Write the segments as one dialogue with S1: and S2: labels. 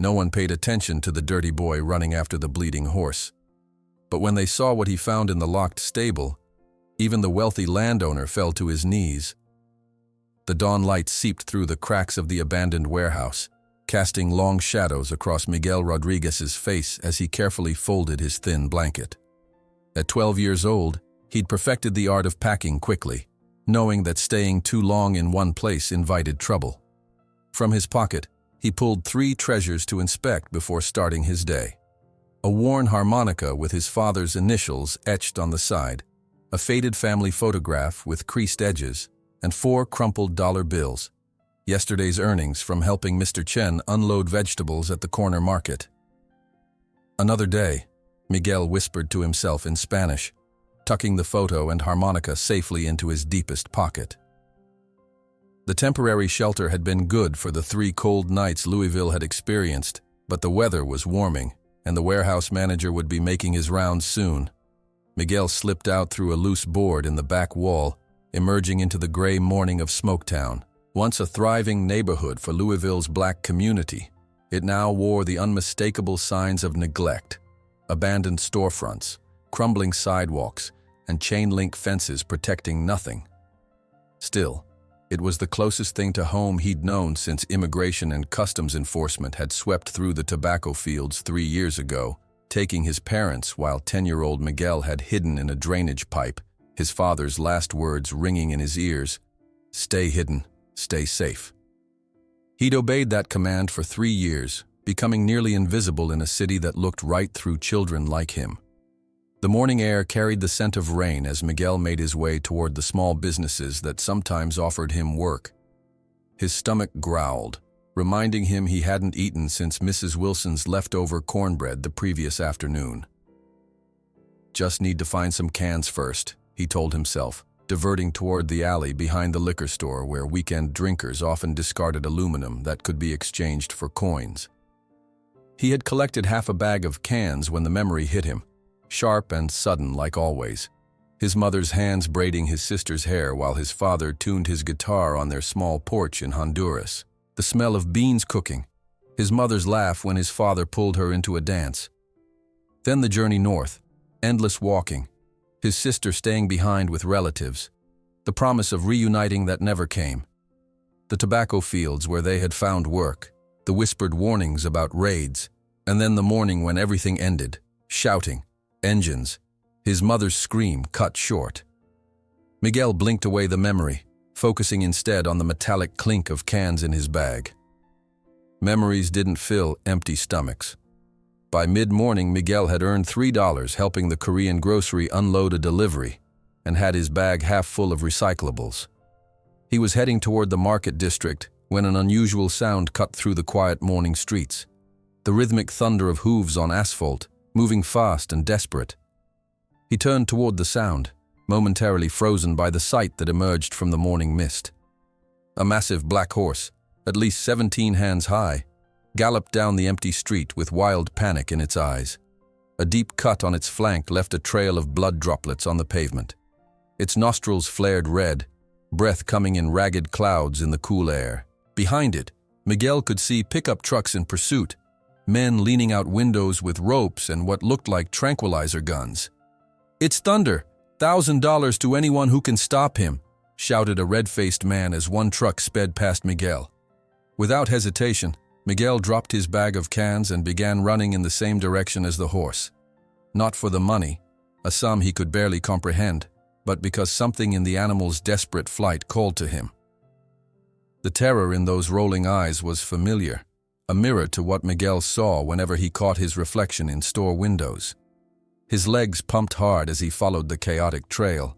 S1: No one paid attention to the dirty boy running after the bleeding horse. But when they saw what he found in the locked stable, even the wealthy landowner fell to his knees. The dawn light seeped through the cracks of the abandoned warehouse, casting long shadows across Miguel Rodriguez's face as he carefully folded his thin blanket. At 12 years old, he'd perfected the art of packing quickly, knowing that staying too long in one place invited trouble. From his pocket, he pulled 3 treasures to inspect before starting his day. A worn harmonica with his father's initials etched on the side, a faded family photograph with creased edges, and 4 crumpled dollar bills, yesterday's earnings from helping Mr. Chen unload vegetables at the corner market. Another day, Miguel whispered to himself in Spanish, tucking the photo and harmonica safely into his deepest pocket. The temporary shelter had been good for the 3 cold nights Louisville had experienced, but the weather was warming, and the warehouse manager would be making his rounds soon. Miguel slipped out through a loose board in the back wall, emerging into the gray morning of Smoketown. Once a thriving neighborhood for Louisville's black community, it now wore the unmistakable signs of neglect: abandoned storefronts, crumbling sidewalks, and chain-link fences protecting nothing. Still, it was the closest thing to home he'd known since Immigration and Customs Enforcement had swept through the tobacco fields 3 years ago, taking his parents while 10-year-old Miguel had hidden in a drainage pipe, his father's last words ringing in his ears: "Stay hidden, stay safe." He'd obeyed that command for 3 years, becoming nearly invisible in a city that looked right through children like him. The morning air carried the scent of rain as Miguel made his way toward the small businesses that sometimes offered him work. His stomach growled, reminding him he hadn't eaten since Mrs. Wilson's leftover cornbread the previous afternoon. "Just need to find some cans first," he told himself, diverting toward the alley behind the liquor store where weekend drinkers often discarded aluminum that could be exchanged for coins. He had collected half a bag of cans when the memory hit him, sharp and sudden like always, his mother's hands braiding his sister's hair while his father tuned his guitar on their small porch in Honduras, the smell of beans cooking, his mother's laugh when his father pulled her into a dance. Then the journey north, endless walking, his sister staying behind with relatives, the promise of reuniting that never came, the tobacco fields where they had found work, the whispered warnings about raids, and then the morning when everything ended, shouting, engines, his mother's scream cut short. Miguel blinked away the memory, focusing instead on the metallic clink of cans in his bag. Memories didn't fill empty stomachs. By mid-morning, Miguel had earned $3 helping the Korean grocery unload a delivery and had his bag half full of recyclables. He was heading toward the market district when an unusual sound cut through the quiet morning streets, the rhythmic thunder of hooves on asphalt, moving fast and desperate. He turned toward the sound, momentarily frozen by the sight that emerged from the morning mist. A massive black horse, at least 17 hands high, galloped down the empty street with wild panic in its eyes. A deep cut on its flank left a trail of blood droplets on the pavement. Its nostrils flared red, breath coming in ragged clouds in the cool air. Behind it, Miguel could see pickup trucks in pursuit, men leaning out windows with ropes and what looked like tranquilizer guns. "It's Thunder! $1,000 to anyone who can stop him!" shouted a red-faced man as one truck sped past Miguel. Without hesitation, Miguel dropped his bag of cans and began running in the same direction as the horse. Not for the money, a sum he could barely comprehend, but because something in the animal's desperate flight called to him. The terror in those rolling eyes was familiar, a mirror to what Miguel saw whenever he caught his reflection in store windows. His legs pumped hard as he followed the chaotic trail,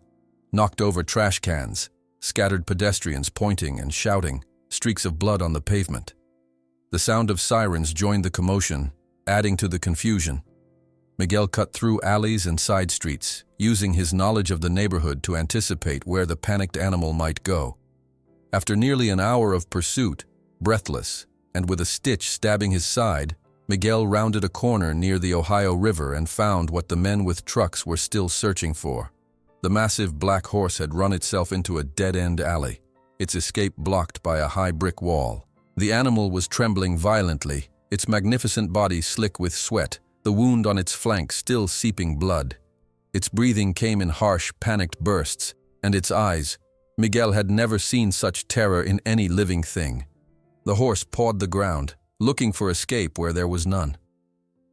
S1: knocked over trash cans, scattered pedestrians pointing and shouting, streaks of blood on the pavement. The sound of sirens joined the commotion, adding to the confusion. Miguel cut through alleys and side streets, using his knowledge of the neighborhood to anticipate where the panicked animal might go. After nearly an hour of pursuit, breathless, and with a stitch stabbing his side, Miguel rounded a corner near the Ohio River and found what the men with trucks were still searching for. The massive black horse had run itself into a dead-end alley, its escape blocked by a high brick wall. The animal was trembling violently, its magnificent body slick with sweat, the wound on its flank still seeping blood. Its breathing came in harsh, panicked bursts, and its eyes, Miguel had never seen such terror in any living thing. The horse pawed the ground, looking for escape where there was none.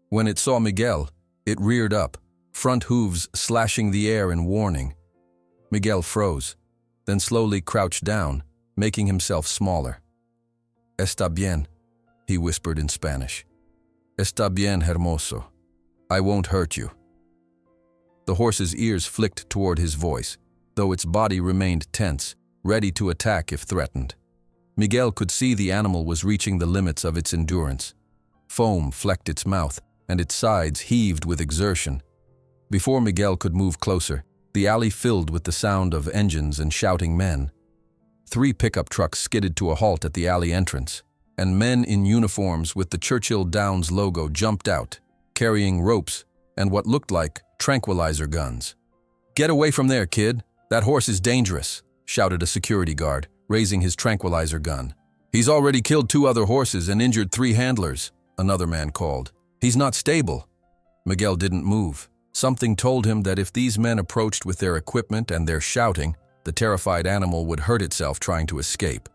S1: When it saw Miguel, it reared up, front hooves slashing the air in warning. Miguel froze, then slowly crouched down, making himself smaller. "Está bien," he whispered in Spanish. "Está bien, hermoso. I won't hurt you." The horse's ears flicked toward his voice, though its body remained tense, ready to attack if threatened. Miguel could see the animal was reaching the limits of its endurance. Foam flecked its mouth, and its sides heaved with exertion. Before Miguel could move closer, the alley filled with the sound of engines and shouting men. 3 pickup trucks skidded to a halt at the alley entrance, and men in uniforms with the Churchill Downs logo jumped out, carrying ropes and what looked like tranquilizer guns. "Get away from there, kid. That horse is dangerous," shouted a security guard, raising his tranquilizer gun. "He's already killed 2 other horses and injured 3 handlers," another man called. "He's not stable." Miguel didn't move. Something told him that if these men approached with their equipment and their shouting, the terrified animal would hurt itself trying to escape.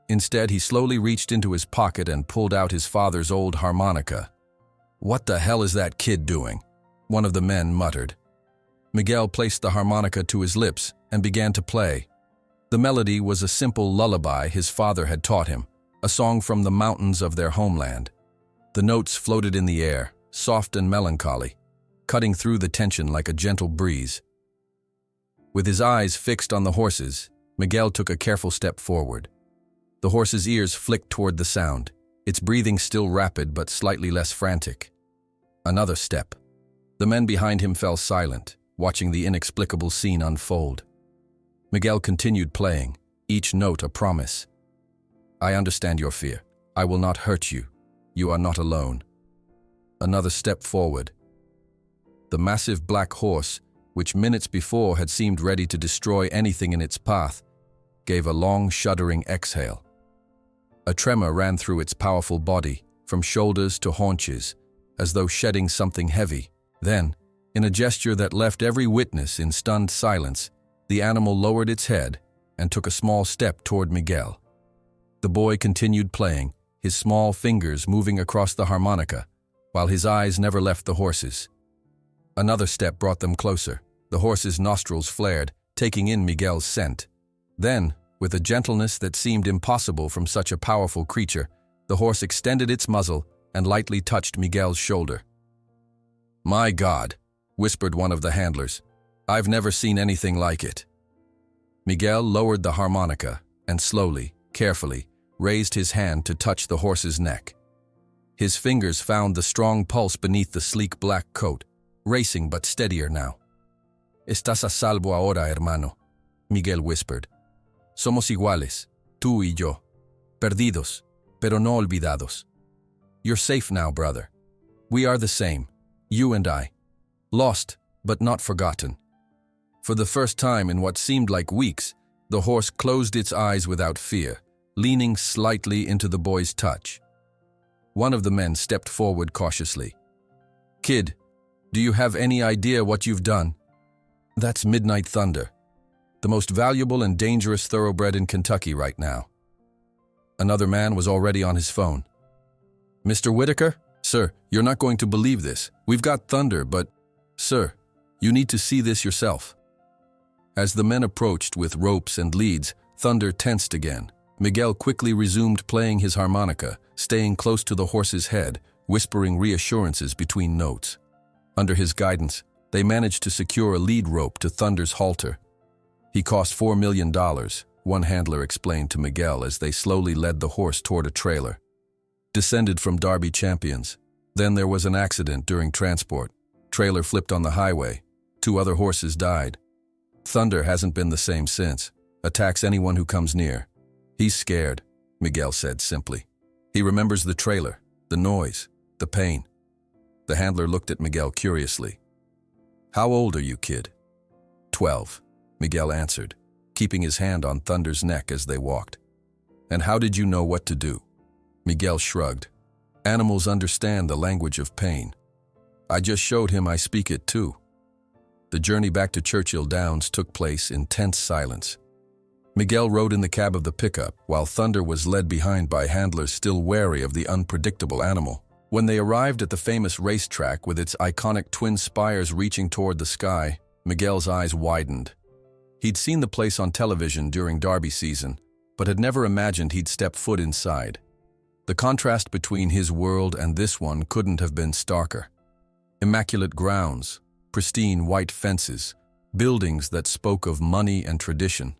S1: Instead, he slowly reached into his pocket and pulled out his father's old harmonica. "What the hell is that kid doing?" one of the men muttered. Miguel placed the harmonica to his lips and began to play. The melody was a simple lullaby his father had taught him, a song from the mountains of their homeland. The notes floated in the air, soft and melancholy, cutting through the tension like a gentle breeze. With his eyes fixed on the horses, Miguel took a careful step forward. The horse's ears flicked toward the sound, its breathing still rapid but slightly less frantic. Another step. The men behind him fell silent, watching the inexplicable scene unfold. Miguel continued playing, each note a promise. "I understand your fear. I will not hurt you. You are not alone." Another step forward. The massive black horse, which minutes before had seemed ready to destroy anything in its path, gave a long, shuddering exhale. A tremor ran through its powerful body, from shoulders to haunches, as though shedding something heavy. Then, in a gesture that left every witness in stunned silence, the animal lowered its head and took a small step toward Miguel. The boy continued playing, his small fingers moving across the harmonica, while his eyes never left the horses. Another step brought them closer. The horse's nostrils flared, taking in Miguel's scent. Then, with a gentleness that seemed impossible from such a powerful creature, the horse extended its muzzle and lightly touched Miguel's shoulder. "My God," whispered one of the handlers. "I've never seen anything like it." Miguel lowered the harmonica and slowly, carefully, raised his hand to touch the horse's neck. His fingers found the strong pulse beneath the sleek black coat, racing but steadier now. "Estás a salvo ahora, hermano," Miguel whispered. "Somos iguales, tú y yo. Perdidos, pero no olvidados. You're safe now, brother. We are the same, you and I. Lost, but not forgotten." For the first time in what seemed like weeks, the horse closed its eyes without fear, leaning slightly into the boy's touch. One of the men stepped forward cautiously. "Kid, do you have any idea what you've done?" "That's Midnight Thunder, the most valuable and dangerous thoroughbred in Kentucky right now." Another man was already on his phone. "Mr. Whitaker? Sir, you're not going to believe this. We've got Thunder, but... Sir, you need to see this yourself." As the men approached with ropes and leads, Thunder tensed again. Miguel quickly resumed playing his harmonica, staying close to the horse's head, whispering reassurances between notes. Under his guidance, they managed to secure a lead rope to Thunder's halter. "He cost $4 million, one handler explained to Miguel as they slowly led the horse toward a trailer. Descended from Derby Champions. Then there was an accident during transport. Trailer flipped on the highway. 2 other horses died. Thunder hasn't been the same since. Attacks anyone who comes near. He's scared," Miguel said simply. "He remembers the trailer, the noise, the pain." The handler looked at Miguel curiously. "How old are you, kid?" 12, Miguel answered, keeping his hand on Thunder's neck as they walked. "And how did you know what to do?" Miguel shrugged. Animals understand the language of pain. I just showed him I speak it too. The journey back to Churchill Downs took place in tense silence. Miguel rode in the cab of the pickup, while Thunder was led behind by handlers still wary of the unpredictable animal. When they arrived at the famous racetrack with its iconic twin spires reaching toward the sky, Miguel's eyes widened. He'd seen the place on television during Derby season, but had never imagined he'd step foot inside. The contrast between his world and this one couldn't have been starker. Immaculate grounds, pristine white fences, buildings that spoke of money and tradition.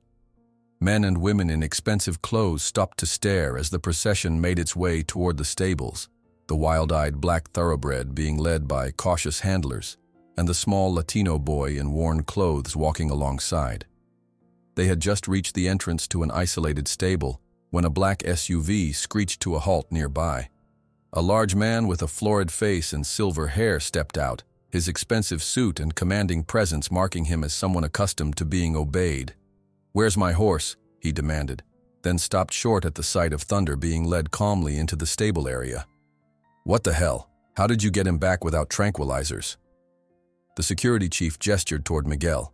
S1: Men and women in expensive clothes stopped to stare as the procession made its way toward the stables, the wild-eyed black thoroughbred being led by cautious handlers, and the small Latino boy in worn clothes walking alongside. They had just reached the entrance to an isolated stable when a black SUV screeched to a halt nearby. A large man with a florid face and silver hair stepped out, his expensive suit and commanding presence marking him as someone accustomed to being obeyed. "Where's my horse?" he demanded, then stopped short at the sight of Thunder being led calmly into the stable area. "What the hell? How did you get him back without tranquilizers?" The security chief gestured toward Miguel.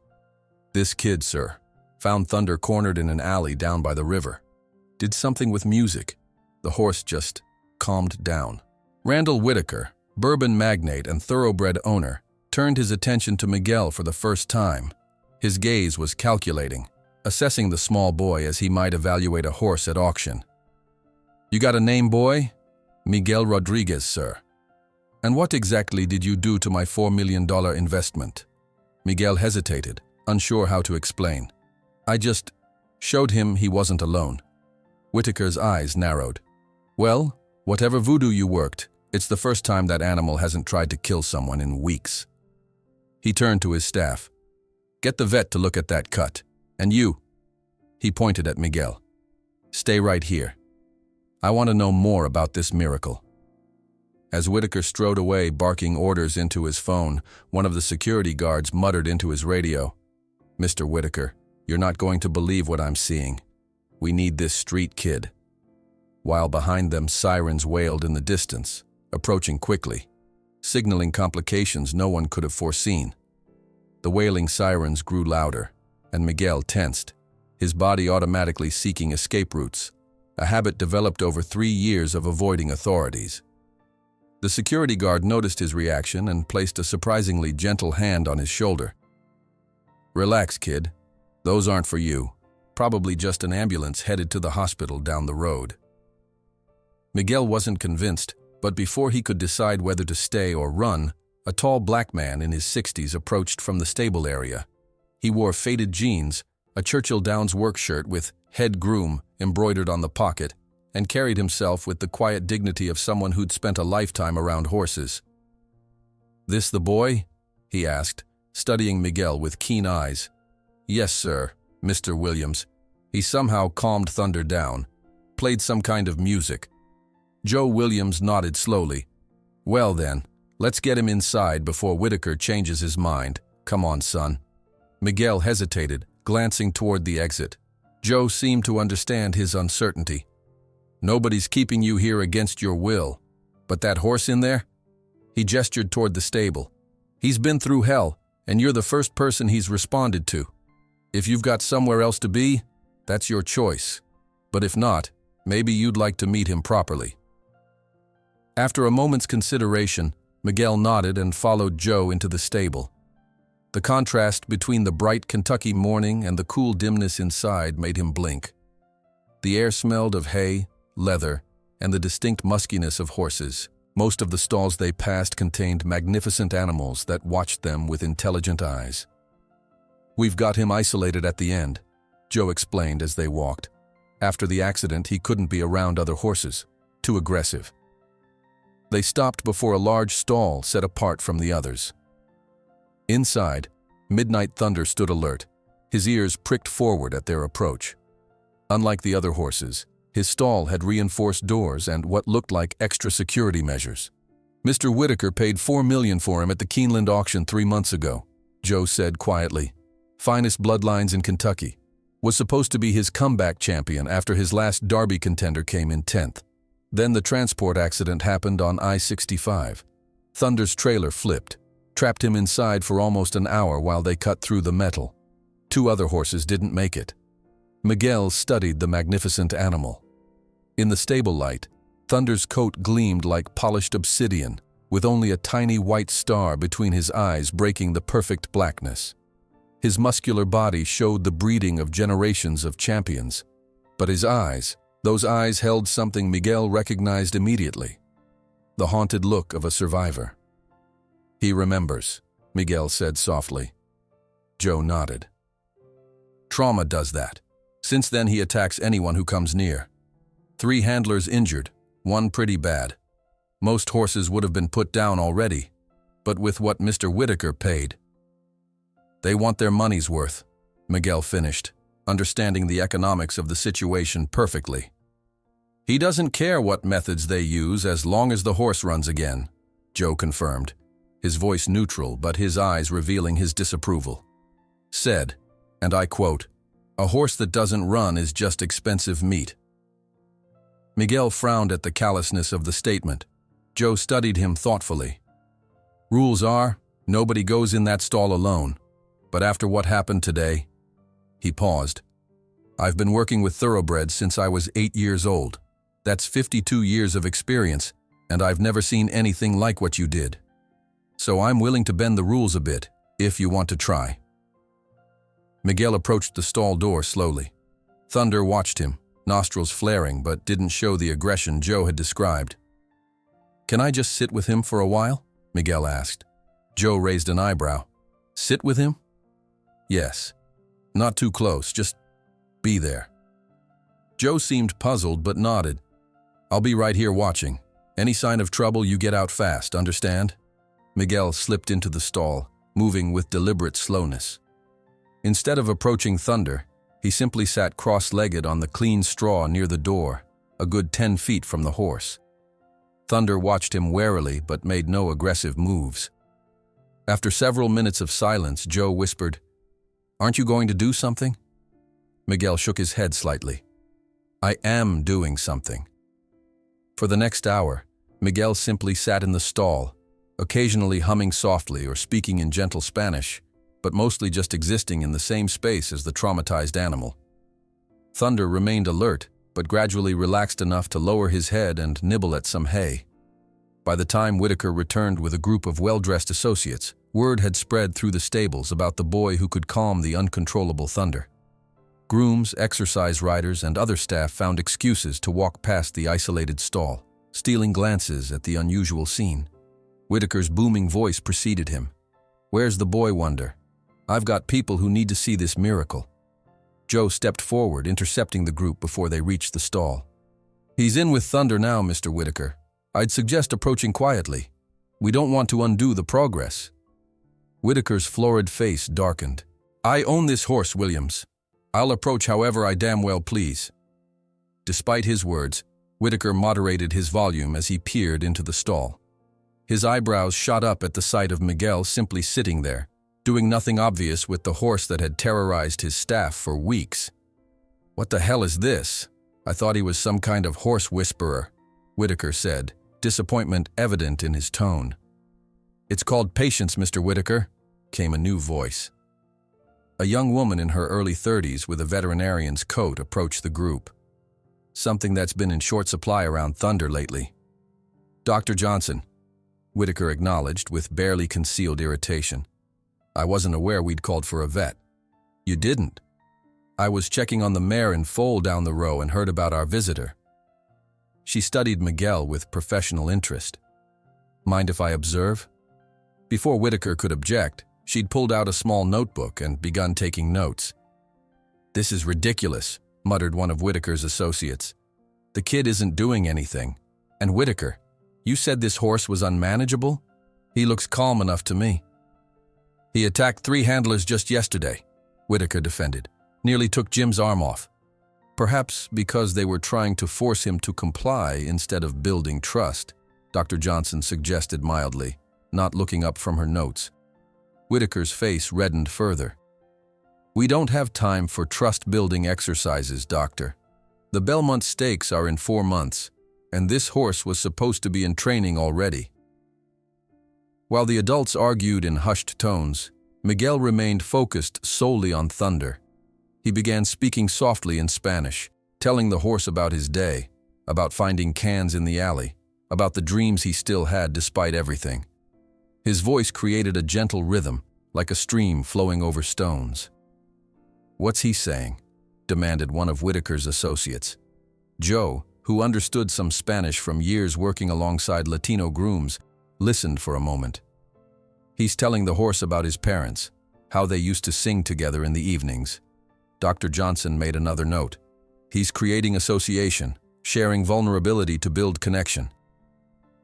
S1: "This kid, sir. Found Thunder cornered in an alley down by the river. Did something with music. The horse just calmed down." Randall Whitaker, bourbon magnate and thoroughbred owner, turned his attention to Miguel for the first time. His gaze was calculating, assessing the small boy as he might evaluate a horse at auction. "You got a name, boy?" "Miguel Rodriguez, sir." "And what exactly did you do to my $4 million investment?" Miguel hesitated, unsure how to explain. "I just showed him he wasn't alone." Whitaker's eyes narrowed. "Well, whatever voodoo you worked, it's the first time that animal hasn't tried to kill someone in weeks." He turned to his staff. "Get the vet to look at that cut. And you," he pointed at Miguel, "stay right here. I want to know more about this miracle." As Whitaker strode away barking orders into his phone, one of the security guards muttered into his radio, "Mr. Whitaker, you're not going to believe what I'm seeing. We need this street kid." While behind them sirens wailed in the distance, approaching quickly, signaling complications no one could have foreseen. The wailing sirens grew louder, and Miguel tensed, his body automatically seeking escape routes, a habit developed over 3 years of avoiding authorities. The security guard noticed his reaction and placed a surprisingly gentle hand on his shoulder. "Relax, kid. Those aren't for you. Probably just an ambulance headed to the hospital down the road." Miguel wasn't convinced, but before he could decide whether to stay or run, a tall black man in his 60s approached from the stable area. He wore faded jeans, a Churchill Downs work shirt with "Head Groom" embroidered on the pocket, and carried himself with the quiet dignity of someone who'd spent a lifetime around horses. "This the boy?" he asked, studying Miguel with keen eyes. "Yes, sir, Mr. Williams. He somehow calmed Thunder down, played some kind of music." Joe Williams nodded slowly. "Well then, let's get him inside before Whitaker changes his mind. Come on, son." Miguel hesitated, glancing toward the exit. Joe seemed to understand his uncertainty. "Nobody's keeping you here against your will. But that horse in there?" He gestured toward the stable. "He's been through hell, and you're the first person he's responded to. If you've got somewhere else to be, that's your choice. But if not, maybe you'd like to meet him properly." After a moment's consideration, Miguel nodded and followed Joe into the stable. The contrast between the bright Kentucky morning and the cool dimness inside made him blink. The air smelled of hay, leather, and the distinct muskiness of horses. Most of the stalls they passed contained magnificent animals that watched them with intelligent eyes. "We've got him isolated at the end," Joe explained as they walked. "After the accident, he couldn't be around other horses. Too aggressive." They stopped before a large stall set apart from the others. Inside, Midnight Thunder stood alert, his ears pricked forward at their approach. Unlike the other horses, his stall had reinforced doors and what looked like extra security measures. "Mr. Whitaker paid $4 million for him at the Keeneland auction 3 months ago," Joe said quietly. "Finest bloodlines in Kentucky. Was supposed to be his comeback champion after his last Derby contender came in 10th. Then the transport accident happened on I-65. Thunder's trailer flipped, trapped him inside for almost an hour while they cut through the metal. 2 other horses didn't make it. Miguel studied the magnificent animal. In the stable light, Thunder's coat gleamed like polished obsidian, with only a tiny white star between his eyes breaking the perfect blackness. His muscular body showed the breeding of generations of champions. But his eyes, those eyes held something Miguel recognized immediately: the haunted look of a survivor. "He remembers," Miguel said softly. Joe nodded. "Trauma does that. Since then he attacks anyone who comes near. 3 handlers injured, 1 pretty bad. Most horses would have been put down already, but with what Mr. Whitaker paid." "They want their money's worth," Miguel finished, understanding the economics of the situation perfectly. "He doesn't care what methods they use as long as the horse runs again," Joe confirmed, his voice neutral but his eyes revealing his disapproval. Said, and I quote, "A horse that doesn't run is just expensive meat." Miguel frowned at the callousness of the statement. Joe studied him thoughtfully. "Rules are, nobody goes in that stall alone. But after what happened today..." He paused. "I've been working with thoroughbreds since I was 8 years old. That's 52 years of experience, and I've never seen anything like what you did. So I'm willing to bend the rules a bit, if you want to try." Miguel approached the stall door slowly. Thunder watched him, nostrils flaring, but didn't show the aggression Joe had described. "Can I just sit with him for a while?" Miguel asked. Joe raised an eyebrow. "Sit with him?" "Yes. Not too close, just be there." Joe seemed puzzled but nodded. "I'll be right here watching. Any sign of trouble, you get out fast, understand?" Miguel slipped into the stall, moving with deliberate slowness. Instead of approaching Thunder, he simply sat cross-legged on the clean straw near the door, a good 10 feet from the horse. Thunder watched him warily but made no aggressive moves. After several minutes of silence, Joe whispered, "Aren't you going to do something?" Miguel shook his head slightly. "I am doing something." For the next hour, Miguel simply sat in the stall, occasionally humming softly or speaking in gentle Spanish, but mostly just existing in the same space as the traumatized animal. Thunder remained alert, but gradually relaxed enough to lower his head and nibble at some hay. By the time Whitaker returned with a group of well-dressed associates, word had spread through the stables about the boy who could calm the uncontrollable Thunder. Grooms, exercise riders, and other staff found excuses to walk past the isolated stall, stealing glances at the unusual scene. Whitaker's booming voice preceded him. "Where's the boy wonder? I've got people who need to see this miracle." Joe stepped forward, intercepting the group before they reached the stall. "He's in with Thunder now, Mr. Whitaker. I'd suggest approaching quietly. We don't want to undo the progress." Whitaker's florid face darkened. "I own this horse, Williams. I'll approach however I damn well please." Despite his words, Whitaker moderated his volume as he peered into the stall. His eyebrows shot up at the sight of Miguel simply sitting there, doing nothing obvious with the horse that had terrorized his staff for weeks. "What the hell is this? I thought he was some kind of horse whisperer," Whitaker said, disappointment evident in his tone. "It's called patience, Mr. Whitaker," came a new voice. A young woman in her early 30s with a veterinarian's coat approached the group. "Something that's been in short supply around Thunder lately." "Dr. Johnson," Whitaker acknowledged with barely concealed irritation. "I wasn't aware we'd called for a vet." "You didn't?" "I was checking on the mare in foal down the row and heard about our visitor." She studied Miguel with professional interest. "Mind if I observe?" Before Whitaker could object, she'd pulled out a small notebook and begun taking notes. "This is ridiculous," muttered one of Whitaker's associates. "The kid isn't doing anything. And Whitaker, you said this horse was unmanageable? He looks calm enough to me." "He attacked 3 handlers just yesterday," Whitaker defended. "Nearly took Jim's arm off. Perhaps because they were trying to force him to comply instead of building trust," Dr. Johnson suggested mildly, not looking up from her notes. Whitaker's face reddened further. "We don't have time for trust-building exercises, Doctor. The Belmont Stakes are in 4 months. and this horse was supposed to be in training already. While the adults argued in hushed tones, Miguel remained focused solely on Thunder. He began speaking softly in Spanish, telling the horse about his day, about finding cans in the alley, about the dreams he still had despite everything. His voice created a gentle rhythm, like a stream flowing over stones. "What's he saying?" demanded one of Whitaker's associates. Joe, who understood some Spanish from years working alongside Latino grooms, listened for a moment. "He's telling the horse about his parents, how they used to sing together in the evenings." Dr. Johnson made another note. "He's creating association, sharing vulnerability to build connection."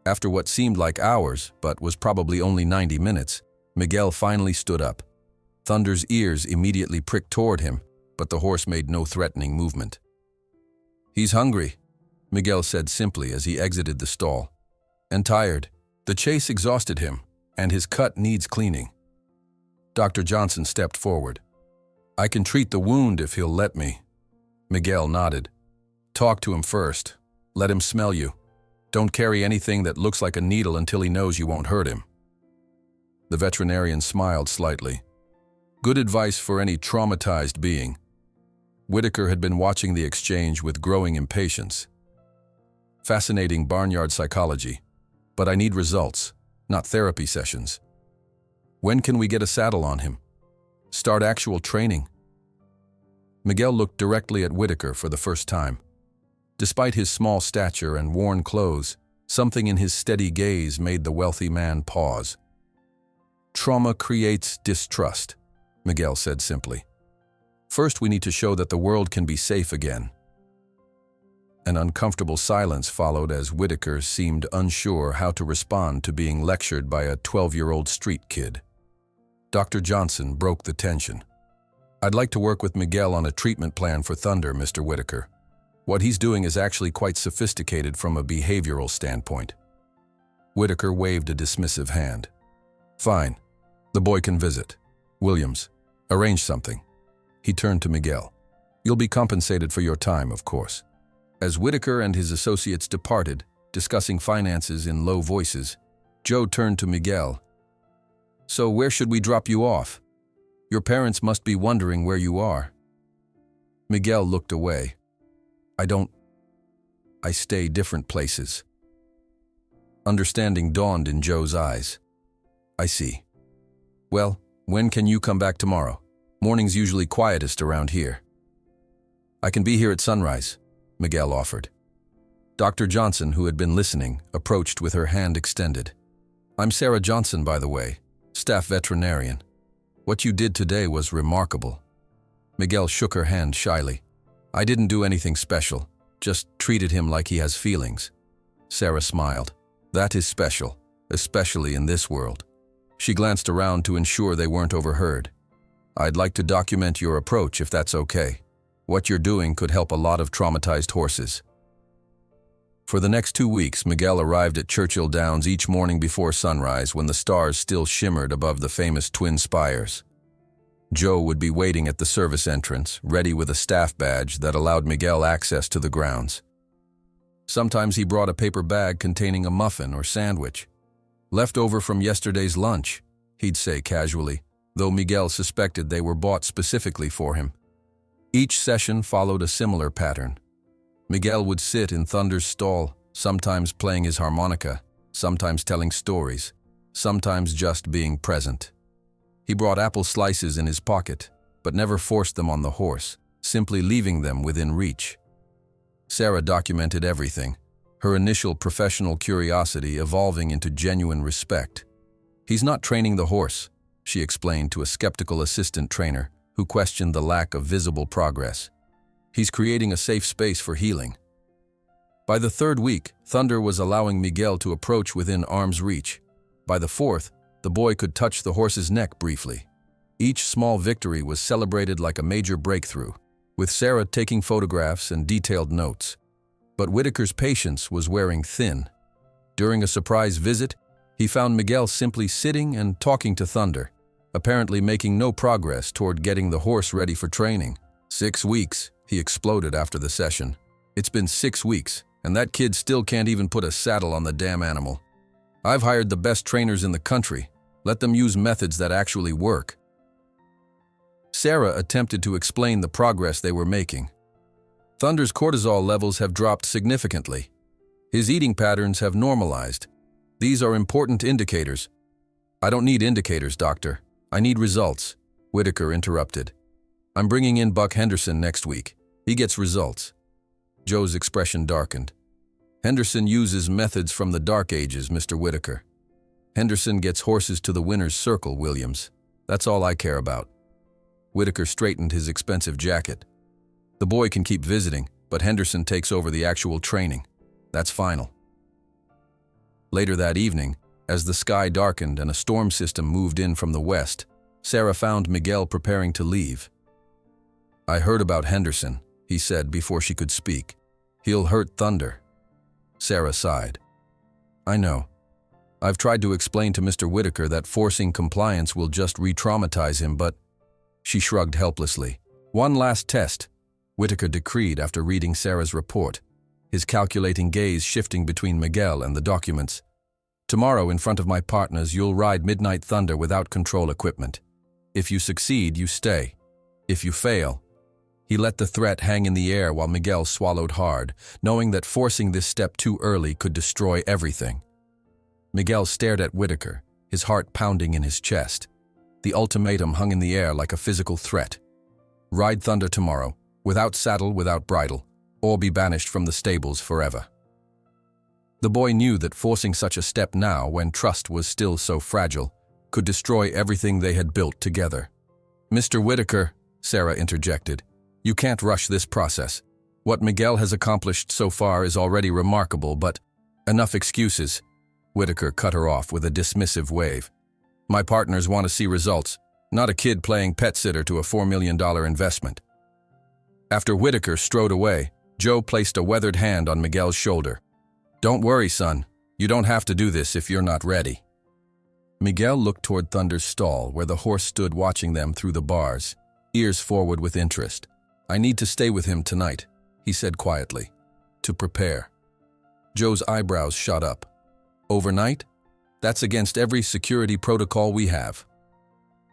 S1: After what seemed like hours, but was probably only 90 minutes, Miguel finally stood up. Thunder's ears immediately pricked toward him, but the horse made no threatening movement. "He's hungry," Miguel said simply as he exited the stall. "And tired. The chase exhausted him, and his cut needs cleaning." Dr. Johnson stepped forward. "I can treat the wound if he'll let me." Miguel nodded. "Talk to him first. Let him smell you. Don't carry anything that looks like a needle until he knows you won't hurt him." The veterinarian smiled slightly. Good advice for any traumatized being. Whitaker had been watching the exchange with growing impatience. "Fascinating barnyard psychology, but I need results, not therapy sessions. When can we get a saddle on him? Start actual training?" Miguel looked directly at Whitaker for the first time. Despite his small stature and worn clothes, something in his steady gaze made the wealthy man pause. "Trauma creates distrust," Miguel said simply. "First, we need to show that the world can be safe again." An uncomfortable silence followed as Whitaker seemed unsure how to respond to being lectured by a 12-year-old street kid. Dr. Johnson broke the tension. "I'd like to work with Miguel on a treatment plan for Thunder, Mr. Whitaker. What he's doing is actually quite sophisticated from a behavioral standpoint." Whitaker waved a dismissive hand. "Fine. The boy can visit. Williams, arrange something." He turned to Miguel. "You'll be compensated for your time, of course." As Whitaker and his associates departed, discussing finances in low voices, Joe turned to Miguel. "So where should we drop you off? Your parents must be wondering where you are." Miguel looked away. I stay different places." Understanding dawned in Joe's eyes. "I see. Well, when can you come back tomorrow? Morning's usually quietest around here." "I can be here at sunrise," Miguel offered. Dr. Johnson, who had been listening, approached with her hand extended. "I'm Sarah Johnson, by the way, staff veterinarian. What you did today was remarkable." Miguel shook her hand shyly. "I didn't do anything special, just treated him like he has feelings." Sarah smiled. "That is special, especially in this world." She glanced around to ensure they weren't overheard. "I'd like to document your approach if that's okay. What you're doing could help a lot of traumatized horses." For the next 2 weeks, Miguel arrived at Churchill Downs each morning before sunrise when the stars still shimmered above the famous twin spires. Joe would be waiting at the service entrance, ready with a staff badge that allowed Miguel access to the grounds. Sometimes he brought a paper bag containing a muffin or sandwich. "Left over from yesterday's lunch," he'd say casually, though Miguel suspected they were bought specifically for him. Each session followed a similar pattern. Miguel would sit in Thunder's stall, sometimes playing his harmonica, sometimes telling stories, sometimes just being present. He brought apple slices in his pocket, but never forced them on the horse, simply leaving them within reach. Sarah documented everything, her initial professional curiosity evolving into genuine respect. "He's not training the horse," she explained to a skeptical assistant trainer who questioned the lack of visible progress. "He's creating a safe space for healing." By the 3rd week, Thunder was allowing Miguel to approach within arm's reach. By the 4th, the boy could touch the horse's neck briefly. Each small victory was celebrated like a major breakthrough, with Sarah taking photographs and detailed notes. But Whitaker's patience was wearing thin. During a surprise visit, he found Miguel simply sitting and talking to Thunder, apparently making no progress toward getting the horse ready for training. 6 weeks, he exploded after the session. "It's been 6 weeks, And that kid still can't even put a saddle on the damn animal. I've hired the best trainers in the country. Let them use methods that actually work. Sarah attempted to explain the progress they were making. Thunder's cortisol levels have dropped significantly. His eating patterns have normalized. These are important indicators. I don't need indicators, doctor. I need results, Whitaker interrupted. I'm bringing in Buck Henderson next week. He gets results. Joe's expression darkened. Henderson uses methods from the Dark Ages, Mr. Whitaker. Henderson gets horses to the winner's circle, Williams. That's all I care about. Whitaker straightened his expensive jacket. The boy can keep visiting, but Henderson takes over the actual training. That's final. Later that evening, as the sky darkened and a storm system moved in from the west, Sarah found Miguel preparing to leave. I heard about Henderson, he said before she could speak. He'll hurt Thunder. Sarah sighed. I know. I've tried to explain to Mr. Whitaker that forcing compliance will just re-traumatize him, but… She shrugged helplessly. One last test, Whitaker decreed after reading Sarah's report, his calculating gaze shifting between Miguel and the documents. Tomorrow, in front of my partners, you'll ride Midnight Thunder without control equipment. If you succeed, you stay. If you fail… He let the threat hang in the air while Miguel swallowed hard, knowing that forcing this step too early could destroy everything. Miguel stared at Whitaker, his heart pounding in his chest. The ultimatum hung in the air like a physical threat. Ride Thunder tomorrow, without saddle, without bridle, or be banished from the stables forever. The boy knew that forcing such a step now, when trust was still so fragile, could destroy everything they had built together. Mr. Whitaker, Sarah interjected, you can't rush this process. What Miguel has accomplished so far is already remarkable, but… Enough excuses. Whitaker cut her off with a dismissive wave. My partners want to see results, not a kid playing pet sitter to a $4 million investment. After Whitaker strode away, Joe placed a weathered hand on Miguel's shoulder. Don't worry, son. You don't have to do this if you're not ready. Miguel looked toward Thunder's stall, where the horse stood watching them through the bars, ears forward with interest. I need to stay with him tonight, he said quietly, to prepare. Joe's eyebrows shot up. Overnight? That's against every security protocol we have.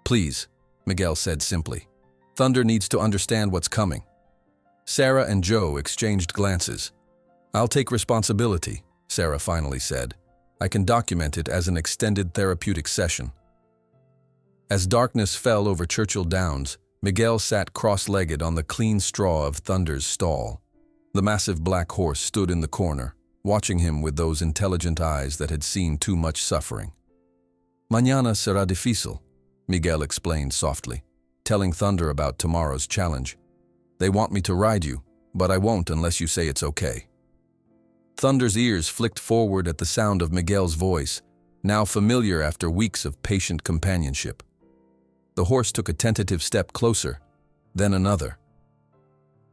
S1: Please, Miguel said simply. Thunder needs to understand what's coming. Sarah and Joe exchanged glances. I'll take responsibility, Sarah finally said. I can document it as an extended therapeutic session. As darkness fell over Churchill Downs, Miguel sat cross-legged on the clean straw of Thunder's stall. The massive black horse stood in the corner, watching him with those intelligent eyes that had seen too much suffering. Mañana será difícil, Miguel explained softly, telling Thunder about tomorrow's challenge. They want me to ride you, but I won't unless you say it's okay. Thunder's ears flicked forward at the sound of Miguel's voice, now familiar after weeks of patient companionship. The horse took a tentative step closer, then another.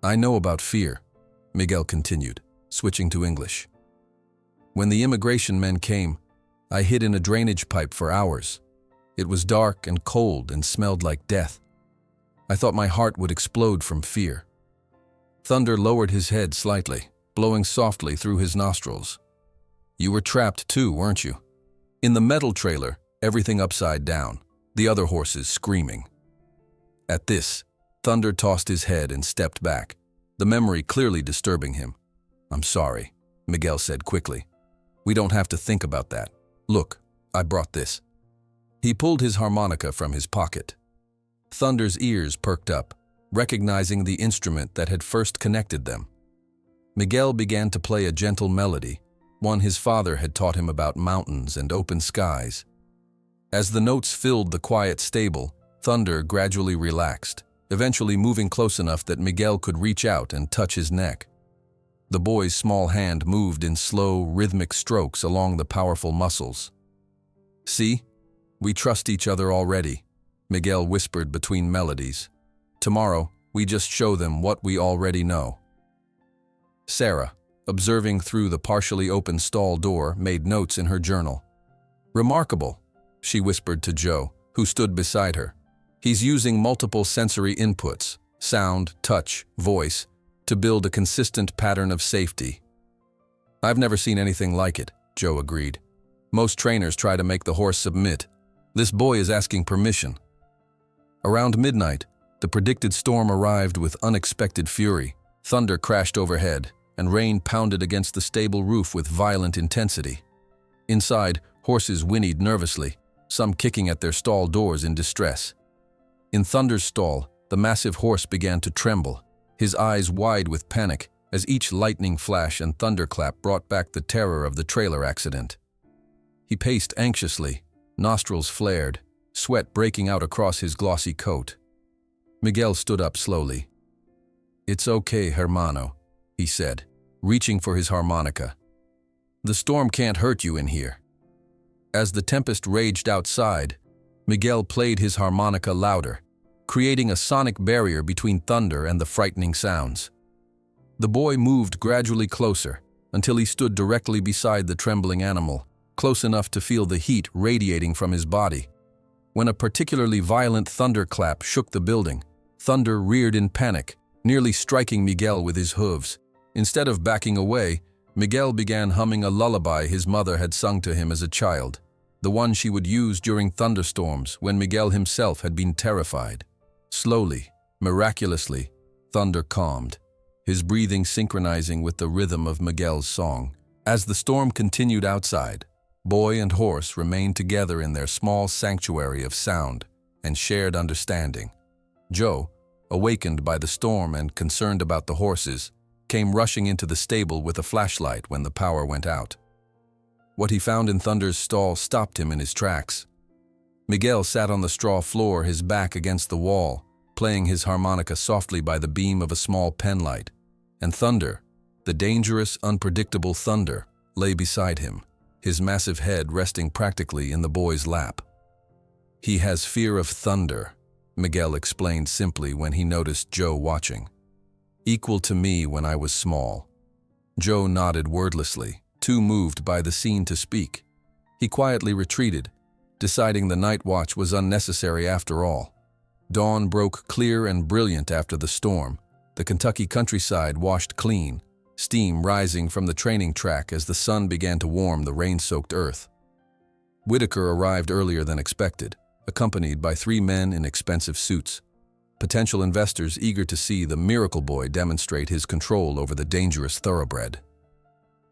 S1: I know about fear, Miguel continued, switching to English. When the immigration men came, I hid in a drainage pipe for hours. It was dark and cold and smelled like death. I thought my heart would explode from fear. Thunder lowered his head slightly, blowing softly through his nostrils. You were trapped too, weren't you? In the metal trailer, everything upside down, the other horses screaming. At this, Thunder tossed his head and stepped back, the memory clearly disturbing him. I'm sorry, Miguel said quickly. We don't have to think about that. Look, I brought this. He pulled his harmonica from his pocket. Thunder's ears perked up, recognizing the instrument that had first connected them. Miguel began to play a gentle melody, one his father had taught him about mountains and open skies. As the notes filled the quiet stable, Thunder gradually relaxed, eventually moving close enough that Miguel could reach out and touch his neck. The boy's small hand moved in slow, rhythmic strokes along the powerful muscles. See? We trust each other already, Miguel whispered between melodies. Tomorrow, we just show them what we already know. Sarah, observing through the partially open stall door, made notes in her journal. Remarkable, she whispered to Joe, who stood beside her. He's using multiple sensory inputs, sound, touch, voice, to build a consistent pattern of safety. I've never seen anything like it, Joe agreed. Most trainers try to make the horse submit. This boy is asking permission. Around midnight, the predicted storm arrived with unexpected fury. Thunder crashed overhead, and rain pounded against the stable roof with violent intensity. Inside, horses whinnied nervously, some kicking at their stall doors in distress. In Thunder's stall, the massive horse began to tremble, his eyes wide with panic as each lightning flash and thunderclap brought back the terror of the trailer accident. He paced anxiously, nostrils flared, sweat breaking out across his glossy coat. Miguel stood up slowly. "It's okay, hermano," he said, reaching for his harmonica. "The storm can't hurt you in here." As the tempest raged outside, Miguel played his harmonica louder, creating a sonic barrier between thunder and the frightening sounds. The boy moved gradually closer until he stood directly beside the trembling animal, close enough to feel the heat radiating from his body. When a particularly violent thunderclap shook the building, Thunder reared in panic, nearly striking Miguel with his hooves. Instead of backing away, Miguel began humming a lullaby his mother had sung to him as a child, the one she would use during thunderstorms when Miguel himself had been terrified. Slowly, miraculously, Thunder calmed, his breathing synchronizing with the rhythm of Miguel's song. As the storm continued outside, boy and horse remained together in their small sanctuary of sound and shared understanding. Joe, awakened by the storm and concerned about the horses, came rushing into the stable with a flashlight when the power went out. What he found in Thunder's stall stopped him in his tracks. Miguel sat on the straw floor, his back against the wall, playing his harmonica softly by the beam of a small penlight, and Thunder, the dangerous, unpredictable Thunder, lay beside him, his massive head resting practically in the boy's lap. "He has fear of thunder," Miguel explained simply when he noticed Joe watching. "Equal to me when I was small." Joe nodded wordlessly, too moved by the scene to speak. He quietly retreated, deciding the night watch was unnecessary after all. Dawn broke clear and brilliant after the storm. The Kentucky countryside washed clean, steam rising from the training track as the sun began to warm the rain-soaked earth. Whitaker arrived earlier than expected, accompanied by 3 men in expensive suits, potential investors eager to see the miracle boy demonstrate his control over the dangerous thoroughbred.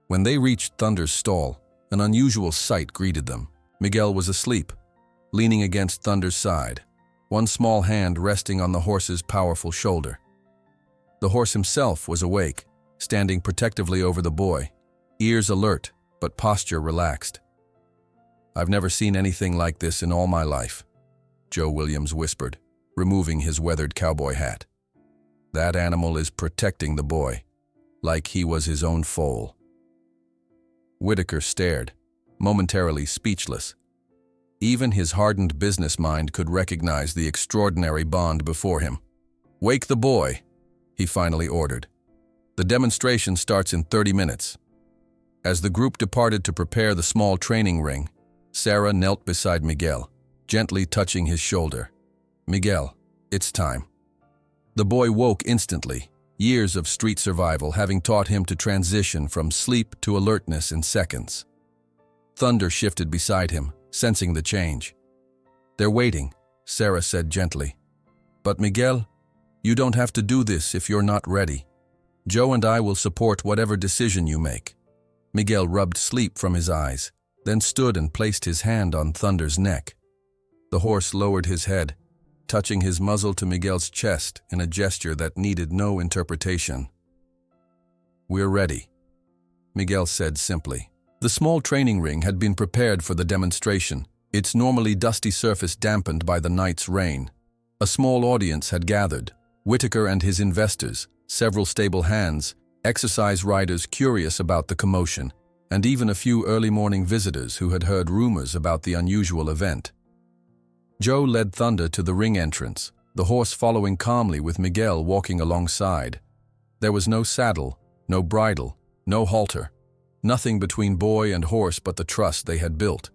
S1: When they reached Thunder's stall, an unusual sight greeted them. Miguel was asleep, leaning against Thunder's side, one small hand resting on the horse's powerful shoulder. The horse himself was awake, standing protectively over the boy, ears alert but posture relaxed. "I've never seen anything like this in all my life," Joe Williams whispered, removing his weathered cowboy hat. "That animal is protecting the boy, like he was his own foal." Whitaker stared, momentarily speechless. Even his hardened business mind could recognize the extraordinary bond before him. "Wake the boy," he finally ordered. "The demonstration starts in 30 minutes. As the group departed to prepare the small training ring, Sarah knelt beside Miguel, gently touching his shoulder. "Miguel, it's time." The boy woke instantly, years of street survival having taught him to transition from sleep to alertness in seconds. Thunder shifted beside him, sensing the change. "They're waiting," Sarah said gently. "But Miguel, you don't have to do this if you're not ready. Joe and I will support whatever decision you make." Miguel rubbed sleep from his eyes, then stood and placed his hand on Thunder's neck. The horse lowered his head, touching his muzzle to Miguel's chest in a gesture that needed no interpretation. "We're ready," Miguel said simply. The small training ring had been prepared for the demonstration, its normally dusty surface dampened by the night's rain. A small audience had gathered, Whitaker and his investors, several stable hands, exercise riders curious about the commotion, and even a few early morning visitors who had heard rumors about the unusual event. Joe led Thunder to the ring entrance, the horse following calmly with Miguel walking alongside. There was no saddle, no bridle, no halter, nothing between boy and horse but the trust they had built.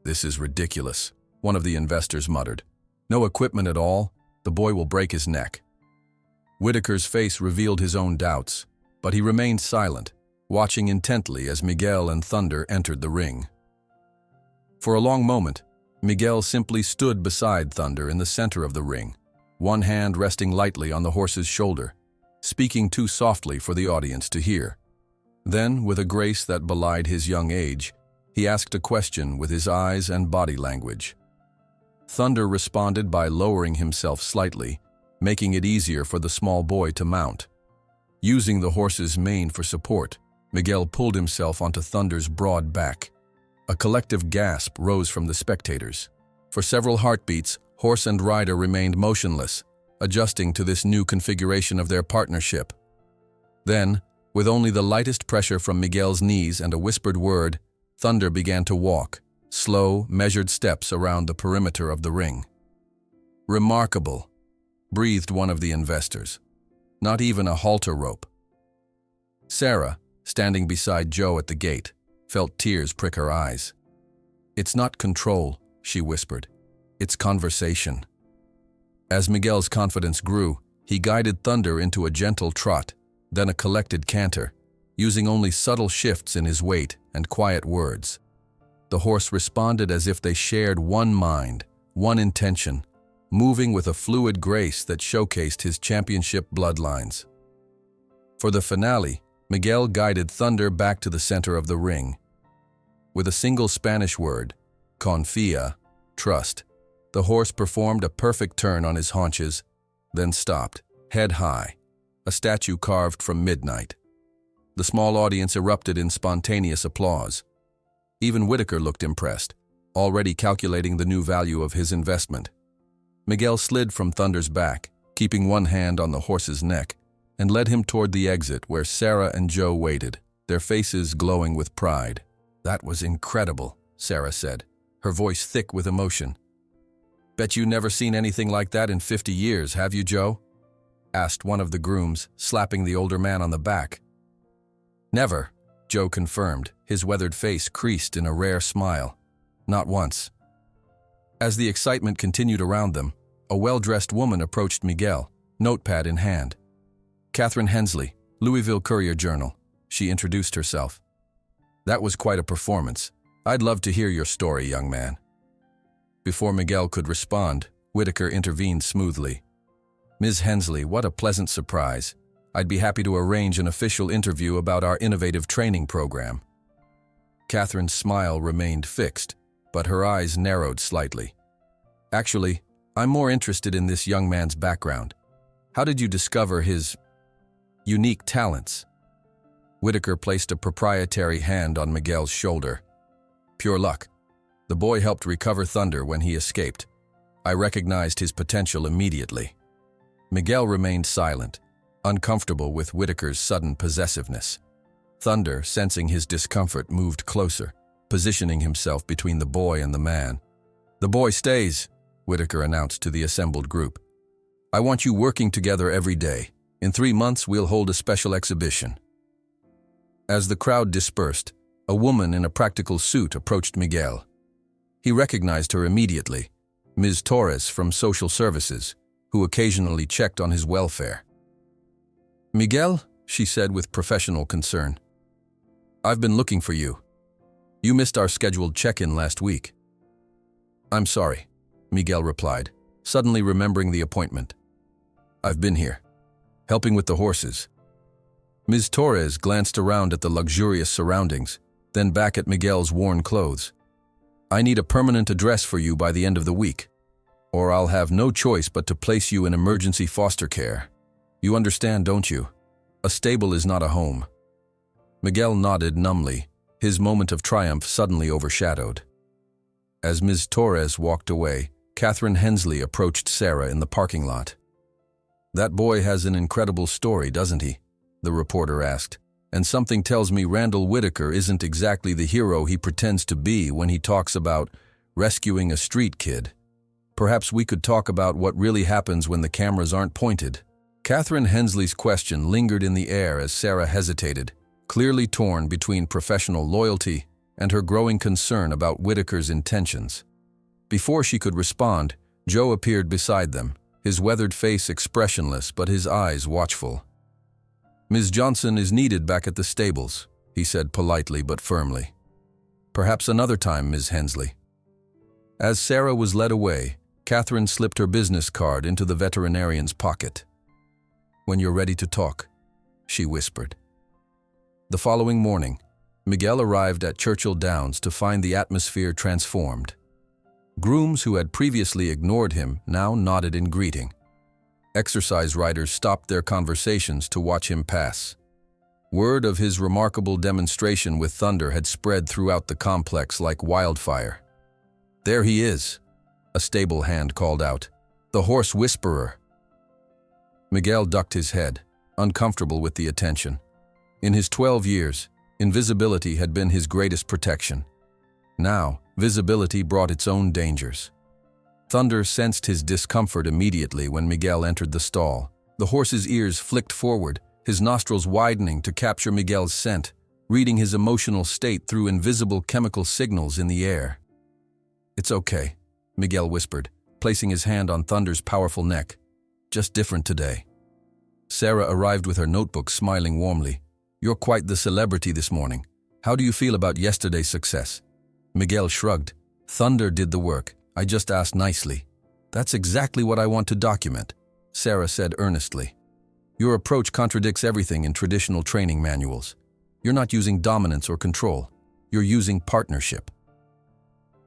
S1: "This is ridiculous," one of the investors muttered. "No equipment at all, the boy will break his neck." Whitaker's face revealed his own doubts, but he remained silent, watching intently as Miguel and Thunder entered the ring. For a long moment, Miguel simply stood beside Thunder in the center of the ring, one hand resting lightly on the horse's shoulder, speaking too softly for the audience to hear. Then, with a grace that belied his young age, he asked a question with his eyes and body language. Thunder responded by lowering himself slightly, making it easier for the small boy to mount. Using the horse's mane for support, Miguel pulled himself onto Thunder's broad back. A collective gasp rose from the spectators. For several heartbeats, horse and rider remained motionless, adjusting to this new configuration of their partnership. Then, with only the lightest pressure from Miguel's knees and a whispered word, Thunder began to walk, slow, measured steps around the perimeter of the ring. "Remarkable," breathed one of the investors. "Not even a halter rope." Sarah, standing beside Joe at the gate, felt tears prick her eyes. "It's not control," she whispered. "It's conversation." As Miguel's confidence grew, he guided Thunder into a gentle trot, then a collected canter, using only subtle shifts in his weight and quiet words. The horse responded as if they shared one mind, one intention, moving with a fluid grace that showcased his championship bloodlines. For the finale, Miguel guided Thunder back to the center of the ring. With a single Spanish word, confía, trust, the horse performed a perfect turn on his haunches, then stopped, head high, a statue carved from midnight. The small audience erupted in spontaneous applause. Even Whitaker looked impressed, already calculating the new value of his investment. Miguel slid from Thunder's back, keeping one hand on the horse's neck, and led him toward the exit where Sarah and Joe waited, their faces glowing with pride. "That was incredible," Sarah said, her voice thick with emotion. "Bet you never seen anything like that in 50 years, have you, Joe?" asked one of the grooms, slapping the older man on the back. "Never," Joe confirmed, his weathered face creased in a rare smile. "Not once." As the excitement continued around them, a well-dressed woman approached Miguel, notepad in hand. "Catherine Hensley, Louisville Courier-Journal," she introduced herself. "That was quite a performance. I'd love to hear your story, young man." Before Miguel could respond, Whitaker intervened smoothly. "Ms. Hensley, what a pleasant surprise. I'd be happy to arrange an official interview about our innovative training program." Catherine's smile remained fixed, but her eyes narrowed slightly. "Actually, I'm more interested in this young man's background. How did you discover his unique talents?" Whitaker placed a proprietary hand on Miguel's shoulder. "Pure luck. The boy helped recover Thunder when he escaped. I recognized his potential immediately." Miguel remained silent, uncomfortable with Whitaker's sudden possessiveness. Thunder, sensing his discomfort, moved closer, positioning himself between the boy and the man. "The boy stays," Whitaker announced to the assembled group. "I want you working together every day. In 3 months, we'll hold a special exhibition." As the crowd dispersed, a woman in a practical suit approached Miguel. He recognized her immediately, Ms. Torres from Social Services, who occasionally checked on his welfare. "Miguel," she said with professional concern, "I've been looking for you. You missed our scheduled check-in last week." "I'm sorry," Miguel replied, suddenly remembering the appointment. "I've been here, helping with the horses." Ms. Torres glanced around at the luxurious surroundings, then back at Miguel's worn clothes. "I need a permanent address for you by the end of the week, or I'll have no choice but to place you in emergency foster care. You understand, don't you? A stable is not a home." Miguel nodded numbly, his moment of triumph suddenly overshadowed. As Ms. Torres walked away, Catherine Hensley approached Sarah in the parking lot. "That boy has an incredible story, doesn't he?" the reporter asked. "And something tells me Randall Whitaker isn't exactly the hero he pretends to be when he talks about rescuing a street kid. Perhaps we could talk about what really happens when the cameras aren't pointed." Catherine Hensley's question lingered in the air as Sarah hesitated, clearly torn between professional loyalty and her growing concern about Whitaker's intentions. Before she could respond, Joe appeared beside them, his weathered face expressionless but his eyes watchful. "Ms. Johnson is needed back at the stables," he said politely but firmly. Perhaps another time, Ms. Hensley. As Sarah was led away, Catherine slipped her business card into the veterinarian's pocket. When you're ready to talk, she whispered. The following morning, Miguel arrived at Churchill Downs to find the atmosphere transformed. Grooms who had previously ignored him now nodded in greeting. Exercise riders stopped their conversations to watch him pass. Word of his remarkable demonstration with Thunder had spread throughout the complex like wildfire. There he is, a stable hand called out. The horse whisperer. Miguel ducked his head, uncomfortable with the attention. In his 12 years, invisibility had been his greatest protection. Now, visibility brought its own dangers. Thunder sensed his discomfort immediately when Miguel entered the stall. The horse's ears flicked forward, his nostrils widening to capture Miguel's scent, reading his emotional state through invisible chemical signals in the air. It's okay, Miguel whispered, placing his hand on Thunder's powerful neck. Just different today. Sarah arrived with her notebook, smiling warmly. You're quite the celebrity this morning. How do you feel about yesterday's success? Miguel shrugged. Thunder did the work. I just asked nicely. That's exactly what I want to document, Sarah said earnestly. Your approach contradicts everything in traditional training manuals. You're not using dominance or control. You're using partnership.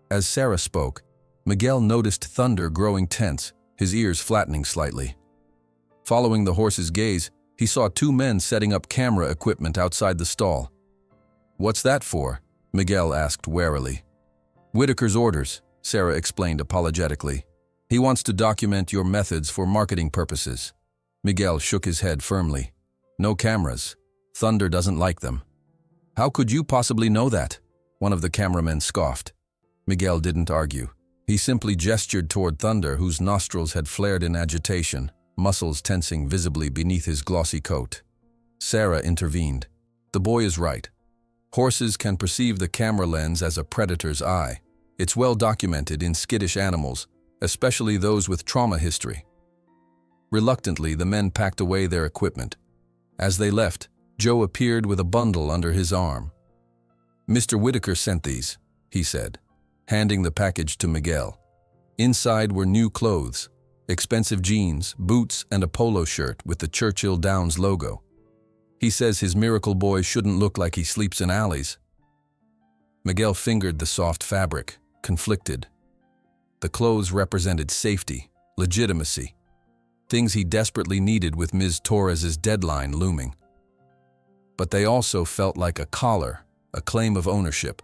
S1: As Sarah spoke, Miguel noticed Thunder growing tense, his ears flattening slightly. Following the horse's gaze, he saw two men setting up camera equipment outside the stall. What's that for? Miguel asked warily. Whitaker's orders, Sarah explained apologetically. He wants to document your methods for marketing purposes. Miguel shook his head firmly. No cameras. Thunder doesn't like them. How could you possibly know that? One of the cameramen scoffed. Miguel didn't argue. He simply gestured toward Thunder, whose nostrils had flared in agitation, muscles tensing visibly beneath his glossy coat. Sarah intervened. The boy is right. Horses can perceive the camera lens as a predator's eye. It's well documented in skittish animals, especially those with trauma history. Reluctantly, the men packed away their equipment. As they left, Joe appeared with a bundle under his arm. Mr. Whitaker sent these, he said, handing the package to Miguel. Inside were new clothes, expensive jeans, boots, and a polo shirt with the Churchill Downs logo. He says his miracle boy shouldn't look like he sleeps in alleys. Miguel fingered the soft fabric, conflicted. The clothes represented safety, legitimacy, things he desperately needed with Ms. Torres's deadline looming. But they also felt like a collar, a claim of ownership.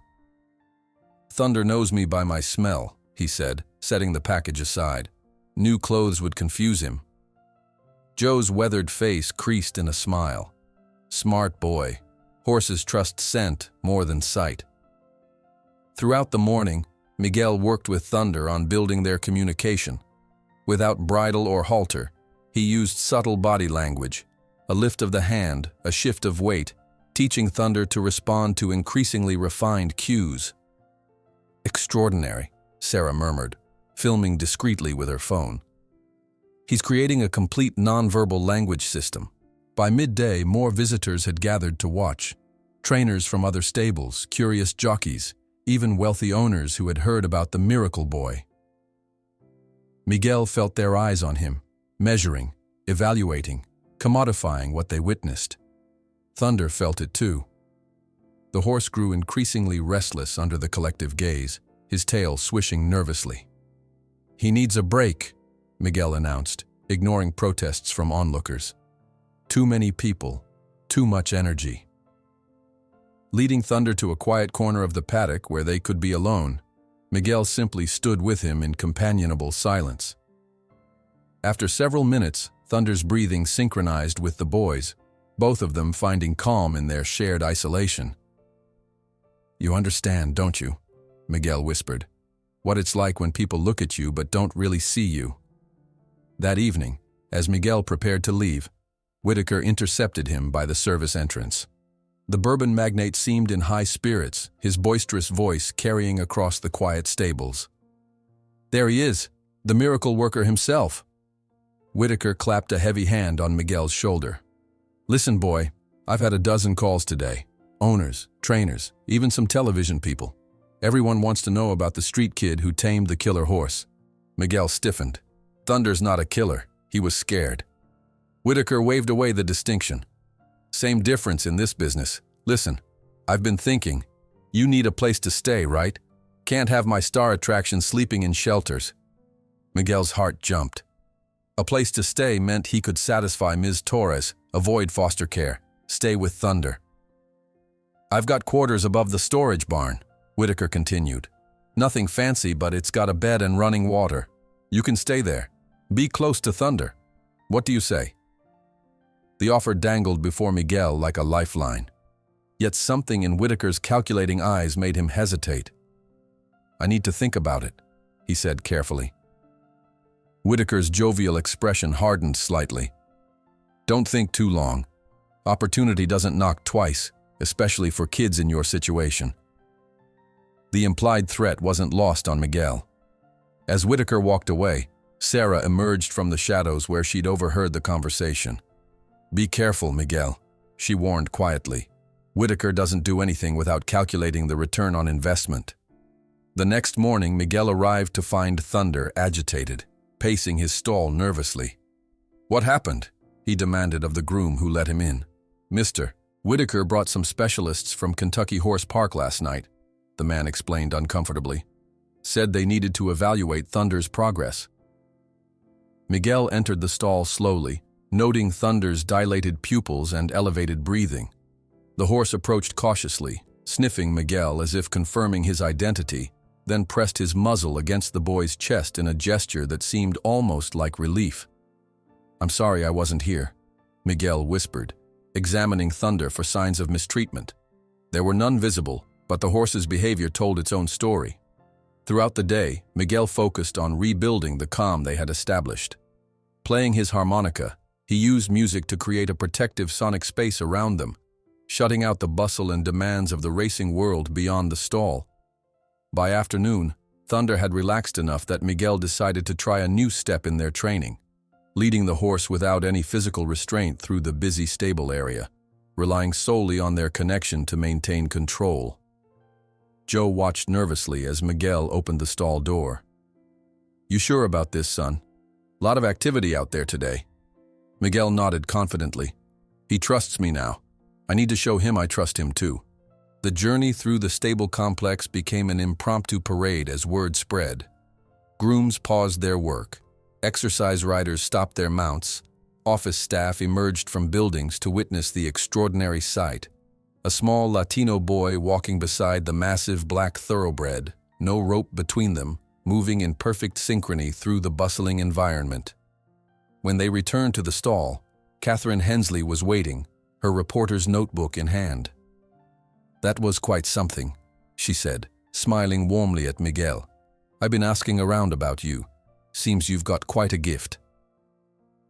S1: Thunder knows me by my smell, he said, setting the package aside. New clothes would confuse him. Joe's weathered face creased in a smile. Smart boy. Horses trust scent more than sight. Throughout the morning, Miguel worked with Thunder on building their communication. Without bridle or halter, he used subtle body language, a lift of the hand, a shift of weight, teaching Thunder to respond to increasingly refined cues. Extraordinary, Sarah murmured, filming discreetly with her phone. He's creating a complete nonverbal language system. By midday, more visitors had gathered to watch. Trainers from other stables, curious jockeys, even wealthy owners who had heard about the miracle boy. Miguel felt their eyes on him, measuring, evaluating, commodifying what they witnessed. Thunder felt it too. The horse grew increasingly restless under the collective gaze, his tail swishing nervously. He needs a break, Miguel announced, ignoring protests from onlookers. Too many people, too much energy. Leading Thunder to a quiet corner of the paddock where they could be alone, Miguel simply stood with him in companionable silence. After several minutes, Thunder's breathing synchronized with the boys, both of them finding calm in their shared isolation. You understand, don't you? Miguel whispered. What it's like when people look at you but don't really see you. That evening, as Miguel prepared to leave, Whitaker intercepted him by the service entrance. The bourbon magnate seemed in high spirits, his boisterous voice carrying across the quiet stables. There he is, the miracle worker himself. Whitaker clapped a heavy hand on Miguel's shoulder. Listen, boy, I've had a dozen calls today. Owners, trainers, even some television people. Everyone wants to know about the street kid who tamed the killer horse. Miguel stiffened. Thunder's not a killer. He was scared. Whitaker waved away the distinction. Same difference in this business. Listen, I've been thinking. You need a place to stay, right? Can't have my star attraction sleeping in shelters. Miguel's heart jumped. A place to stay meant he could satisfy Ms. Torres, avoid foster care, stay with Thunder. I've got quarters above the storage barn, Whitaker continued. Nothing fancy, but it's got a bed and running water. You can stay there. Be close to Thunder. What do you say? The offer dangled before Miguel like a lifeline. Yet something in Whitaker's calculating eyes made him hesitate. I need to think about it, he said carefully. Whitaker's jovial expression hardened slightly. Don't think too long. Opportunity doesn't knock twice, especially for kids in your situation. The implied threat wasn't lost on Miguel. As Whitaker walked away, Sarah emerged from the shadows where she'd overheard the conversation. Be careful, Miguel, she warned quietly. Whitaker doesn't do anything without calculating the return on investment. The next morning, Miguel arrived to find Thunder agitated, pacing his stall nervously. What happened? He demanded of the groom who let him in. Mister, Whitaker brought some specialists from Kentucky Horse Park last night, the man explained uncomfortably. Said they needed to evaluate Thunder's progress. Miguel entered the stall slowly, noting Thunder's dilated pupils and elevated breathing. The horse approached cautiously, sniffing Miguel as if confirming his identity, then pressed his muzzle against the boy's chest in a gesture that seemed almost like relief. I'm sorry I wasn't here, Miguel whispered, examining Thunder for signs of mistreatment. There were none visible, but the horse's behavior told its own story. Throughout the day, Miguel focused on rebuilding the calm they had established. Playing his harmonica, he used music to create a protective sonic space around them, shutting out the bustle and demands of the racing world beyond the stall. By afternoon, Thunder had relaxed enough that Miguel decided to try a new step in their training, leading the horse without any physical restraint through the busy stable area, relying solely on their connection to maintain control. Joe watched nervously as Miguel opened the stall door. You sure about this, son? Lot of activity out there today. Miguel nodded confidently. He trusts me now. I need to show him I trust him too. The journey through the stable complex became an impromptu parade as word spread. Grooms paused their work. Exercise riders stopped their mounts. Office staff emerged from buildings to witness the extraordinary sight. A small Latino boy walking beside the massive black thoroughbred, no rope between them, moving in perfect synchrony through the bustling environment. When they returned to the stall, Catherine Hensley was waiting, her reporter's notebook in hand. That was quite something, she said, smiling warmly at Miguel. I've been asking around about you. Seems you've got quite a gift.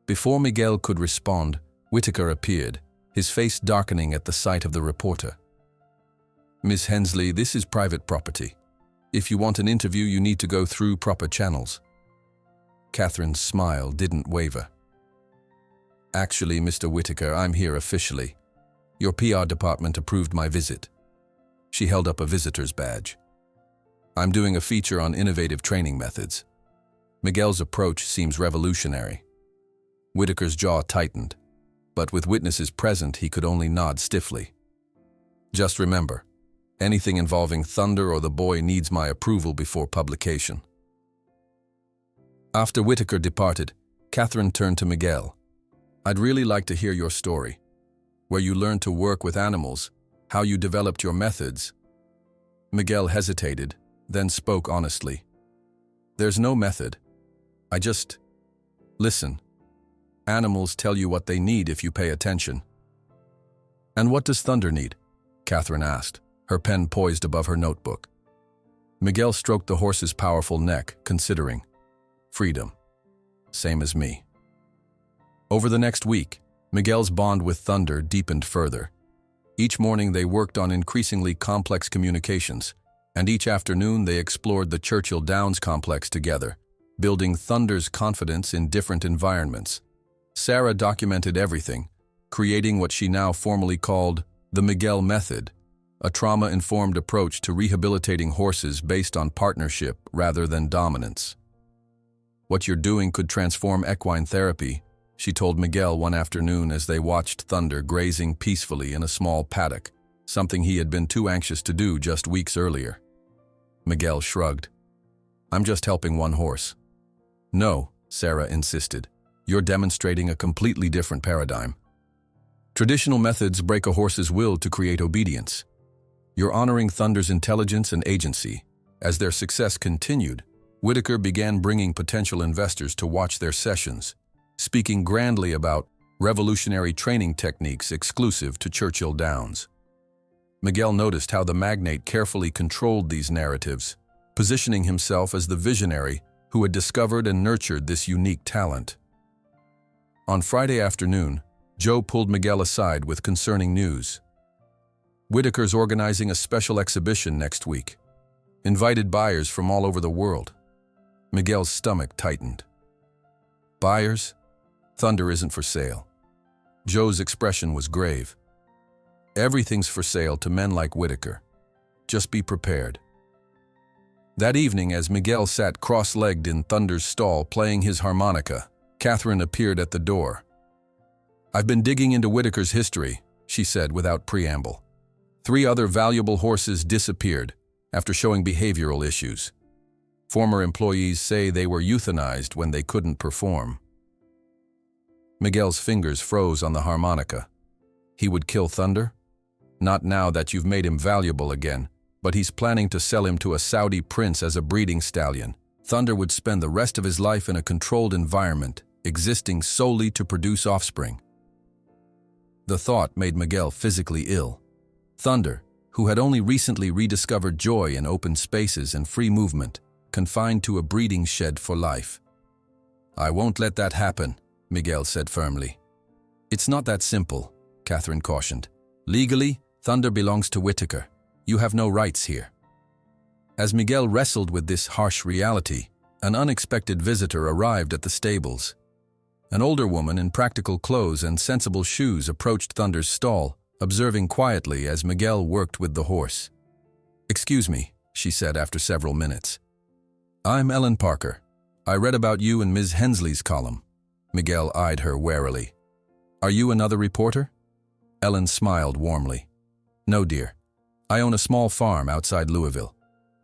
S1: Before Miguel could respond, Whitaker appeared, his face darkening at the sight of the reporter. Miss Hensley, this is private property. If you want an interview, you need to go through proper channels. Catherine's smile didn't waver. Actually, Mr. Whitaker, I'm here officially. Your PR department approved my visit. She held up a visitor's badge. I'm doing a feature on innovative training methods. Miguel's approach seems revolutionary. Whitaker's jaw tightened, but with witnesses present, he could only nod stiffly. Just remember, anything involving Thunder or the boy needs my approval before publication. After Whitaker departed, Catherine turned to Miguel. I'd really like to hear your story, where you learned to work with animals, how you developed your methods. Miguel hesitated, then spoke honestly. There's no method. I just listen. Animals tell you what they need if you pay attention. And what does Thunder need? Catherine asked, her pen poised above her notebook. Miguel stroked the horse's powerful neck, considering. Freedom. Same as me. Over the next week, Miguel's bond with Thunder deepened further. Each morning they worked on increasingly complex communications, and each afternoon they explored the Churchill Downs complex together, building Thunder's confidence in different environments. Sarah documented everything, creating what she now formally called the Miguel Method, a trauma-informed approach to rehabilitating horses based on partnership rather than dominance. "What you're doing could transform equine therapy," she told Miguel one afternoon as they watched Thunder grazing peacefully in a small paddock, something he had been too anxious to do just weeks earlier. Miguel shrugged. "I'm just helping one horse." "No," Sarah insisted. "You're demonstrating a completely different paradigm. Traditional methods break a horse's will to create obedience. You're honoring Thunder's intelligence and agency." As their success continued, Whitaker began bringing potential investors to watch their sessions, speaking grandly about revolutionary training techniques exclusive to Churchill Downs. Miguel noticed how the magnate carefully controlled these narratives, positioning himself as the visionary who had discovered and nurtured this unique talent. On Friday afternoon, Joe pulled Miguel aside with concerning news. "Whitaker's organizing a special exhibition next week. Invited buyers from all over the world." Miguel's stomach tightened. "Buyers? Thunder isn't for sale." Joe's expression was grave. "Everything's for sale to men like Whitaker. Just be prepared." That evening, as Miguel sat cross-legged in Thunder's stall playing his harmonica, Catherine appeared at the door. "I've been digging into Whitaker's history," she said without preamble. 3 other valuable horses disappeared after showing behavioral issues. Former employees say they were euthanized when they couldn't perform. Miguel's fingers froze on the harmonica. He would kill Thunder? Not now that you've made him valuable again, but he's planning to sell him to a Saudi prince as a breeding stallion. Thunder would spend the rest of his life in a controlled environment, existing solely to produce offspring. The thought made Miguel physically ill. Thunder, who had only recently rediscovered joy in open spaces and free movement, confined to a breeding shed for life. "I won't let that happen," Miguel said firmly. "It's not that simple," Catherine cautioned. "Legally, Thunder belongs to Whitaker. You have no rights here." As Miguel wrestled with this harsh reality, an unexpected visitor arrived at the stables. An older woman in practical clothes and sensible shoes approached Thunder's stall, observing quietly as Miguel worked with the horse. "Excuse me," she said after several minutes. "I'm Ellen Parker. I read about you in Ms. Hensley's column." Miguel eyed her warily. "Are you another reporter?" Ellen smiled warmly. "No, dear. I own a small farm outside Louisville.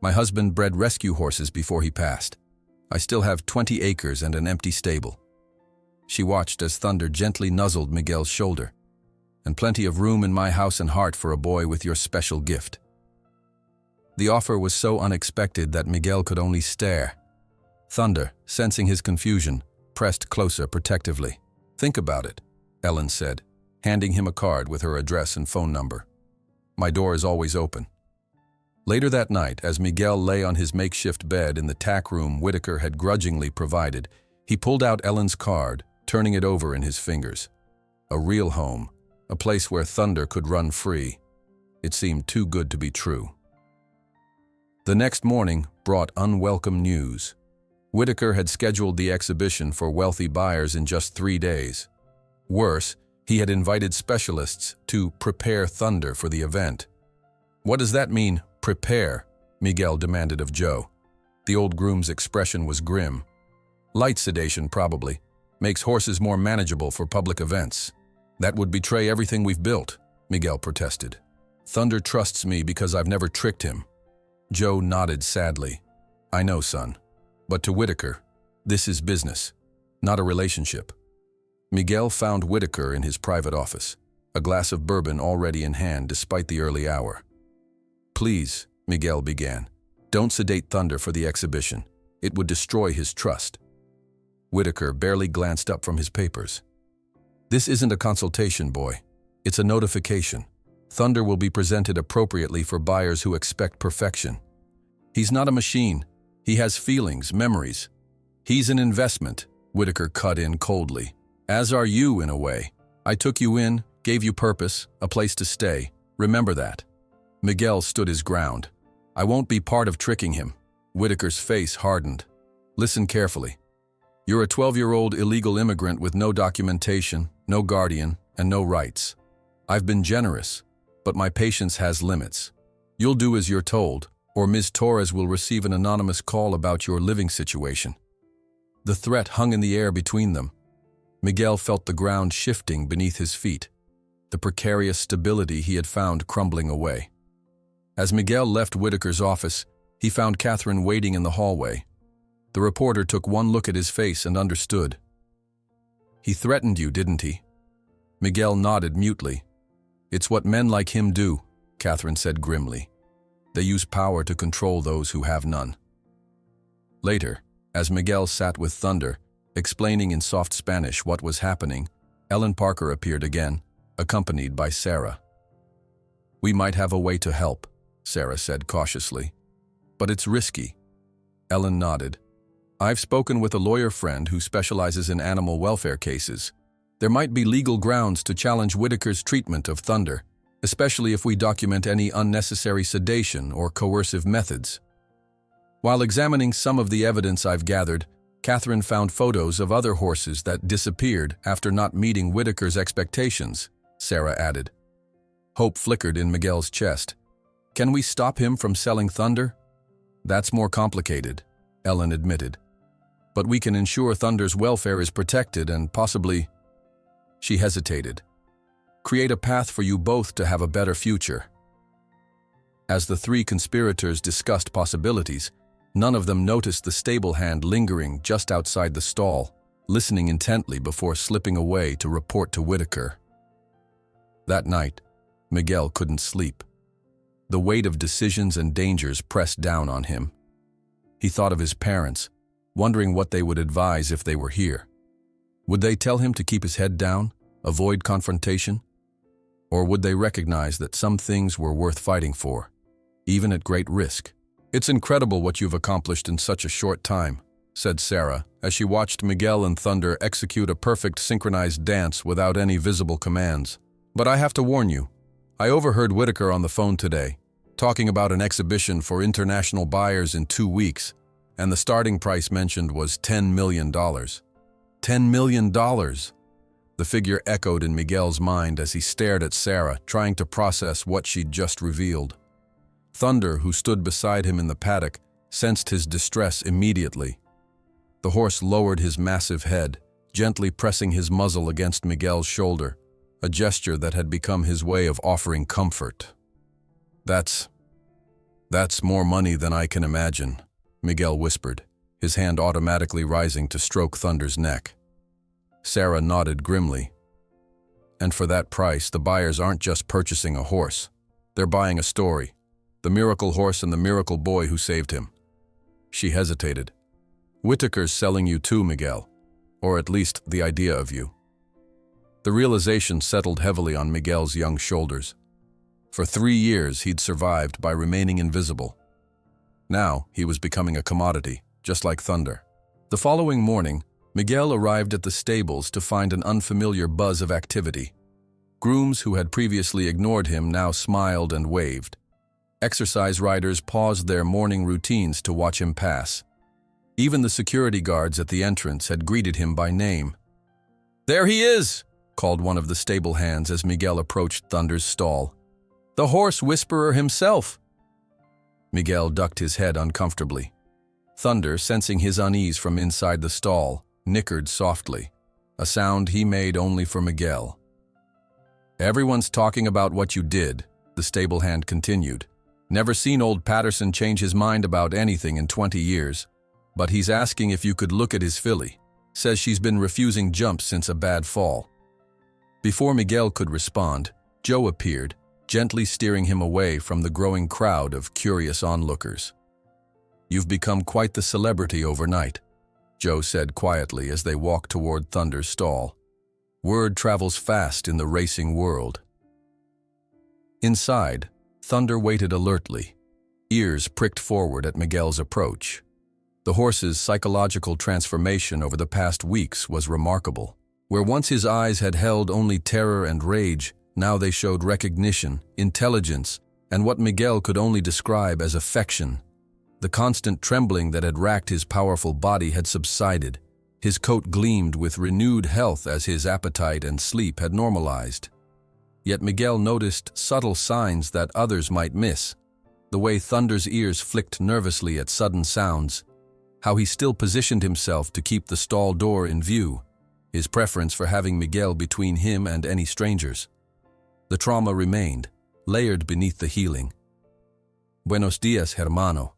S1: My husband bred rescue horses before he passed. I still have 20 acres and an empty stable." She watched as Thunder gently nuzzled Miguel's shoulder. "And plenty of room in my house and heart for a boy with your special gift." The offer was so unexpected that Miguel could only stare. Thunder, sensing his confusion, pressed closer protectively. "Think about it," Ellen said, handing him a card with her address and phone number. "My door is always open." Later that night, as Miguel lay on his makeshift bed in the tack room Whitaker had grudgingly provided, he pulled out Ellen's card, turning it over in his fingers. A real home, a place where Thunder could run free. It seemed too good to be true. The next morning brought unwelcome news. Whitaker had scheduled the exhibition for wealthy buyers in just 3 days. Worse, he had invited specialists to prepare Thunder for the event. "What does that mean, prepare?" Miguel demanded of Joe. The old groom's expression was grim. "Light sedation, probably. Makes horses more manageable for public events." "That would betray everything we've built," Miguel protested. "Thunder trusts me because I've never tricked him." Joe nodded sadly. "I know, son. But to Whitaker, this is business, not a relationship." Miguel found Whitaker in his private office, a glass of bourbon already in hand despite the early hour. "Please," Miguel began, "don't sedate Thunder for the exhibition. It would destroy his trust." Whitaker barely glanced up from his papers. "This isn't a consultation, boy. It's a notification. Thunder will be presented appropriately for buyers who expect perfection. He's not a machine. He has feelings, memories. He's an investment," Whitaker cut in coldly. "As are you, in a way. I took you in, gave you purpose, a place to stay. Remember that." Miguel stood his ground. "I won't be part of tricking him." Whitaker's face hardened. "Listen carefully. You're a 12-year-old illegal immigrant with no documentation, no guardian, and no rights. I've been generous. but my patience has limits. You'll do as you're told, or Ms. Torres will receive an anonymous call about your living situation." The threat hung in the air between them. Miguel felt the ground shifting beneath his feet, the precarious stability he had found crumbling away. As Miguel left Whitaker's office, he found Catherine waiting in the hallway. The reporter took one look at his face and understood. "He threatened you, didn't he?" Miguel nodded mutely. "It's what men like him do," Catherine said grimly. "They use power to control those who have none." Later, as Miguel sat with Thunder, explaining in soft Spanish what was happening, Ellen Parker appeared again, accompanied by Sarah. "We might have a way to help," Sarah said cautiously. "But it's risky." Ellen nodded. "I've spoken with a lawyer friend who specializes in animal welfare cases. There might be legal grounds to challenge Whitaker's treatment of Thunder, especially if we document any unnecessary sedation or coercive methods." While examining some of the evidence I've gathered, Catherine found photos of other horses that disappeared after not meeting Whitaker's expectations, Sarah added. Hope flickered in Miguel's chest. "Can we stop him from selling Thunder?" "That's more complicated," Ellen admitted. "But we can ensure Thunder's welfare is protected and possibly—" She hesitated. "Create a path for you both to have a better future." As the three conspirators discussed possibilities, none of them noticed the stable hand lingering just outside the stall, listening intently before slipping away to report to Whitaker. That night, Miguel couldn't sleep. The weight of decisions and dangers pressed down on him. He thought of his parents, wondering what they would advise if they were here. Would they tell him to keep his head down, avoid confrontation? Or would they recognize that some things were worth fighting for, even at great risk? "It's incredible what you've accomplished in such a short time," said Sarah, as she watched Miguel and Thunder execute a perfect synchronized dance without any visible commands. "But I have to warn you, I overheard Whitaker on the phone today, talking about an exhibition for international buyers in 2 weeks, and the starting price mentioned was $10 million. $10 million! The figure echoed in Miguel's mind as he stared at Sarah, trying to process what she'd just revealed. Thunder, who stood beside him in the paddock, sensed his distress immediately. The horse lowered his massive head, gently pressing his muzzle against Miguel's shoulder, a gesture that had become his way of offering comfort. That's more money than I can imagine," Miguel whispered, his hand automatically rising to stroke Thunder's neck. Sarah nodded grimly. "And for that price, the buyers aren't just purchasing a horse. They're buying a story. The miracle horse and the miracle boy who saved him." She hesitated. "Whitaker's selling you too, Miguel. Or at least the idea of you." The realization settled heavily on Miguel's young shoulders. For 3 years, he'd survived by remaining invisible. Now, he was becoming a commodity, just like Thunder. The following morning, Miguel arrived at the stables to find an unfamiliar buzz of activity. Grooms who had previously ignored him now smiled and waved. Exercise riders paused their morning routines to watch him pass. Even the security guards at the entrance had greeted him by name. "There he is!" called one of the stable hands as Miguel approached Thunder's stall. "The horse whisperer himself!" Miguel ducked his head uncomfortably. Thunder, sensing his unease from inside the stall, nickered softly, a sound he made only for Miguel. "Everyone's talking about what you did," the stable hand continued. "Never seen old Patterson change his mind about anything in 20 years. But he's asking if you could look at his filly. Says she's been refusing jumps since a bad fall." Before Miguel could respond, Joe appeared, gently steering him away from the growing crowd of curious onlookers. "You've become quite the celebrity overnight," Joe said quietly as they walked toward Thunder's stall. "Word travels fast in the racing world." Inside, Thunder waited alertly, ears pricked forward at Miguel's approach. The horse's psychological transformation over the past weeks was remarkable. Where once his eyes had held only terror and rage, now they showed recognition, intelligence, and what Miguel could only describe as affection. The constant trembling that had racked his powerful body had subsided. His coat gleamed with renewed health as his appetite and sleep had normalized. Yet Miguel noticed subtle signs that others might miss. The way Thunder's ears flicked nervously at sudden sounds, how he still positioned himself to keep the stall door in view, his preference for having Miguel between him and any strangers. The trauma remained, layered beneath the healing. "Buenos dias, hermano,"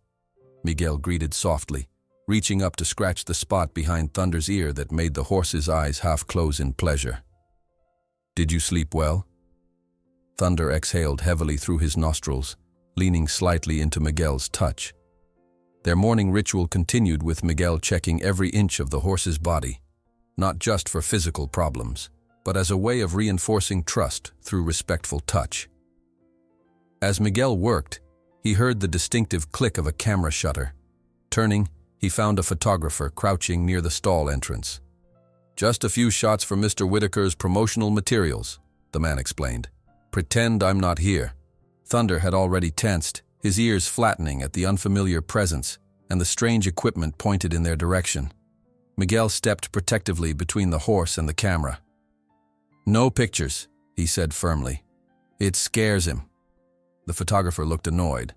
S1: Miguel greeted softly, reaching up to scratch the spot behind Thunder's ear that made the horse's eyes half close in pleasure. "Did you sleep well?" Thunder exhaled heavily through his nostrils, leaning slightly into Miguel's touch. Their morning ritual continued with Miguel checking every inch of the horse's body, not just for physical problems, but as a way of reinforcing trust through respectful touch. As Miguel worked, he heard the distinctive click of a camera shutter. Turning, he found a photographer crouching near the stall entrance. "Just a few shots for Mr. Whitaker's promotional materials," the man explained. "Pretend I'm not here." Thunder had already tensed, his ears flattening at the unfamiliar presence and the strange equipment pointed in their direction. Miguel stepped protectively between the horse and the camera. "No pictures," he said firmly. "It scares him." The photographer looked annoyed.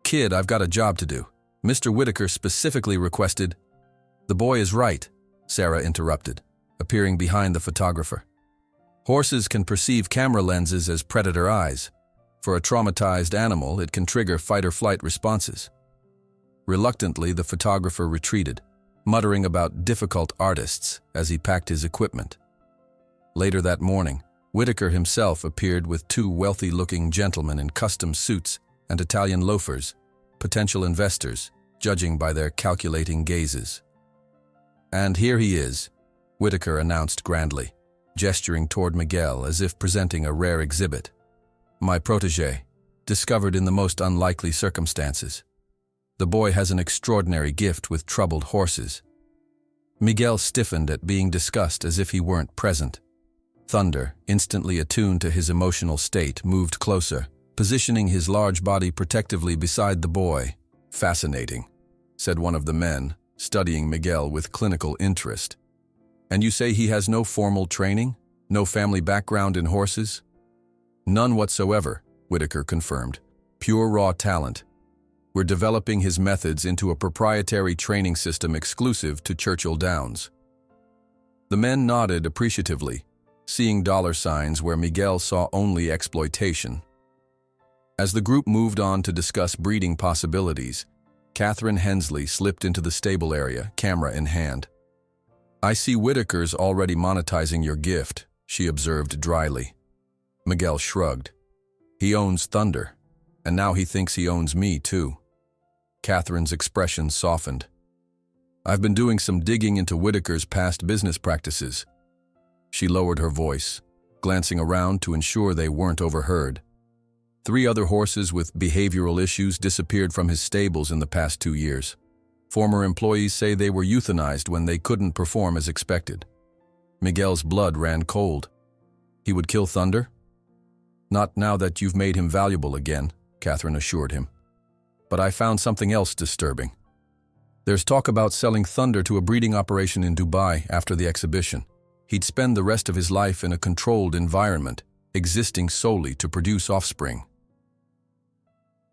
S1: "Kid, I've got a job to do. Mr. Whitaker specifically requested—" "The boy is right," Sarah interrupted, appearing behind the photographer. "Horses can perceive camera lenses as predator eyes. For a traumatized animal, it can trigger fight-or-flight responses." Reluctantly, the photographer retreated, muttering about difficult artists as he packed his equipment. Later that morning, Whitaker himself appeared with two wealthy-looking gentlemen in custom suits and Italian loafers, potential investors, judging by their calculating gazes. "And here he is," Whitaker announced grandly, gesturing toward Miguel as if presenting a rare exhibit. "My protégé, discovered in the most unlikely circumstances. The boy has an extraordinary gift with troubled horses." Miguel stiffened at being discussed as if he weren't present. Thunder, instantly attuned to his emotional state, moved closer, positioning his large body protectively beside the boy. "Fascinating," said one of the men, studying Miguel with clinical interest. "And you say he has no formal training? No family background in horses?" "None whatsoever," Whitaker confirmed. "Pure raw talent. We're developing his methods into a proprietary training system exclusive to Churchill Downs." The men nodded appreciatively, seeing dollar signs where Miguel saw only exploitation. As the group moved on to discuss breeding possibilities, Catherine Hensley slipped into the stable area, camera in hand. "I see Whitaker's already monetizing your gift," she observed dryly. Miguel shrugged. "He owns Thunder, and now he thinks he owns me too." Catherine's expression softened. "I've been doing some digging into Whitaker's past business practices." She lowered her voice, glancing around to ensure they weren't overheard. 3 other horses with behavioral issues disappeared from his stables in the past 2 years. Former employees say they were euthanized when they couldn't perform as expected. Miguel's blood ran cold. "He would kill Thunder?" "Not now that you've made him valuable again," Catherine assured him. "But I found something else disturbing. There's talk about selling Thunder to a breeding operation in Dubai after the exhibition. He'd spend the rest of his life in a controlled environment, existing solely to produce offspring."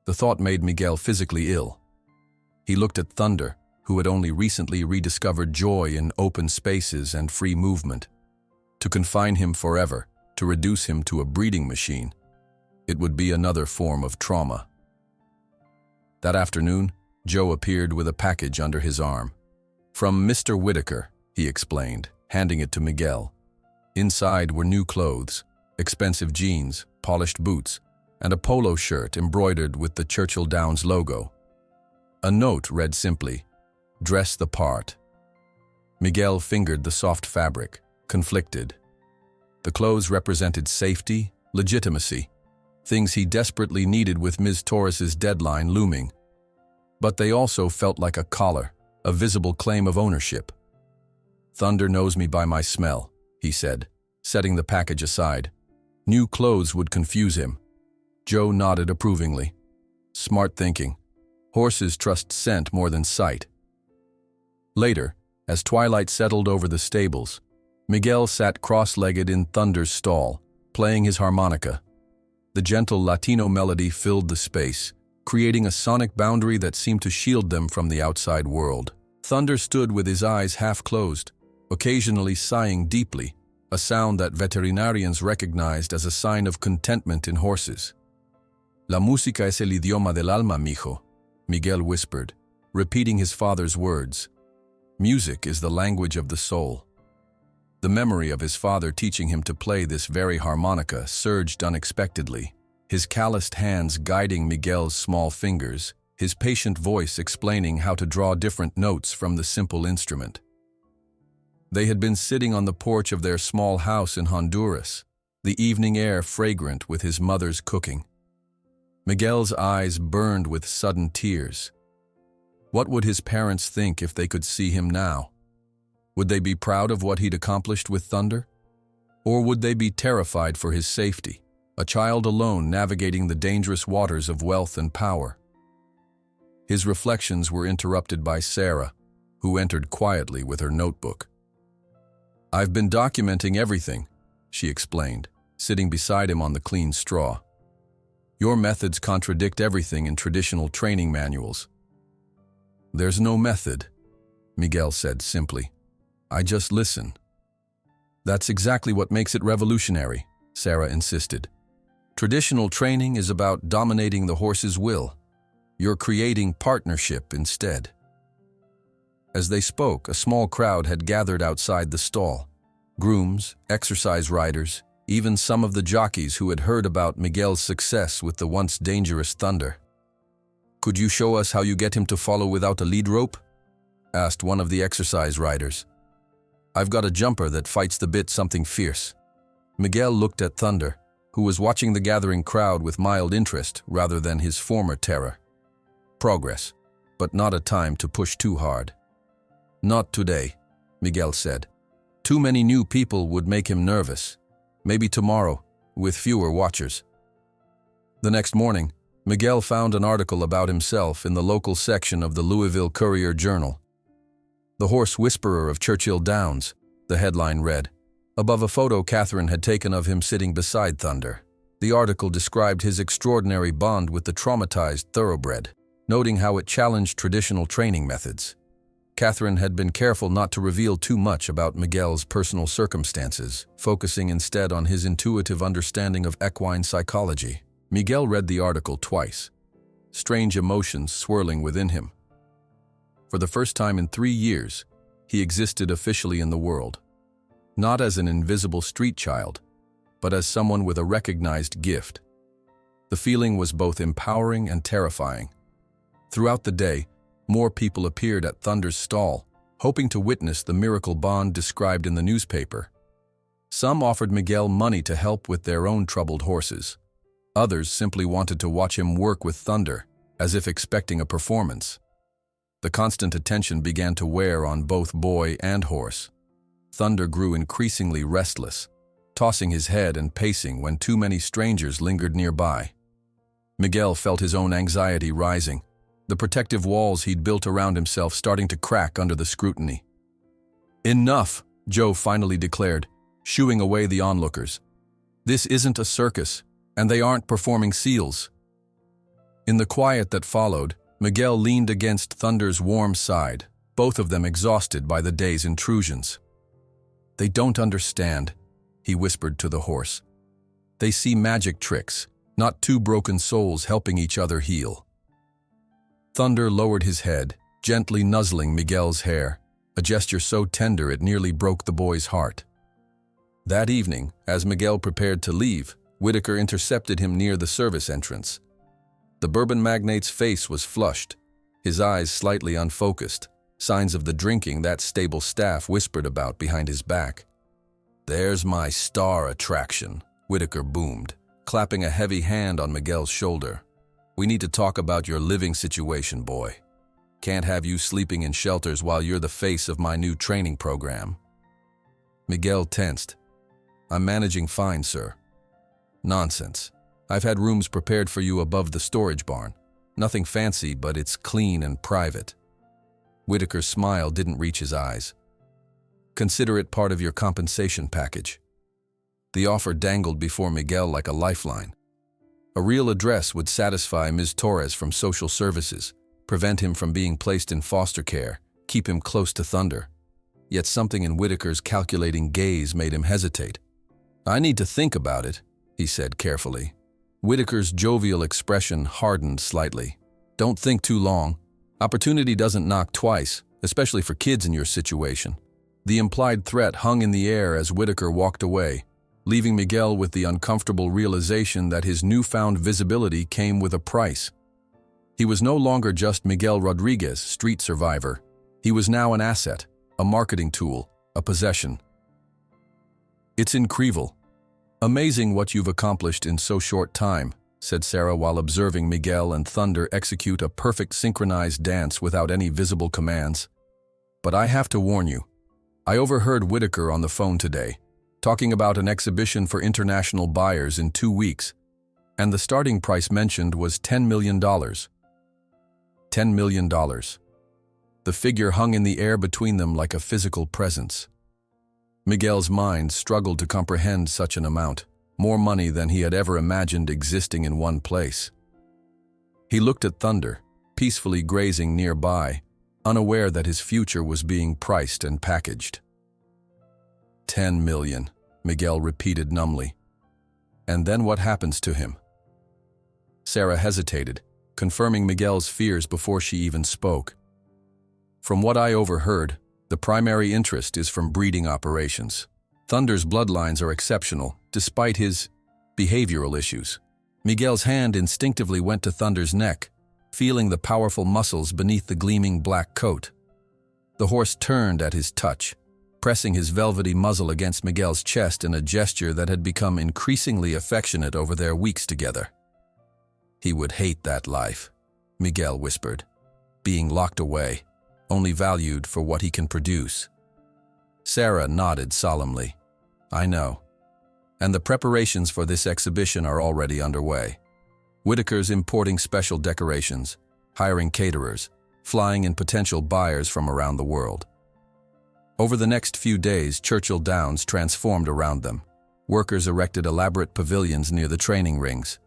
S1: The thought made Miguel physically ill. He looked at Thunder, who had only recently rediscovered joy in open spaces and free movement. To confine him forever, to reduce him to a breeding machine, it would be another form of trauma. That afternoon, Joe appeared with a package under his arm. "From Mr. Whitaker," he explained, handing it to Miguel. Inside were new clothes, expensive jeans, polished boots, and a polo shirt embroidered with the Churchill Downs logo. A note read simply, "Dress the part." Miguel fingered the soft fabric, conflicted. The clothes represented safety, legitimacy, things he desperately needed with Ms. Torres's deadline looming. But they also felt like a collar, a visible claim of ownership. "Thunder knows me by my smell," he said, setting the package aside. New clothes would confuse him. Joe nodded approvingly. Smart thinking. Horses trust scent more than sight. Later, as twilight settled over the stables, Miguel sat cross-legged in Thunder's stall, playing his harmonica. The gentle Latino melody filled the space, creating a sonic boundary that seemed to shield them from the outside world. Thunder stood with his eyes half closed, occasionally sighing deeply, a sound that veterinarians recognized as a sign of contentment in horses. La música es el idioma del alma, mijo, Miguel whispered, repeating his father's words. Music is the language of the soul. The memory of his father teaching him to play this very harmonica surged unexpectedly, his calloused hands guiding Miguel's small fingers, his patient voice explaining how to draw different notes from the simple instrument. They had been sitting on the porch of their small house in Honduras, the evening air fragrant with his mother's cooking. Miguel's eyes burned with sudden tears. What would his parents think if they could see him now? Would they be proud of what he'd accomplished with Thunder? Or would they be terrified for his safety, a child alone navigating the dangerous waters of wealth and power? His reflections were interrupted by Sarah, who entered quietly with her notebook. "I've been documenting everything," she explained, sitting beside him on the clean straw. "Your methods contradict everything in traditional training manuals." "There's no method," Miguel said simply. "I just listen." "That's exactly what makes it revolutionary," Sarah insisted. "Traditional training is about dominating the horse's will. You're creating partnership instead." As they spoke, a small crowd had gathered outside the stall. Grooms, exercise riders, even some of the jockeys who had heard about Miguel's success with the once dangerous Thunder. "Could you show us how you get him to follow without a lead rope?" asked one of the exercise riders. "I've got a jumper that fights the bit something fierce." Miguel looked at Thunder, who was watching the gathering crowd with mild interest rather than his former terror. "Progress, but not a time to push too hard." "Not today," Miguel said. "Too many new people would make him nervous. Maybe tomorrow, with fewer watchers." The next morning, Miguel found an article about himself in the local section of the Louisville Courier-Journal. "The Horse Whisperer of Churchill Downs," the headline read, above a photo Catherine had taken of him sitting beside Thunder. The article described his extraordinary bond with the traumatized thoroughbred, noting how it challenged traditional training methods. Catherine had been careful not to reveal too much about Miguel's personal circumstances, focusing instead on his intuitive understanding of equine psychology. Miguel read the article twice, strange emotions swirling within him. For the first time in 3 years, he existed officially in the world, not as an invisible street child, but as someone with a recognized gift. The feeling was both empowering and terrifying. Throughout the day, more people appeared at Thunder's stall, hoping to witness the miracle bond described in the newspaper. Some offered Miguel money to help with their own troubled horses. Others simply wanted to watch him work with Thunder, as if expecting a performance. The constant attention began to wear on both boy and horse. Thunder grew increasingly restless, tossing his head and pacing when too many strangers lingered nearby. Miguel felt his own anxiety rising, the protective walls he'd built around himself starting to crack under the scrutiny. "Enough," Joe finally declared, shooing away the onlookers. "This isn't a circus, and they aren't performing seals." In the quiet that followed, Miguel leaned against Thunder's warm side, both of them exhausted by the day's intrusions. "They don't understand," he whispered to the horse. "They see magic tricks, not two broken souls helping each other heal." Thunder lowered his head, gently nuzzling Miguel's hair, a gesture so tender it nearly broke the boy's heart. That evening, as Miguel prepared to leave, Whitaker intercepted him near the service entrance. The bourbon magnate's face was flushed, his eyes slightly unfocused, signs of the drinking that stable staff whispered about behind his back. "There's my star attraction," Whitaker boomed, clapping a heavy hand on Miguel's shoulder. "We need to talk about your living situation, boy. Can't have you sleeping in shelters while you're the face of my new training program." Miguel tensed. "I'm managing fine, sir." "Nonsense. I've had rooms prepared for you above the storage barn. Nothing fancy, but it's clean and private." Whitaker's smile didn't reach his eyes. "Consider it part of your compensation package." The offer dangled before Miguel like a lifeline. A real address would satisfy Ms. Torres from social services, prevent him from being placed in foster care, keep him close to Thunder. Yet something in Whitaker's calculating gaze made him hesitate. "I need to think about it," he said carefully. Whitaker's jovial expression hardened slightly. "Don't think too long. Opportunity doesn't knock twice, especially for kids in your situation." The implied threat hung in the air as Whitaker walked away, leaving Miguel with the uncomfortable realization that his newfound visibility came with a price. He was no longer just Miguel Rodriguez, street survivor. He was now an asset, a marketing tool, a possession. "It's incredible. Amazing what you've accomplished in so short time," said Sarah while observing Miguel and Thunder execute a perfect synchronized dance without any visible commands. "But I have to warn you. I overheard Whitaker on the phone today, talking about an exhibition for international buyers in 2 weeks, and the starting price mentioned was $10 million. $10 million. The figure hung in the air between them like a physical presence. Miguel's mind struggled to comprehend such an amount, more money than he had ever imagined existing in one place. He looked at Thunder, peacefully grazing nearby, unaware that his future was being priced and packaged. 10 million, Miguel repeated numbly. And then what happens to him? Sarah hesitated, confirming Miguel's fears before she even spoke. From what I overheard, the primary interest is from breeding operations. Thunder's bloodlines are exceptional, despite his behavioral issues. Miguel's hand instinctively went to Thunder's neck, feeling the powerful muscles beneath the gleaming black coat. The horse turned at his touch, pressing his velvety muzzle against Miguel's chest in a gesture that had become increasingly affectionate over their weeks together. "He would hate that life," Miguel whispered, "being locked away, only valued for what he can produce." Sarah nodded solemnly. "I know. And the preparations for this exhibition are already underway. Whitaker's importing special decorations, hiring caterers, flying in potential buyers from around the world." Over the next few days, Churchill Downs transformed around them. Workers erected elaborate pavilions near the training rings.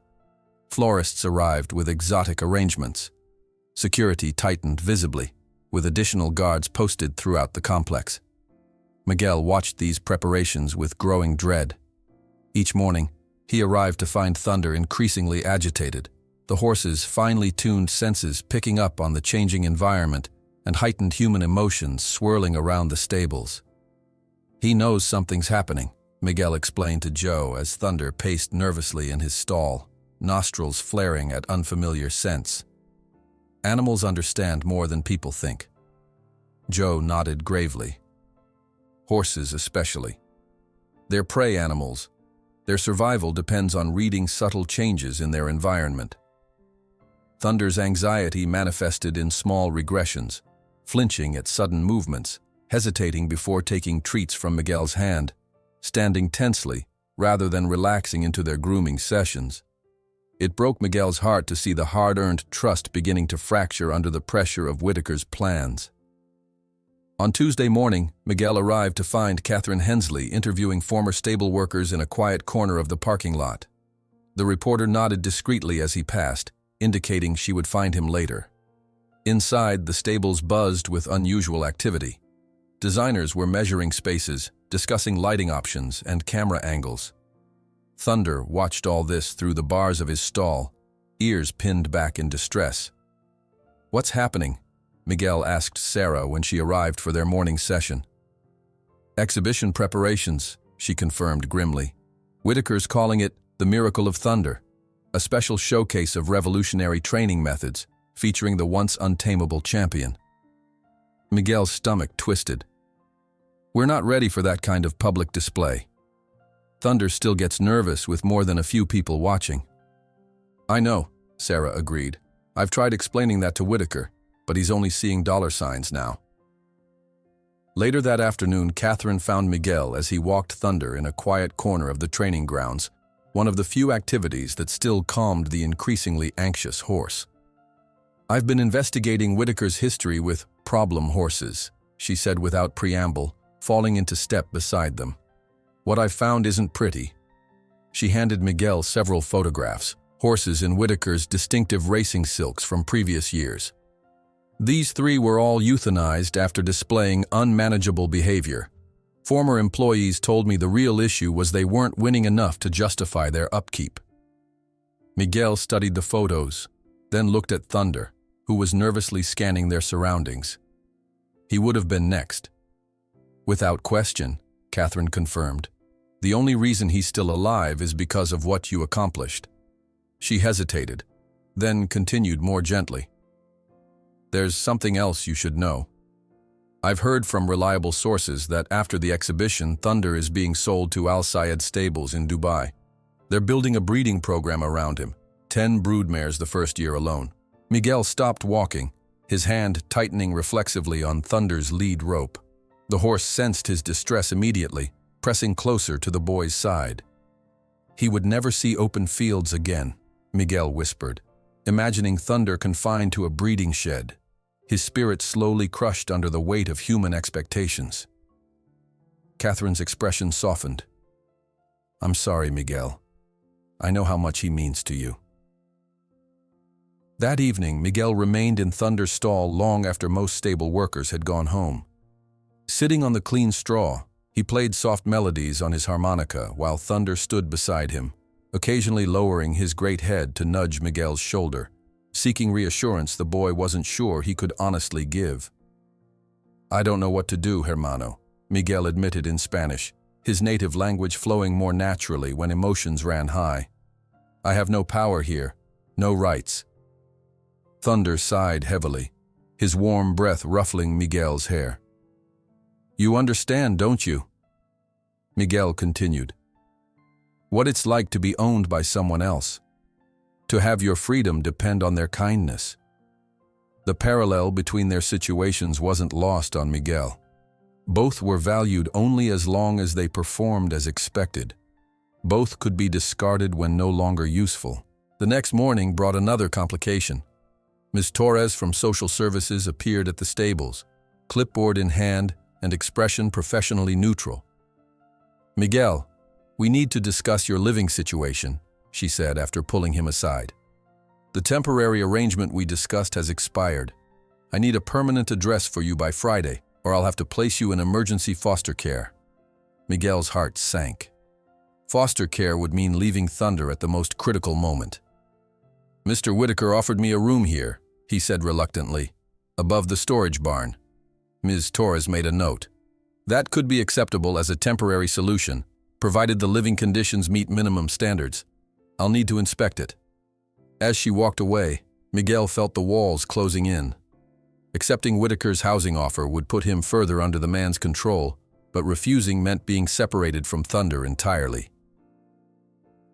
S1: Florists arrived with exotic arrangements. Security tightened visibly, with additional guards posted throughout the complex. Miguel watched these preparations with growing dread. Each morning, he arrived to find Thunder increasingly agitated, the horse's finely tuned senses picking up on the changing environment and heightened human emotions swirling around the stables. "He knows something's happening," Miguel explained to Joe as Thunder paced nervously in his stall, nostrils flaring at unfamiliar scents. "Animals understand more than people think." Joe nodded gravely. "Horses especially. They're prey animals. Their survival depends on reading subtle changes in their environment." Thunder's anxiety manifested in small regressions, flinching at sudden movements, hesitating before taking treats from Miguel's hand, standing tensely rather than relaxing into their grooming sessions. It broke Miguel's heart to see the hard-earned trust beginning to fracture under the pressure of Whitaker's plans. On Tuesday morning, Miguel arrived to find Catherine Hensley interviewing former stable workers in a quiet corner of the parking lot. The reporter nodded discreetly as he passed, indicating she would find him later. Inside, the stables buzzed with unusual activity. Designers were measuring spaces, discussing lighting options and camera angles. Thunder watched all this through the bars of his stall, ears pinned back in distress. "What's happening?" Miguel asked Sarah when she arrived for their morning session. "Exhibition preparations," she confirmed grimly. "Whitaker's calling it the Miracle of Thunder, a special showcase of revolutionary training methods featuring the once untamable champion." Miguel's stomach twisted. "We're not ready for that kind of public display. Thunder still gets nervous with more than a few people watching." "I know," Sarah agreed. "I've tried explaining that to Whitaker, but he's only seeing dollar signs now." Later that afternoon, Catherine found Miguel as he walked Thunder in a quiet corner of the training grounds, one of the few activities that still calmed the increasingly anxious horse. "I've been investigating Whitaker's history with problem horses," she said without preamble, falling into step beside them. What I've found isn't pretty." She handed Miguel several photographs, horses in Whitaker's distinctive racing silks from previous years. These three were all euthanized after displaying unmanageable behavior. Former employees told me the real issue was they weren't winning enough to justify their upkeep. Miguel studied the photos, then looked at Thunder, who was nervously scanning their surroundings. He would have been next. "Without question," Catherine confirmed. "The only reason he's still alive is because of what you accomplished." She hesitated, then continued more gently. "There's something else you should know. I've heard from reliable sources that after the exhibition, Thunder is being sold to Al Sayed Stables in Dubai. They're building a breeding program around him, 10 broodmares the first year alone." Miguel stopped walking, his hand tightening reflexively on Thunder's lead rope. The horse sensed his distress immediately, pressing closer to the boy's side. "He would never see open fields again," Miguel whispered, imagining Thunder confined to a breeding shed, his spirit slowly crushed under the weight of human expectations. Catherine's expression softened. "I'm sorry, Miguel. I know how much he means to you." That evening, Miguel remained in Thunder's stall long after most stable workers had gone home. Sitting on the clean straw, he played soft melodies on his harmonica while Thunder stood beside him, occasionally lowering his great head to nudge Miguel's shoulder, seeking reassurance the boy wasn't sure he could honestly give. "I don't know what to do, hermano," Miguel admitted in Spanish, his native language flowing more naturally when emotions ran high. "I have no power here, no rights." Thunder sighed heavily, his warm breath ruffling Miguel's hair. "You understand, don't you?" Miguel continued. "What it's like to be owned by someone else. To have your freedom depend on their kindness." The parallel between their situations wasn't lost on Miguel. Both were valued only as long as they performed as expected. Both could be discarded when no longer useful. The next morning brought another complication. Ms. Torres from Social Services appeared at the stables, clipboard in hand and expression professionally neutral. "Miguel, we need to discuss your living situation," she said after pulling him aside. "The temporary arrangement we discussed has expired. I need a permanent address for you by Friday, or I'll have to place you in emergency foster care." Miguel's heart sank. Foster care would mean leaving Thunder at the most critical moment. "Mr. Whitaker offered me a room here," he said reluctantly, "above the storage barn." Ms. Torres made a note. "That could be acceptable as a temporary solution, provided the living conditions meet minimum standards. I'll need to inspect it." As she walked away, Miguel felt the walls closing in. Accepting Whitaker's housing offer would put him further under the man's control, but refusing meant being separated from Thunder entirely.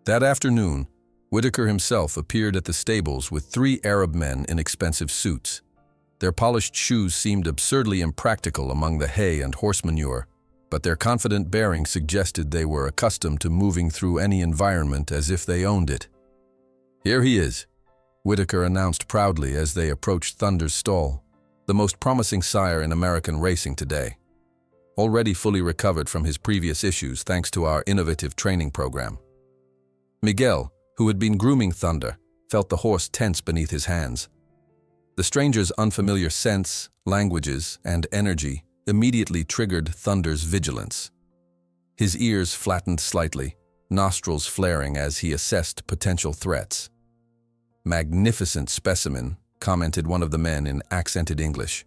S1: That afternoon, Whitaker himself appeared at the stables with 3 Arab men in expensive suits. Their polished shoes seemed absurdly impractical among the hay and horse manure, but their confident bearing suggested they were accustomed to moving through any environment as if they owned it. "Here he is," Whitaker announced proudly as they approached Thunder's stall, the most promising sire in American racing today. Already fully recovered from his previous issues thanks to our innovative training program. Miguel, who had been grooming Thunder, felt the horse tense beneath his hands. The stranger's unfamiliar scents, languages, and energy immediately triggered Thunder's vigilance. His ears flattened slightly, nostrils flaring as he assessed potential threats. "Magnificent specimen," commented one of the men in accented English.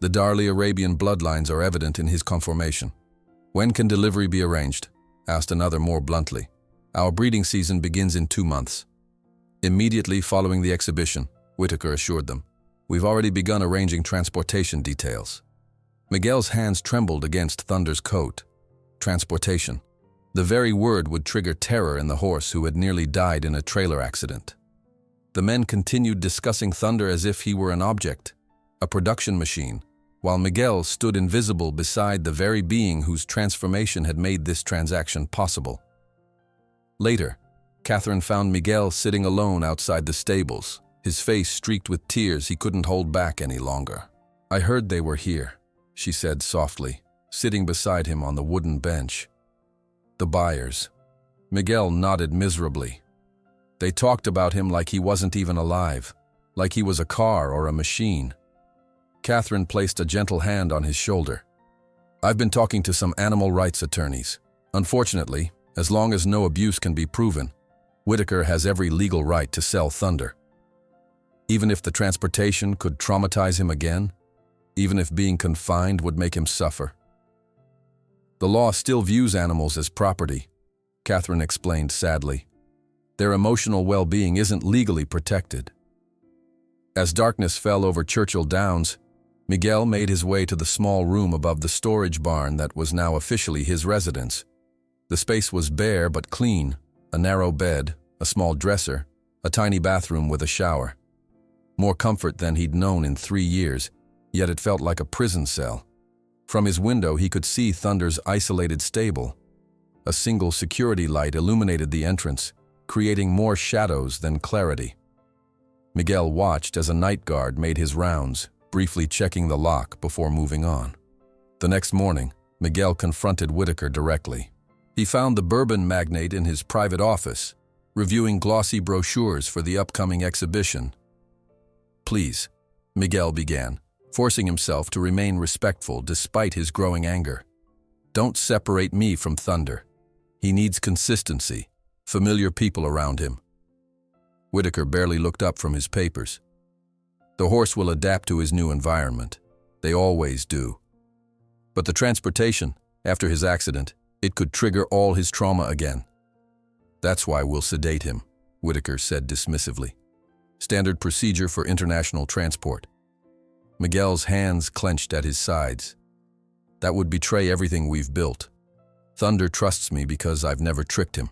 S1: "The Darley Arabian bloodlines are evident in his conformation." "When can delivery be arranged?" asked another more bluntly. "Our breeding season begins in 2 months." "Immediately following the exhibition," Whitaker assured them. "We've already begun arranging transportation details." Miguel's hands trembled against Thunder's coat. Transportation. The very word would trigger terror in the horse who had nearly died in a trailer accident. The men continued discussing Thunder as if he were an object, a production machine, while Miguel stood invisible beside the very being whose transformation had made this transaction possible. Later, Catherine found Miguel sitting alone outside the stables, his face streaked with tears he couldn't hold back any longer. "I heard they were here," she said softly, sitting beside him on the wooden bench. The buyers. Miguel nodded miserably. They talked about him like he wasn't even alive, like he was a car or a machine. Catherine placed a gentle hand on his shoulder. I've been talking to some animal rights attorneys. Unfortunately, as long as no abuse can be proven, Whitaker has every legal right to sell Thunder. Even if the transportation could traumatize him again, even if being confined would make him suffer. The law still views animals as property, Catherine explained sadly. Their emotional well-being isn't legally protected. As darkness fell over Churchill Downs, Miguel made his way to the small room above the storage barn that was now officially his residence. The space was bare but clean, a narrow bed, a small dresser, a tiny bathroom with a shower. More comfort than he'd known in 3 years, yet it felt like a prison cell. From his window he could see Thunder's isolated stable. A single security light illuminated the entrance, creating more shadows than clarity. Miguel watched as a night guard made his rounds, briefly checking the lock before moving on. The next morning, Miguel confronted Whitaker directly. He found the bourbon magnate in his private office, reviewing glossy brochures for the upcoming exhibition. Please, Miguel began, forcing himself to remain respectful despite his growing anger. Don't separate me from Thunder. He needs consistency, familiar people around him. Whitaker barely looked up from his papers. The horse will adapt to his new environment. They always do. But the transportation, after his accident, it could trigger all his trauma again. That's why we'll sedate him, Whitaker said dismissively. Standard procedure for international transport. Miguel's hands clenched at his sides. That would betray everything we've built. Thunder trusts me because I've never tricked him.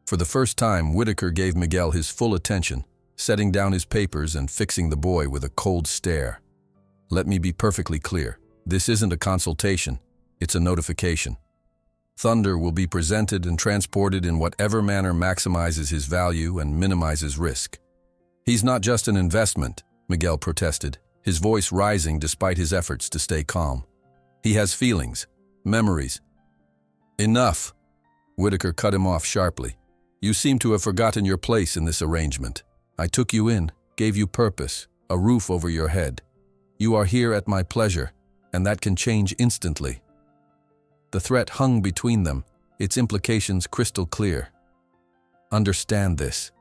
S1: For the first time, Whitaker gave Miguel his full attention, setting down his papers and fixing the boy with a cold stare. Let me be perfectly clear. This isn't a consultation, it's a notification. Thunder will be presented and transported in whatever manner maximizes his value and minimizes risk. He's not just an investment, Miguel protested, his voice rising despite his efforts to stay calm. He has feelings, memories. Enough! Whitaker cut him off sharply. You seem to have forgotten your place in this arrangement. I took you in, gave you purpose, a roof over your head. You are here at my pleasure, and that can change instantly. The threat hung between them, its implications crystal clear. Understand this,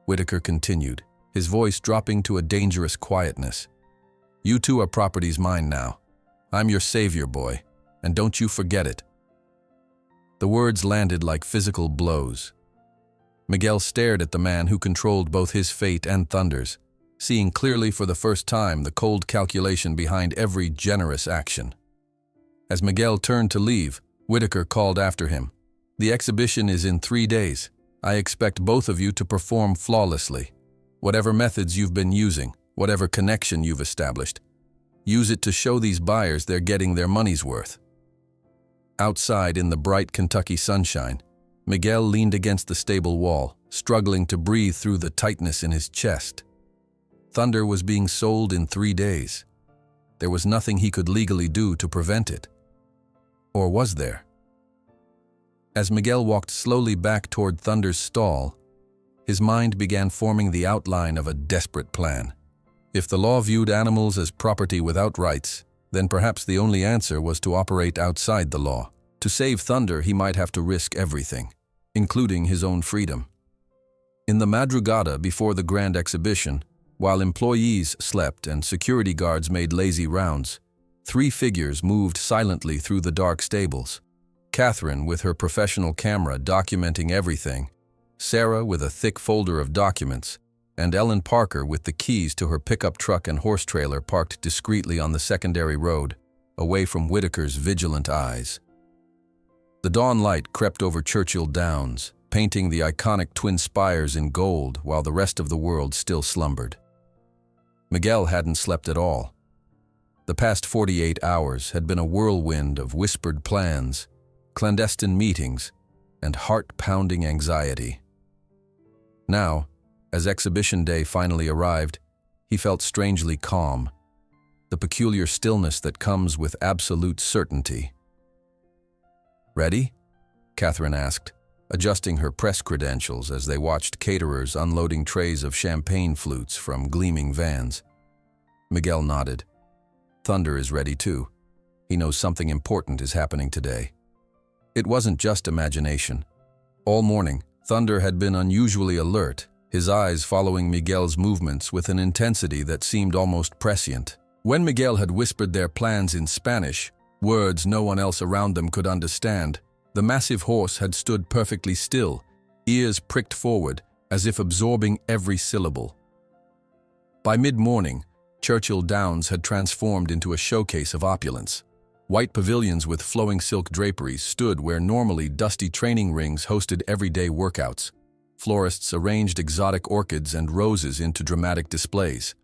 S1: Whitaker continued, his voice dropping to a dangerous quietness. You two are property's mine now. I'm your savior, boy, and don't you forget it. The words landed like physical blows. Miguel stared at the man who controlled both his fate and Thunder's, seeing clearly for the first time the cold calculation behind every generous action. As Miguel turned to leave, Whitaker called after him. The exhibition is in 3 days. I expect both of you to perform flawlessly. Whatever methods you've been using, whatever connection you've established, use it to show these buyers they're getting their money's worth. Outside in the bright Kentucky sunshine, Miguel leaned against the stable wall, struggling to breathe through the tightness in his chest. Thunder was being sold in 3 days. There was nothing he could legally do to prevent it. Or was there? As Miguel walked slowly back toward Thunder's stall, his mind began forming the outline of a desperate plan. If the law viewed animals as property without rights, then perhaps the only answer was to operate outside the law. To save Thunder, he might have to risk everything, including his own freedom. In the madrugada before the grand exhibition, while employees slept and security guards made lazy rounds, 3 figures moved silently through the dark stables. Catherine with her professional camera documenting everything, Sarah with a thick folder of documents, and Ellen Parker with the keys to her pickup truck and horse trailer parked discreetly on the secondary road, away from Whitaker's vigilant eyes. The dawn light crept over Churchill Downs, painting the iconic twin spires in gold while the rest of the world still slumbered. Miguel hadn't slept at all. The past 48 hours had been a whirlwind of whispered plans, clandestine meetings, and heart-pounding anxiety. Now, as exhibition day finally arrived, he felt strangely calm, the peculiar stillness that comes with absolute certainty. Ready? Catherine asked, adjusting her press credentials as they watched caterers unloading trays of champagne flutes from gleaming vans. Miguel nodded. Thunder is ready too. He knows something important is happening today. It wasn't just imagination. All morning, Thunder had been unusually alert, his eyes following Miguel's movements with an intensity that seemed almost prescient. When Miguel had whispered their plans in Spanish, words no one else around them could understand, the massive horse had stood perfectly still, ears pricked forward, as if absorbing every syllable. By mid-morning, Churchill Downs had transformed into a showcase of opulence. White pavilions with flowing silk draperies stood where normally dusty training rings hosted everyday workouts. Florists arranged exotic orchids and roses into dramatic displays.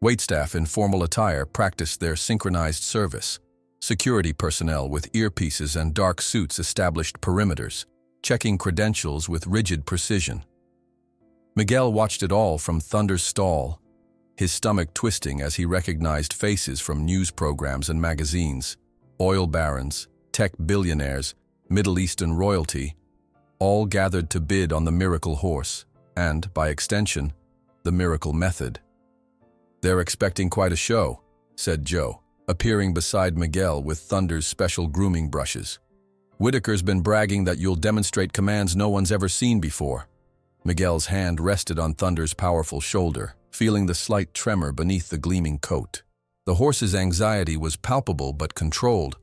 S1: Waitstaff in formal attire practiced their synchronized service. Security personnel with earpieces and dark suits established perimeters, checking credentials with rigid precision. Miguel watched it all from Thunder's stall, his stomach twisting as he recognized faces from news programs and magazines. Oil barons, tech billionaires, Middle Eastern royalty, all gathered to bid on the miracle horse and, by extension, the miracle method. "They're expecting quite a show," said Joe, appearing beside Miguel with Thunder's special grooming brushes. "Whitaker's been bragging that you'll demonstrate commands no one's ever seen before." Miguel's hand rested on Thunder's powerful shoulder, feeling the slight tremor beneath the gleaming coat. The horse's anxiety was palpable but controlled,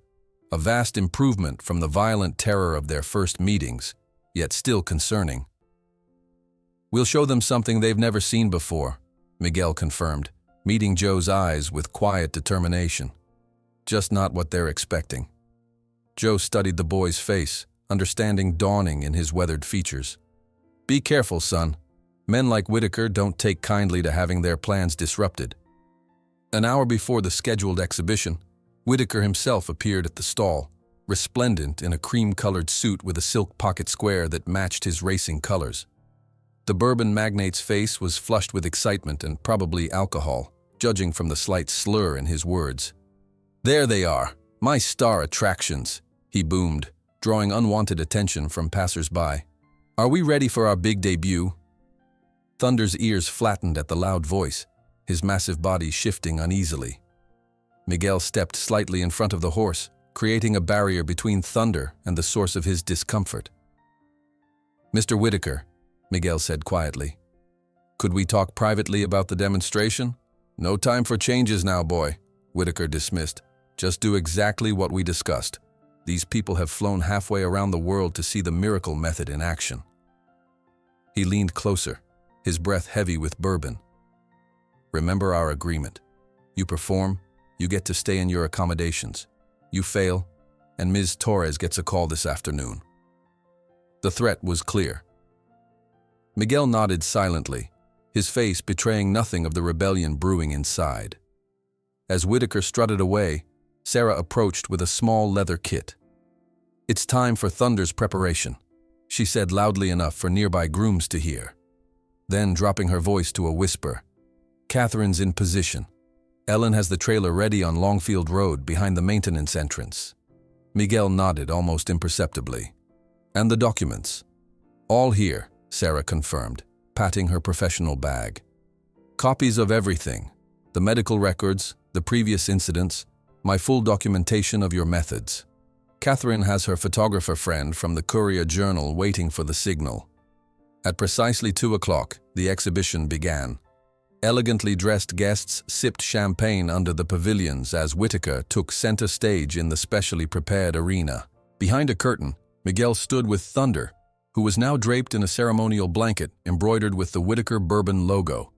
S1: a vast improvement from the violent terror of their first meetings, yet still concerning. "We'll show them something they've never seen before," Miguel confirmed, meeting Joe's eyes with quiet determination. "Just not what they're expecting." Joe studied the boy's face, understanding dawning in his weathered features. "Be careful, son. Men like Whitaker don't take kindly to having their plans disrupted." An hour before the scheduled exhibition, Whitaker himself appeared at the stall, resplendent in a cream-colored suit with a silk pocket square that matched his racing colors. The bourbon magnate's face was flushed with excitement and probably alcohol, judging from the slight slur in his words. "There they are, my star attractions," he boomed, drawing unwanted attention from passers-by. "Are we ready for our big debut?" Thunder's ears flattened at the loud voice, his massive body shifting uneasily. Miguel stepped slightly in front of the horse, creating a barrier between Thunder and the source of his discomfort. "Mr. Whitaker," Miguel said quietly, "could we talk privately about the demonstration?" "No time for changes now, boy," Whitaker dismissed. "Just do exactly what we discussed. These people have flown halfway around the world to see the miracle method in action." He leaned closer, his breath heavy with bourbon. "Remember our agreement. You perform, you get to stay in your accommodations. You fail, and Ms. Torres gets a call this afternoon." The threat was clear. Miguel nodded silently, his face betraying nothing of the rebellion brewing inside. As Whitaker strutted away, Sarah approached with a small leather kit. "It's time for Thunder's preparation," she said loudly enough for nearby grooms to hear. Then, dropping her voice to a whisper, "Catherine's in position. Ellen has the trailer ready on Longfield Road behind the maintenance entrance." Miguel nodded almost imperceptibly. "And the documents?" "All here," Sarah confirmed, patting her professional bag. "Copies of everything. The medical records, the previous incidents, my full documentation of your methods. Catherine has her photographer friend from the Courier-Journal waiting for the signal." At precisely 2 o'clock, the exhibition began. Elegantly dressed guests sipped champagne under the pavilions as Whitaker took center stage in the specially prepared arena. Behind a curtain, Miguel stood with Thunder, who was now draped in a ceremonial blanket embroidered with the Whitaker Bourbon logo.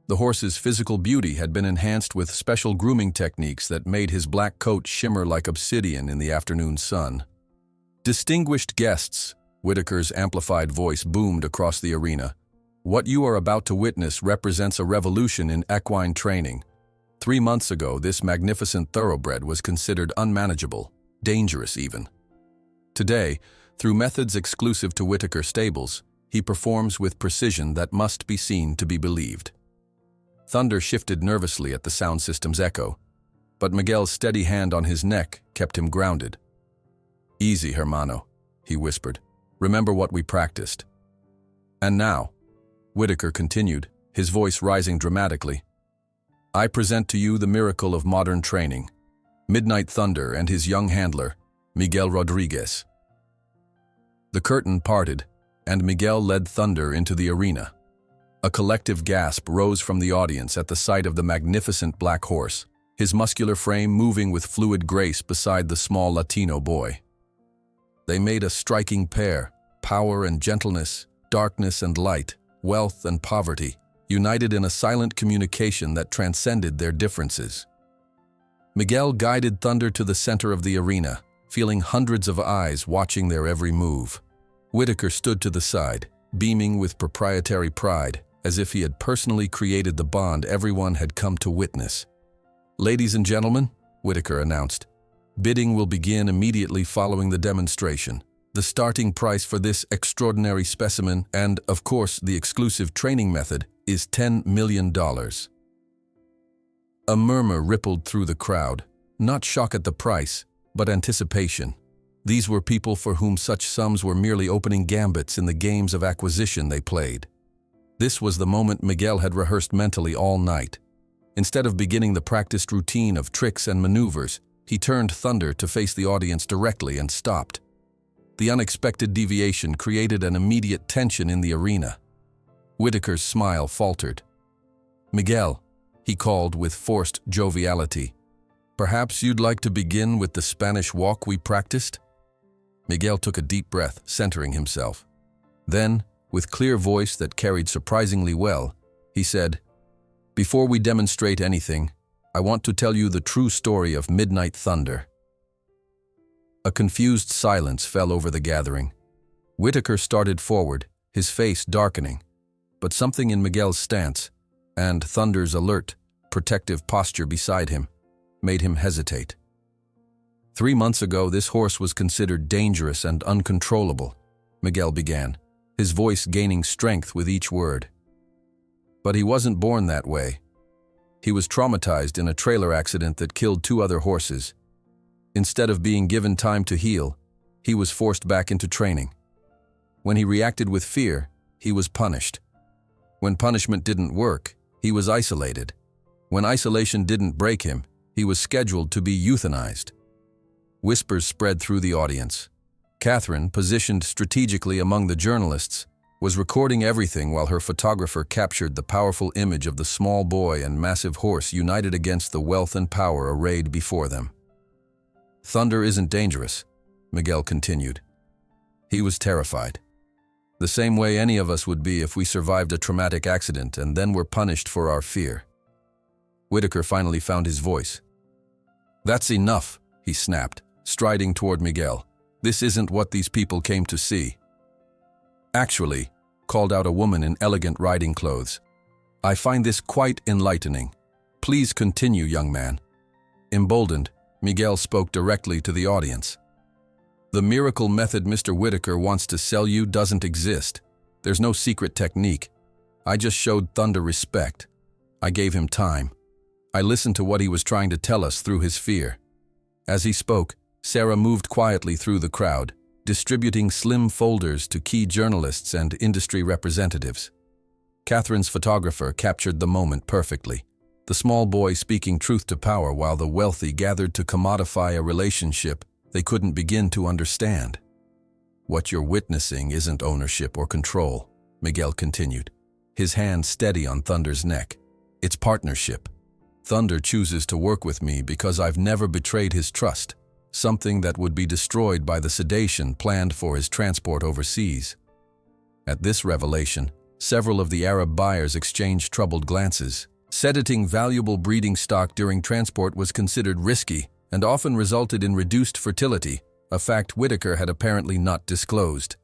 S1: The horse's physical beauty had been enhanced with special grooming techniques that made his black coat shimmer like obsidian in the afternoon sun. "Distinguished guests," Whitaker's amplified voice boomed across the arena. "What you are about to witness represents a revolution in equine training. 3 months ago, this magnificent thoroughbred was considered unmanageable, dangerous even. Today, through methods exclusive to Whitaker Stables, he performs with precision that must be seen to be believed." Thunder shifted nervously at the sound system's echo, but Miguel's steady hand on his neck kept him grounded. "Easy, hermano. he whispered. "Remember what we practiced." "And now," Whitaker continued, his voice rising dramatically, "I present to you the miracle of modern training, Midnight Thunder and his young handler, Miguel Rodriguez." The curtain parted, and Miguel led Thunder into the arena. A collective gasp rose from the audience at the sight of the magnificent black horse, his muscular frame moving with fluid grace beside the small Latino boy. They made a striking pair, power and gentleness, darkness and light, wealth and poverty, united in a silent communication that transcended their differences. Miguel guided Thunder to the center of the arena, feeling hundreds of eyes watching their every move. Whitaker stood to the side, beaming with proprietary pride, as if he had personally created the bond everyone had come to witness. "Ladies and gentlemen," Whitaker announced, "bidding will begin immediately following the demonstration. The starting price for this extraordinary specimen and, of course, the exclusive training method is $10 million. A murmur rippled through the crowd, not shock at the price, but anticipation. These were people for whom such sums were merely opening gambits in the games of acquisition they played. This was the moment Miguel had rehearsed mentally all night. Instead of beginning the practiced routine of tricks and maneuvers, he turned Thunder to face the audience directly and stopped. The unexpected deviation created an immediate tension in the arena. Whitaker's smile faltered. "Miguel," he called with forced joviality, "perhaps you'd like to begin with the Spanish walk we practiced?" Miguel took a deep breath, centering himself. Then, with clear voice that carried surprisingly well, he said, "Before we demonstrate anything, I want to tell you the true story of Midnight Thunder." A confused silence fell over the gathering. Whitaker started forward, his face darkening, but something in Miguel's stance, and Thunder's alert, protective posture beside him, made him hesitate. 3 months ago, this horse was considered dangerous and uncontrollable, Miguel began, his voice gaining strength with each word. But he wasn't born that way. He was traumatized in a trailer accident that killed 2 other horses. Instead of being given time to heal, he was forced back into training. When he reacted with fear, he was punished. When punishment didn't work, he was isolated. When isolation didn't break him, he was scheduled to be euthanized. Whispers spread through the audience. Catherine, positioned strategically among the journalists, was recording everything while her photographer captured the powerful image of the small boy and massive horse united against the wealth and power arrayed before them. "Thunder isn't dangerous," Miguel continued. He was terrified. The same way any of us would be if we survived a traumatic accident and then were punished for our fear. Whitaker finally found his voice. "That's enough," he snapped, striding toward Miguel. "This isn't what these people came to see." "Actually," called out a woman in elegant riding clothes, "I find this quite enlightening. Please continue, young man." Emboldened, Miguel spoke directly to the audience. "The miracle method Mr. Whitaker wants to sell you doesn't exist. There's no secret technique. I just showed Thunder respect. I gave him time. I listened to what he was trying to tell us through his fear." As he spoke, Sarah moved quietly through the crowd, distributing slim folders to key journalists and industry representatives. Catherine's photographer captured the moment perfectly, the small boy speaking truth to power while the wealthy gathered to commodify a relationship they couldn't begin to understand. "What you're witnessing isn't ownership or control," Miguel continued, his hand steady on Thunder's neck. "It's partnership. Thunder chooses to work with me because I've never betrayed his trust, something that would be destroyed by the sedation planned for his transport overseas." At this revelation, several of the Arab buyers exchanged troubled glances. Sedating valuable breeding stock during transport was considered risky and often resulted in reduced fertility, a fact Whitaker had apparently not disclosed.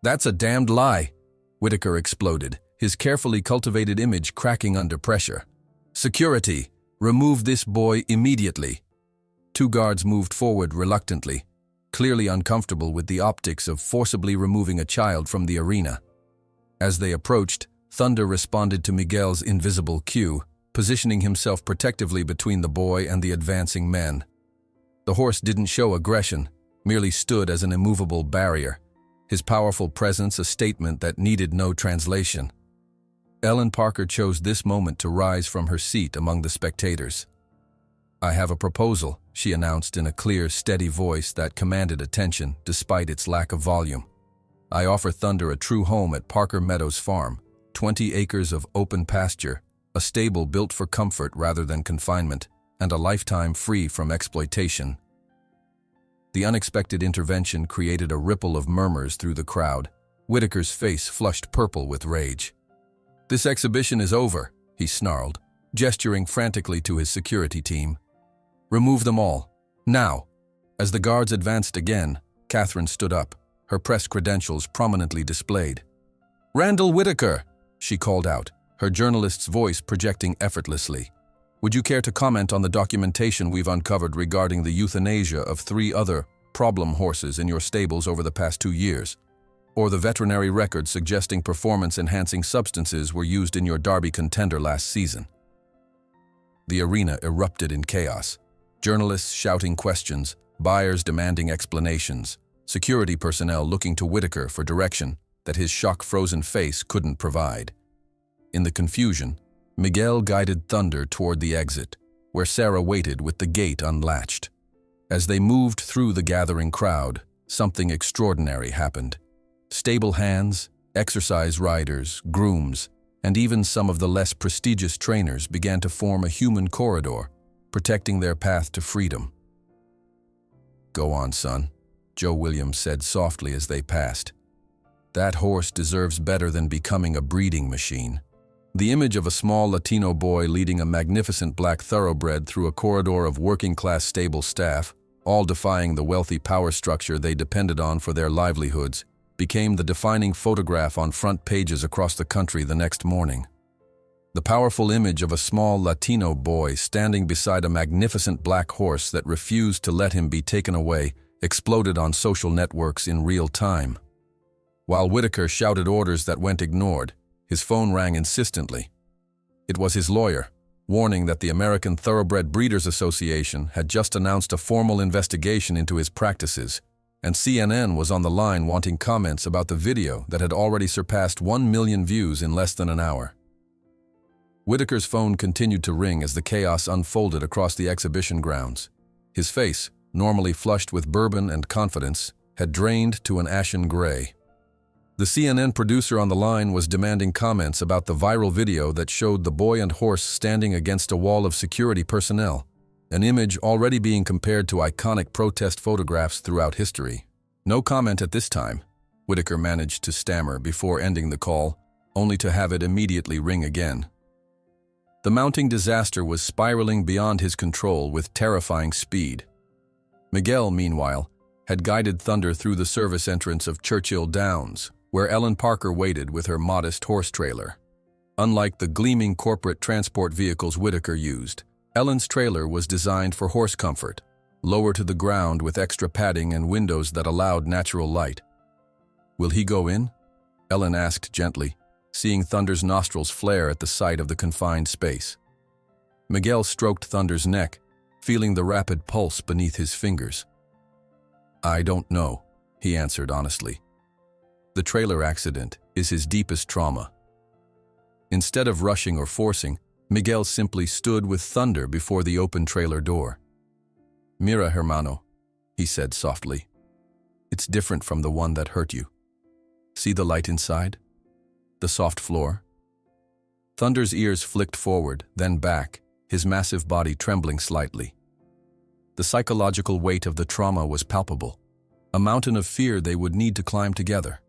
S1: "That's a damned lie," Whitaker exploded, his carefully cultivated image cracking under pressure. "Security, remove this boy immediately." 2 guards moved forward reluctantly, clearly uncomfortable with the optics of forcibly removing a child from the arena. As they approached, Thunder responded to Miguel's invisible cue, positioning himself protectively between the boy and the advancing men. The horse didn't show aggression, merely stood as an immovable barrier, his powerful presence a statement that needed no translation. Ellen Parker chose this moment to rise from her seat among the spectators. "I have a proposal," she announced in a clear, steady voice that commanded attention despite its lack of volume. "I offer Thunder a true home at Parker Meadows Farm, 20 acres of open pasture, a stable built for comfort rather than confinement, and a lifetime free from exploitation." The unexpected intervention created a ripple of murmurs through the crowd. Whitaker's face flushed purple with rage. "This exhibition is over," he snarled, gesturing frantically to his security team. "Remove them all, now." As the guards advanced again, Catherine stood up, her press credentials prominently displayed. "Randall Whitaker," she called out, her journalist's voice projecting effortlessly. "Would you care to comment on the documentation we've uncovered regarding the euthanasia of 3 other problem horses in your stables over the past 2 years? Or the veterinary records suggesting performance-enhancing substances were used in your Derby contender last season?" The arena erupted in chaos. Journalists shouting questions, buyers demanding explanations, security personnel looking to Whitaker for direction that his shock-frozen face couldn't provide. In the confusion, Miguel guided Thunder toward the exit, where Sarah waited with the gate unlatched. As they moved through the gathering crowd, something extraordinary happened. Stable hands, exercise riders, grooms, and even some of the less prestigious trainers began to form a human corridor, protecting their path to freedom. "Go on, son," Joe Williams said softly as they passed. "That horse deserves better than becoming a breeding machine." The image of a small Latino boy leading a magnificent black thoroughbred through a corridor of working-class stable staff, all defying the wealthy power structure they depended on for their livelihoods, became the defining photograph on front pages across the country the next morning. The powerful image of a small Latino boy standing beside a magnificent black horse that refused to let him be taken away exploded on social networks in real time. While Whitaker shouted orders that went ignored, his phone rang insistently. It was his lawyer, warning that the American Thoroughbred Breeders Association had just announced a formal investigation into his practices, and CNN was on the line wanting comments about the video that had already surpassed 1 million views in less than an hour. Whitaker's phone continued to ring as the chaos unfolded across the exhibition grounds. His face, normally flushed with bourbon and confidence, had drained to an ashen gray. The CNN producer on the line was demanding comments about the viral video that showed the boy and horse standing against a wall of security personnel, an image already being compared to iconic protest photographs throughout history. "No comment at this time," Whitaker managed to stammer before ending the call, only to have it immediately ring again. The mounting disaster was spiraling beyond his control with terrifying speed. Miguel, meanwhile, had guided Thunder through the service entrance of Churchill Downs, where Ellen Parker waited with her modest horse trailer. Unlike the gleaming corporate transport vehicles Whitaker used, Ellen's trailer was designed for horse comfort, lower to the ground with extra padding and windows that allowed natural light. "Will he go in?" Ellen asked gently, seeing Thunder's nostrils flare at the sight of the confined space. Miguel stroked Thunder's neck, feeling the rapid pulse beneath his fingers. "I don't know," he answered honestly. The trailer accident is his deepest trauma. Instead of rushing or forcing, Miguel simply stood with Thunder before the open trailer door. "Mira, hermano," he said softly. "It's different from the one that hurt you. See the light inside? The soft floor?" Thunder's ears flicked forward, then back, his massive body trembling slightly. The psychological weight of the trauma was palpable, a mountain of fear they would need to climb together.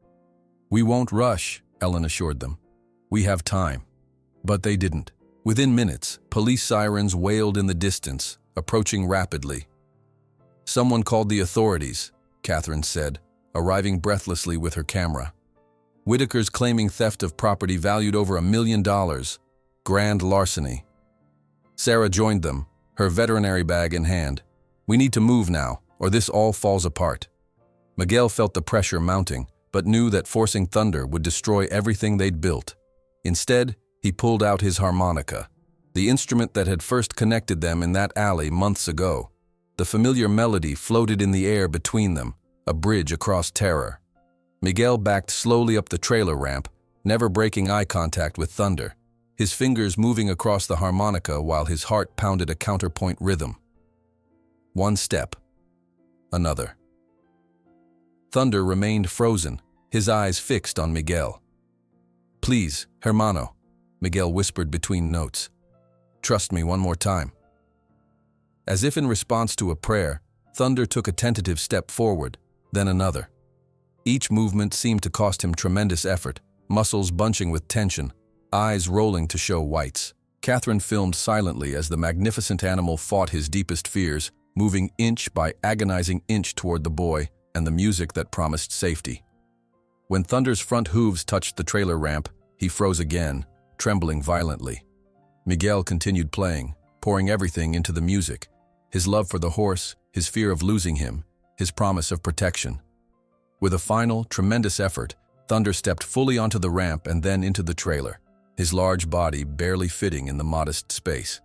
S1: "We won't rush," Ellen assured them. "We have time." But they didn't. Within minutes, police sirens wailed in the distance, approaching rapidly. "Someone called the authorities," Catherine said, arriving breathlessly with her camera. "Whitaker's claiming theft of property valued over $1 million. Grand larceny." Sarah joined them, her veterinary bag in hand. "We need to move now, or this all falls apart." Miguel felt the pressure mounting, but knew that forcing Thunder would destroy everything they'd built. Instead, he pulled out his harmonica, the instrument that had first connected them in that alley months ago. The familiar melody floated in the air between them, a bridge across terror. Miguel backed slowly up the trailer ramp, never breaking eye contact with Thunder, his fingers moving across the harmonica while his heart pounded a counterpoint rhythm. One step. Another. Thunder remained frozen, his eyes fixed on Miguel. "Please, hermano," Miguel whispered between notes. "Trust me one more time." As if in response to a prayer, Thunder took a tentative step forward, then another. Each movement seemed to cost him tremendous effort, muscles bunching with tension, eyes rolling to show whites. Catherine filmed silently as the magnificent animal fought his deepest fears, moving inch by agonizing inch toward the boy and the music that promised safety. When Thunder's front hooves touched the trailer ramp, he froze again, trembling violently. Miguel continued playing, pouring everything into the music, his love for the horse, his fear of losing him, his promise of protection. With a final, tremendous effort, Thunder stepped fully onto the ramp and then into the trailer, his large body barely fitting in the modest space.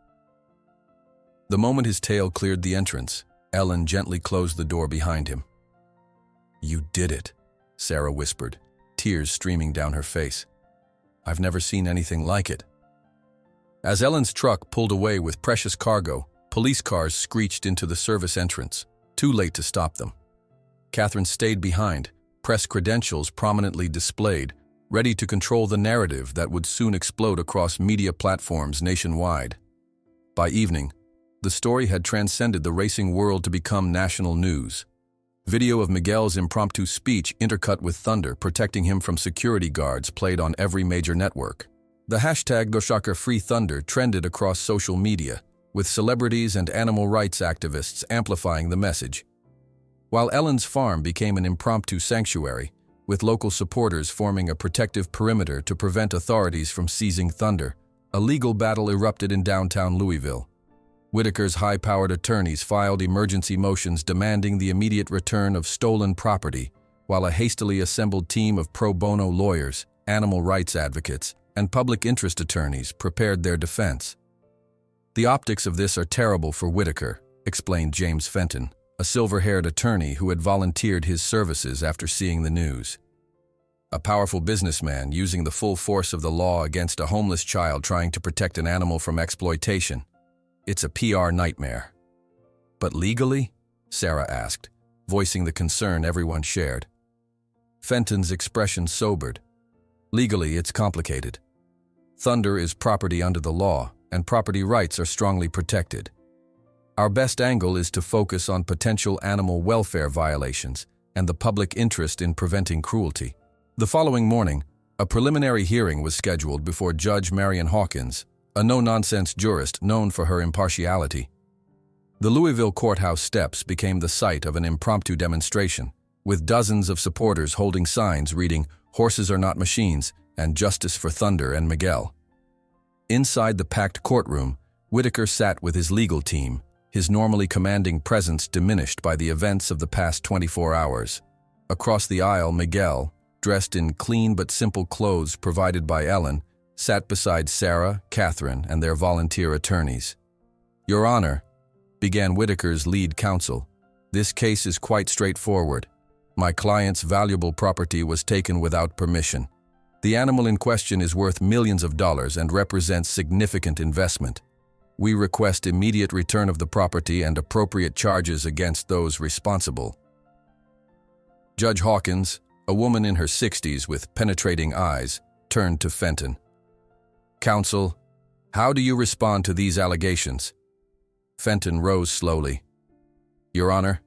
S1: The moment his tail cleared the entrance, Ellen gently closed the door behind him. "You did it," Sarah whispered, tears streaming down her face. "I've never seen anything like it." As Ellen's truck pulled away with precious cargo, police cars screeched into the service entrance, too late to stop them. Catherine stayed behind, press credentials prominently displayed, ready to control the narrative that would soon explode across media platforms nationwide. By evening, the story had transcended the racing world to become national news. Video of Miguel's impromptu speech intercut with Thunder protecting him from security guards played on every major network. The hashtag #GoShaka trended across social media, with celebrities and animal rights activists amplifying the message. While Ellen's farm became an impromptu sanctuary, with local supporters forming a protective perimeter to prevent authorities from seizing Thunder, a legal battle erupted in downtown Louisville. Whitaker's high-powered attorneys filed emergency motions demanding the immediate return of stolen property, while a hastily assembled team of pro bono lawyers, animal rights advocates, and public interest attorneys prepared their defense. "The optics of this are terrible for Whitaker," explained James Fenton, a silver-haired attorney who had volunteered his services after seeing the news. "A powerful businessman using the full force of the law against a homeless child trying to protect an animal from exploitation. It's a PR nightmare." "But legally?" Sarah asked, voicing the concern everyone shared. Fenton's expression sobered. "Legally, it's complicated. Thunder is property under the law, and property rights are strongly protected. Our best angle is to focus on potential animal welfare violations and the public interest in preventing cruelty." The following morning, a preliminary hearing was scheduled before Judge Marion Hawkins, a no-nonsense jurist known for her impartiality. The Louisville courthouse steps became the site of an impromptu demonstration, with dozens of supporters holding signs reading "Horses are not machines" and "Justice for Thunder and Miguel." Inside the packed courtroom, Whitaker sat with his legal team, his normally commanding presence diminished by the events of the past 24 hours. Across the aisle, Miguel, dressed in clean but simple clothes provided by Ellen, sat beside Sarah, Catherine, and their volunteer attorneys. "Your Honor," began Whitaker's lead counsel, "this case is quite straightforward. My client's valuable property was taken without permission. The animal in question is worth millions of dollars and represents significant investment. We request immediate return of the property and appropriate charges against those responsible." Judge Hawkins, a woman in her 60s with penetrating eyes, turned to Fenton. "Counsel, how do you respond to these allegations?" Fenton rose slowly. "Your Honor,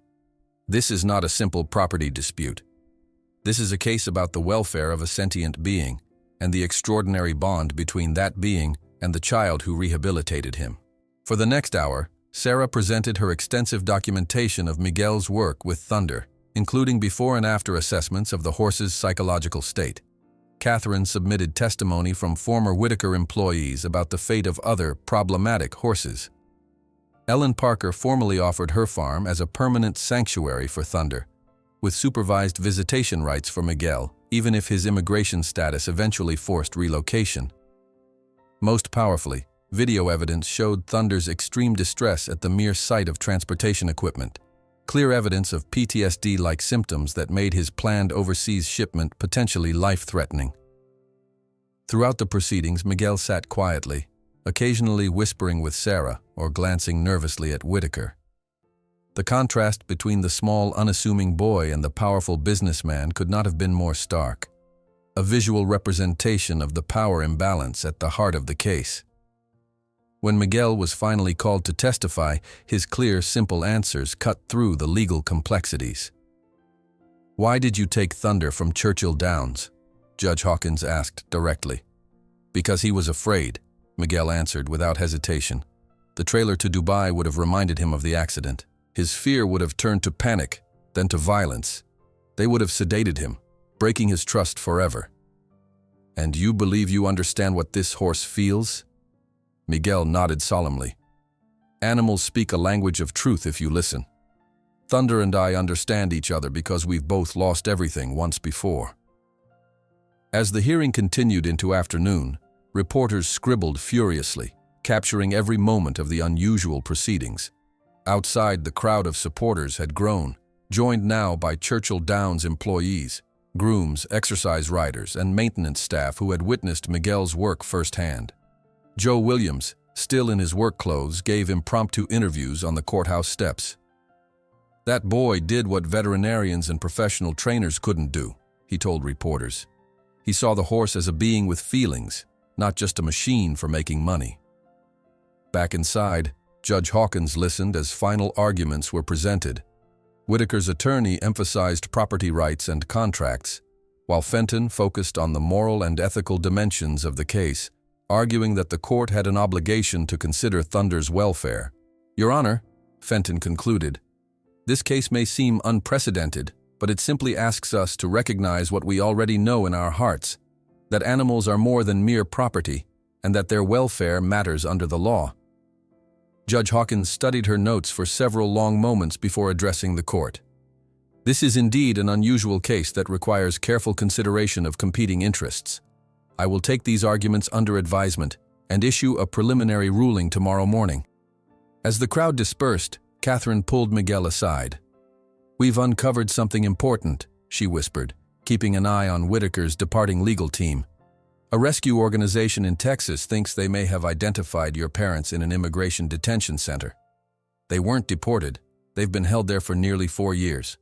S1: this is not a simple property dispute. This is a case about the welfare of a sentient being and the extraordinary bond between that being and the child who rehabilitated him." For the next hour, Sarah presented her extensive documentation of Miguel's work with Thunder, including before and after assessments of the horse's psychological state. Catherine submitted testimony from former Whitaker employees about the fate of other problematic horses. Ellen Parker formally offered her farm as a permanent sanctuary for Thunder, with supervised visitation rights for Miguel, even if his immigration status eventually forced relocation. Most powerfully, Video evidence showed Thunder's extreme distress at the mere sight of transportation equipment, clear evidence of PTSD-like symptoms that made his planned overseas shipment potentially life-threatening. Throughout the proceedings, Miguel sat quietly, occasionally whispering with Sarah or glancing nervously at Whitaker. The contrast between the small, unassuming boy and the powerful businessman could not have been more stark, a visual representation of the power imbalance at the heart of the case. When Miguel was finally called to testify, his clear, simple answers cut through the legal complexities. "Why did you take Thunder from Churchill Downs?" Judge Hawkins asked directly. "Because he was afraid," Miguel answered without hesitation. The trailer to Dubai would have reminded him of the accident. His fear would have turned to panic, then to violence. They would have sedated him, breaking his trust forever. "And you believe you understand what this horse feels?" Miguel nodded solemnly. "Animals speak a language of truth if you listen. Thunder and I understand each other because we've both lost everything once before." As the hearing continued into afternoon, reporters scribbled furiously, capturing every moment of the unusual proceedings. Outside, the crowd of supporters had grown, joined now by Churchill Downs employees, grooms, exercise riders, and maintenance staff who had witnessed Miguel's work firsthand. Joe Williams, still in his work clothes, gave impromptu interviews on the courthouse steps. "That boy did what veterinarians and professional trainers couldn't do," he told reporters. "He saw the horse as a being with feelings, not just a machine for making money." Back inside, Judge Hawkins listened as final arguments were presented. Whitaker's attorney emphasized property rights and contracts, while Fenton focused on the moral and ethical dimensions of the case, arguing that the court had an obligation to consider Thunder's welfare. "Your Honor," Fenton concluded, "this case may seem unprecedented, but it simply asks us to recognize what we already know in our hearts, that animals are more than mere property, and that their welfare matters under the law." Judge Hawkins studied her notes for several long moments before addressing the court. "This is indeed an unusual case that requires careful consideration of competing interests. I will take these arguments under advisement and issue a preliminary ruling tomorrow morning." As the crowd dispersed, Catherine pulled Miguel aside. "We've uncovered something important," she whispered, keeping an eye on Whitaker's departing legal team. "A rescue organization in Texas thinks they may have identified your parents in an immigration detention center. They weren't deported. They've been held there for nearly 4 years."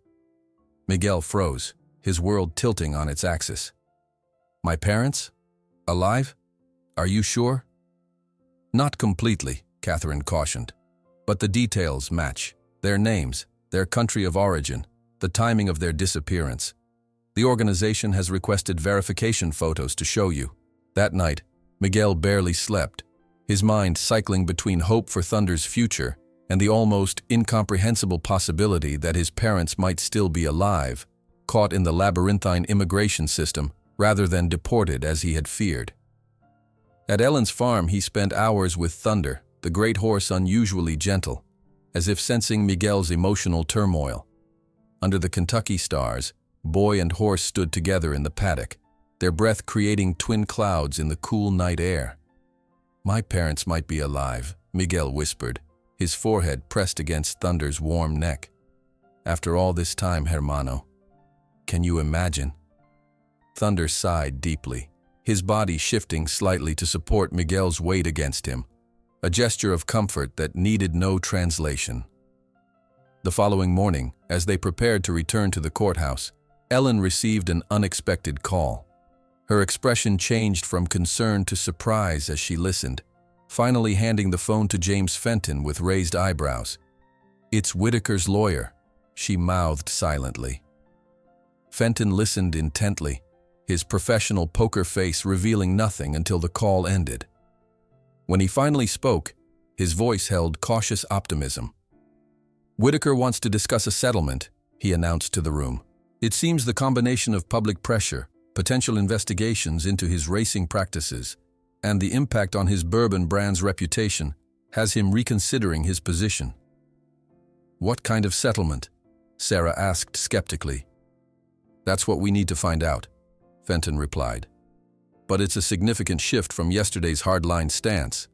S1: Miguel froze, his world tilting on its axis. "My parents? Alive? Are you sure?" "Not completely," Catherine cautioned. "But the details match. Their names, their country of origin, the timing of their disappearance. The organization has requested verification photos to show you." That night, Miguel barely slept, his mind cycling between hope for Thunder's future and the almost incomprehensible possibility that his parents might still be alive, caught in the labyrinthine immigration system rather than deported as he had feared. At Ellen's farm, he spent hours with Thunder, the great horse unusually gentle, as if sensing Miguel's emotional turmoil. Under the Kentucky stars, boy and horse stood together in the paddock, their breath creating twin clouds in the cool night air. "My parents might be alive," Miguel whispered, his forehead pressed against Thunder's warm neck. "After all this time, hermano. Can you imagine?" Thunder sighed deeply, his body shifting slightly to support Miguel's weight against him, a gesture of comfort that needed no translation. The following morning, as they prepared to return to the courthouse, Ellen received an unexpected call. Her expression changed from concern to surprise as she listened, finally handing the phone to James Fenton with raised eyebrows. "It's Whitaker's lawyer," she mouthed silently. Fenton listened intently, his professional poker face revealing nothing until the call ended. When he finally spoke, his voice held cautious optimism. "Whitaker wants to discuss a settlement," he announced to the room. "It seems the combination of public pressure, potential investigations into his racing practices, and the impact on his bourbon brand's reputation has him reconsidering his position." "What kind of settlement?" Sarah asked skeptically. "That's what we need to find out," Fenton replied. "But it's a significant shift from yesterday's hardline stance."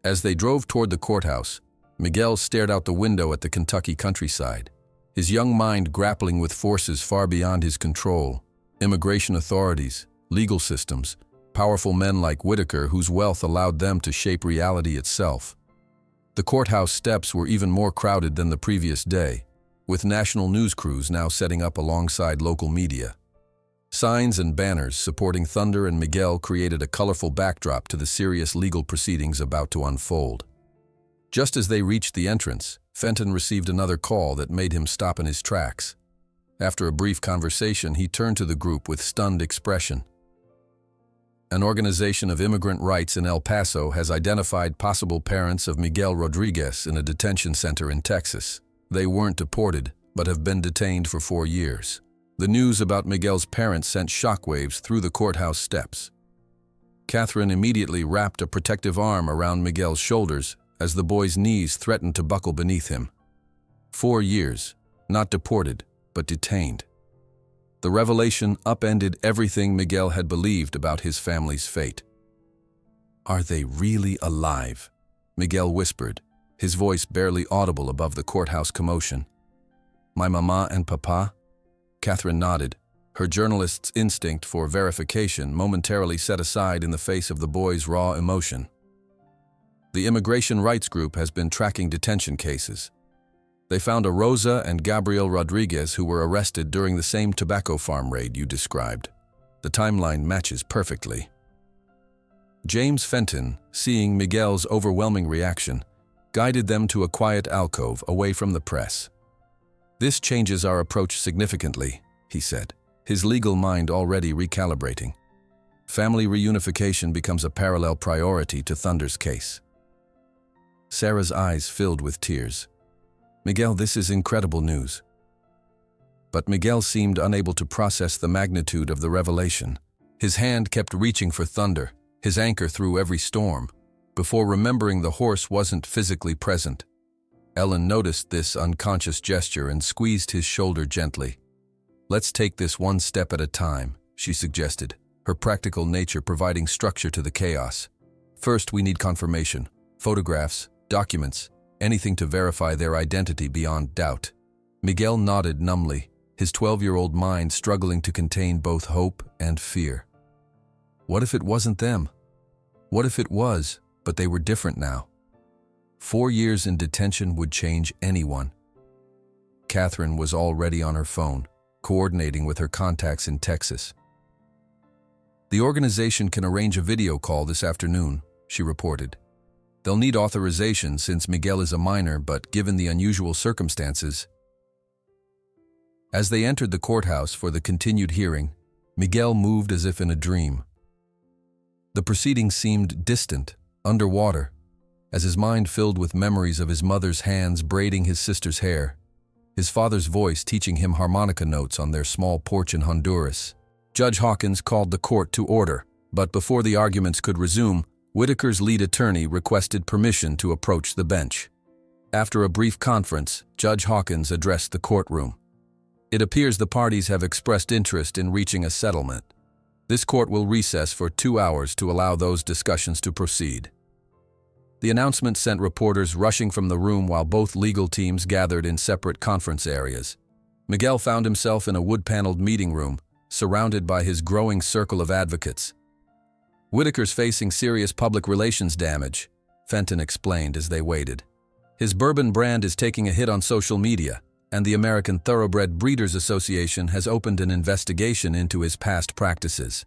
S1: As they drove toward the courthouse, Miguel stared out the window at the Kentucky countryside, his young mind grappling with forces far beyond his control: immigration authorities, legal systems, powerful men like Whitaker whose wealth allowed them to shape reality itself. The courthouse steps were even more crowded than the previous day, with national news crews now setting up alongside local media. Signs and banners supporting Thunder and Miguel created a colorful backdrop to the serious legal proceedings about to unfold. Just as they reached the entrance, Fenton received another call that made him stop in his tracks. After a brief conversation, he turned to the group with stunned expression. An organization of immigrant rights in El Paso has identified possible parents of Miguel Rodriguez in a detention center in Texas. They weren't deported, but have been detained for 4 years. The news about Miguel's parents sent shockwaves through the courthouse steps. Catherine immediately wrapped a protective arm around Miguel's shoulders as the boy's knees threatened to buckle beneath him. 4 years, not deported, but detained. The revelation upended everything Miguel had believed about his family's fate. "Are they really alive?" Miguel whispered, his voice barely audible above the courthouse commotion. "My mama and papa?" Catherine nodded, her journalist's instinct for verification momentarily set aside in the face of the boy's raw emotion. The immigration rights group has been tracking detention cases. They found a Rosa and Gabriel Rodriguez who were arrested during the same tobacco farm raid you described. The timeline matches perfectly. James Fenton, seeing Miguel's overwhelming reaction, guided them to a quiet alcove away from the press. "This changes our approach significantly," he said, his legal mind already recalibrating. Family reunification becomes a parallel priority to Thunder's case. Sarah's eyes filled with tears. "Miguel, this is incredible news." But Miguel seemed unable to process the magnitude of the revelation. His hand kept reaching for Thunder, his anchor through every storm, before remembering the horse wasn't physically present. Ellen noticed this unconscious gesture and squeezed his shoulder gently. "Let's take this one step at a time," she suggested, her practical nature providing structure to the chaos. "First, we need confirmation. Photographs, documents, anything to verify their identity beyond doubt." Miguel nodded numbly, his 12-year-old mind struggling to contain both hope and fear. What if it wasn't them? What if it was, but they were different now? 4 years in detention would change anyone. Catherine was already on her phone, coordinating with her contacts in Texas. "The organization can arrange a video call this afternoon," she reported. "They'll need authorization since Miguel is a minor, but given the unusual circumstances." As they entered the courthouse for the continued hearing, Miguel moved as if in a dream. The proceedings seemed distant, underwater, as his mind filled with memories of his mother's hands braiding his sister's hair, his father's voice teaching him harmonica notes on their small porch in Honduras. Judge Hawkins called the court to order, but before the arguments could resume, Whitaker's lead attorney requested permission to approach the bench. After a brief conference, Judge Hawkins addressed the courtroom. "It appears the parties have expressed interest in reaching a settlement. This court will recess for 2 hours to allow those discussions to proceed." The announcement sent reporters rushing from the room while both legal teams gathered in separate conference areas. Miguel found himself in a wood-paneled meeting room, surrounded by his growing circle of advocates. "Whitaker's facing serious public relations damage," Fenton explained as they waited. "His bourbon brand is taking a hit on social media, and the American Thoroughbred Breeders Association has opened an investigation into his past practices.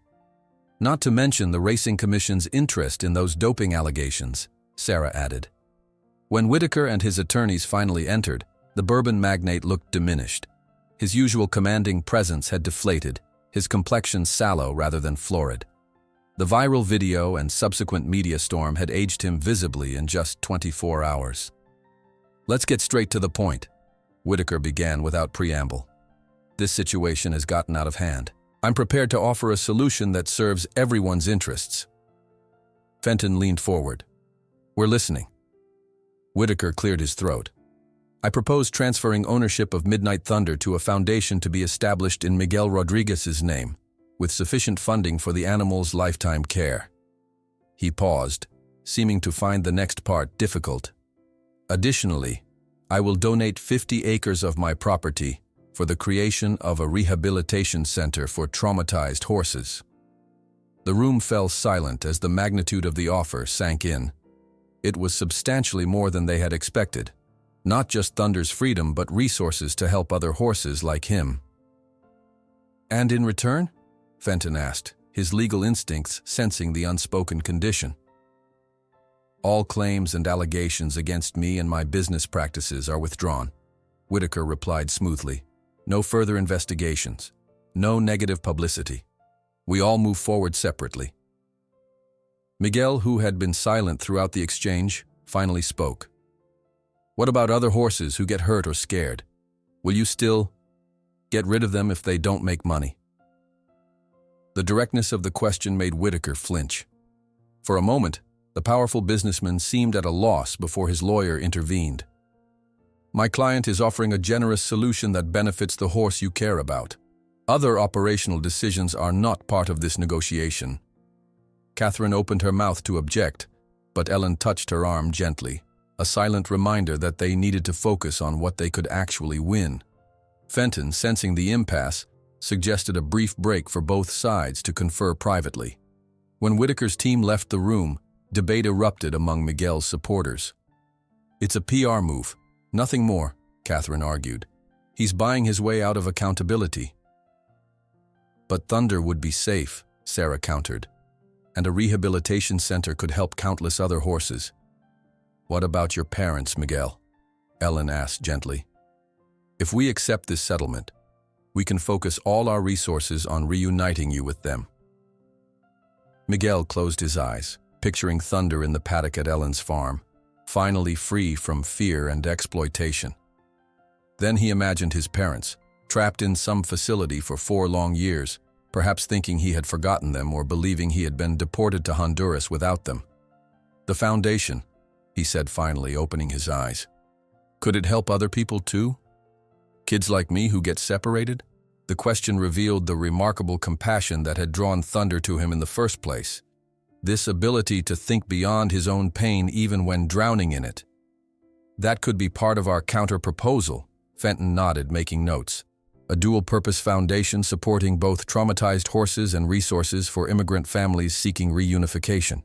S1: Not to mention the Racing Commission's interest in those doping allegations," Sarah added. When Whitaker and his attorneys finally entered, the bourbon magnate looked diminished. His usual commanding presence had deflated, his complexion sallow rather than florid. The viral video and subsequent media storm had aged him visibly in just 24 hours. "Let's get straight to the point," Whitaker began without preamble. "This situation has gotten out of hand. I'm prepared to offer a solution that serves everyone's interests." Fenton leaned forward. "We're listening." Whitaker cleared his throat. "I propose transferring ownership of Midnight Thunder to a foundation to be established in Miguel Rodriguez's name, with sufficient funding for the animal's lifetime care." He paused, seeming to find the next part difficult. Additionally, I will donate 50 acres of my property for the creation of a rehabilitation center for traumatized horses. The room fell silent as the magnitude of the offer sank in. It was substantially more than they had expected. Not just Thunder's freedom, but resources to help other horses like him. "And in return?" Fenton asked, his legal instincts sensing the unspoken condition. "All claims and allegations against me and my business practices are withdrawn," Whitaker replied smoothly. "No further investigations. No negative publicity. We all move forward separately." Miguel, who had been silent throughout the exchange, finally spoke. "What about other horses who get hurt or scared? Will you still get rid of them if they don't make money?" The directness of the question made Whitaker flinch. For a moment, the powerful businessman seemed at a loss before his lawyer intervened. "My client is offering a generous solution that benefits the horse you care about. Other operational decisions are not part of this negotiation." Catherine opened her mouth to object, but Ellen touched her arm gently, a silent reminder that they needed to focus on what they could actually win. Fenton, sensing the impasse, suggested a brief break for both sides to confer privately. When Whitaker's team left the room, debate erupted among Miguel's supporters. "It's a PR move, nothing more," Catherine argued. "He's buying his way out of accountability." "But Thunder would be safe," Sarah countered, "and a rehabilitation center could help countless other horses." "What about your parents, Miguel?" Ellen asked gently. "If we accept this settlement, we can focus all our resources on reuniting you with them." Miguel closed his eyes, picturing Thunder in the paddock at Ellen's farm, finally free from fear and exploitation. Then he imagined his parents, trapped in some facility for 4 long years, perhaps thinking he had forgotten them or believing he had been deported to Honduras without them. "The foundation," he said finally, opening his eyes. "Could it help other people too? Kids like me who get separated?" The question revealed the remarkable compassion that had drawn Thunder to him in the first place. This ability to think beyond his own pain even when drowning in it. "That could be part of our counter-proposal," Fenton nodded, making notes. "A dual-purpose foundation supporting both traumatized horses and resources for immigrant families seeking reunification."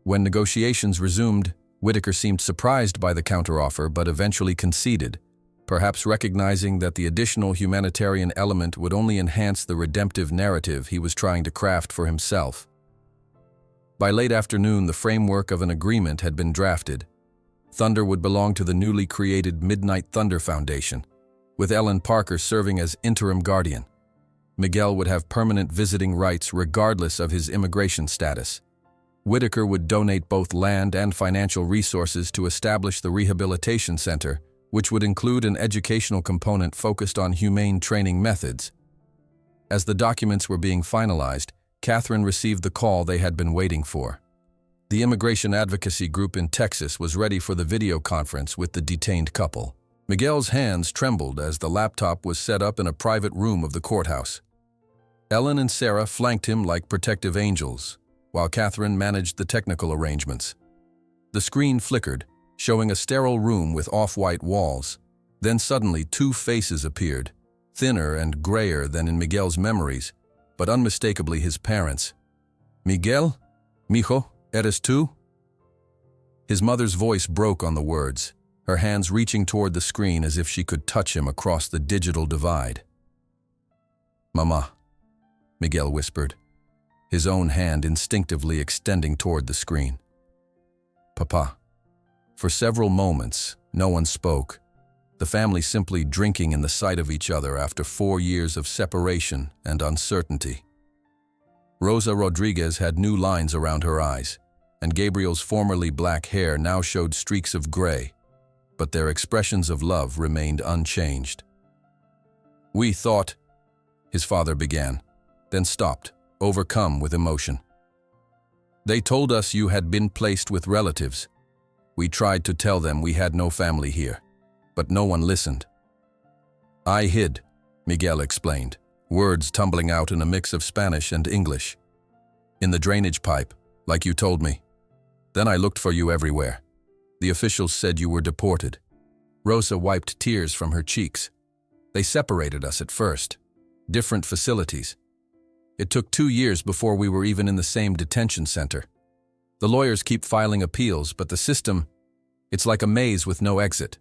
S1: When negotiations resumed, Whitaker seemed surprised by the counteroffer but eventually conceded, perhaps recognizing that the additional humanitarian element would only enhance the redemptive narrative he was trying to craft for himself. By late afternoon, the framework of an agreement had been drafted. Thunder would belong to the newly created Midnight Thunder Foundation, with Ellen Parker serving as interim guardian. Miguel would have permanent visiting rights regardless of his immigration status. Whitaker would donate both land and financial resources to establish the rehabilitation center, which would include an educational component focused on humane training methods. As the documents were being finalized, Catherine received the call they had been waiting for. The immigration advocacy group in Texas was ready for the video conference with the detained couple. Miguel's hands trembled as the laptop was set up in a private room of the courthouse. Ellen and Sarah flanked him like protective angels, while Catherine managed the technical arrangements. The screen flickered, showing a sterile room with off-white walls. Then suddenly 2 faces appeared, thinner and grayer than in Miguel's memories, but unmistakably his parents. "Miguel? Mijo, eres tú?" His mother's voice broke on the words, her hands reaching toward the screen as if she could touch him across the digital divide. "Mama," Miguel whispered, his own hand instinctively extending toward the screen. "Papa." For several moments, no one spoke, the family simply drinking in the sight of each other after 4 years of separation and uncertainty. Rosa Rodriguez had new lines around her eyes, and Gabriel's formerly black hair now showed streaks of gray, but their expressions of love remained unchanged. "We thought," his father began, then stopped, overcome with emotion. "They told us you had been placed with relatives. We tried to tell them we had no family here, but no one listened." "I hid," Miguel explained, words tumbling out in a mix of Spanish and English. "In the drainage pipe, like you told me. Then I looked for you everywhere. The officials said you were deported. Rosa wiped tears from her cheeks. They separated us at first. Different facilities. It took 2 years before we were even in the same detention center. The lawyers keep filing appeals, but the system, it's like a maze with no exit.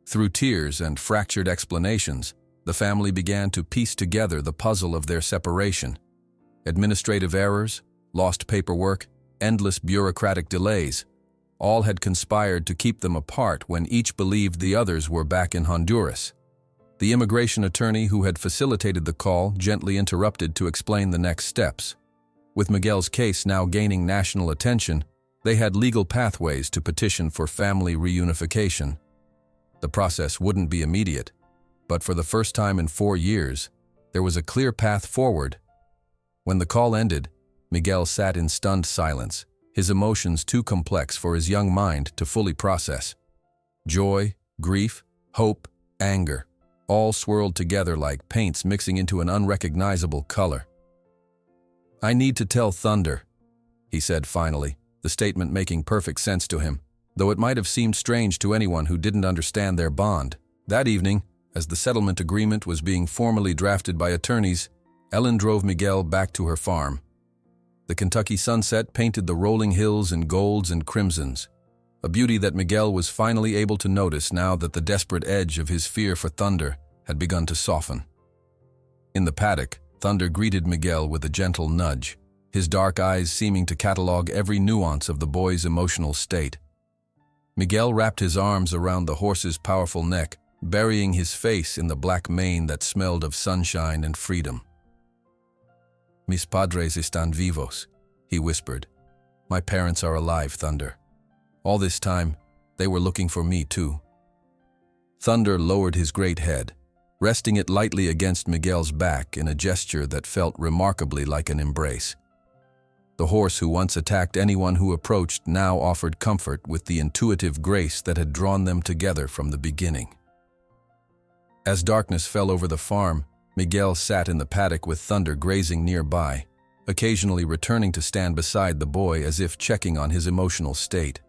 S1: Through tears and fractured explanations, the family began to piece together the puzzle of their separation. Administrative errors, lost paperwork, endless bureaucratic delays, all had conspired to keep them apart when each believed the others were back in Honduras. The immigration attorney who had facilitated the call gently interrupted to explain the next steps. With Miguel's case now gaining national attention, they had legal pathways to petition for family reunification. The process wouldn't be immediate, but for the first time in 4 years, there was a clear path forward. When the call ended, Miguel sat in stunned silence, his emotions too complex for his young mind to fully process. Joy, grief, hope, anger, all swirled together like paints mixing into an unrecognizable color. "I need to tell Thunder," he said finally, the statement making perfect sense to him, though it might have seemed strange to anyone who didn't understand their bond. That evening, as the settlement agreement was being formally drafted by attorneys, Ellen drove Miguel back to her farm. The Kentucky sunset painted the rolling hills in golds and crimsons, a beauty that Miguel was finally able to notice now that the desperate edge of his fear for Thunder had begun to soften. In the paddock, Thunder greeted Miguel with a gentle nudge, his dark eyes seeming to catalog every nuance of the boy's emotional state. Miguel wrapped his arms around the horse's powerful neck, burying his face in the black mane that smelled of sunshine and freedom. "Mis padres están vivos," he whispered. "My parents are alive, Thunder. All this time, they were looking for me too." Thunder lowered his great head, resting it lightly against Miguel's back in a gesture that felt remarkably like an embrace. The horse who once attacked anyone who approached now offered comfort with the intuitive grace that had drawn them together from the beginning. As darkness fell over the farm, Miguel sat in the paddock with Thunder grazing nearby, occasionally returning to stand beside the boy as if checking on his emotional state.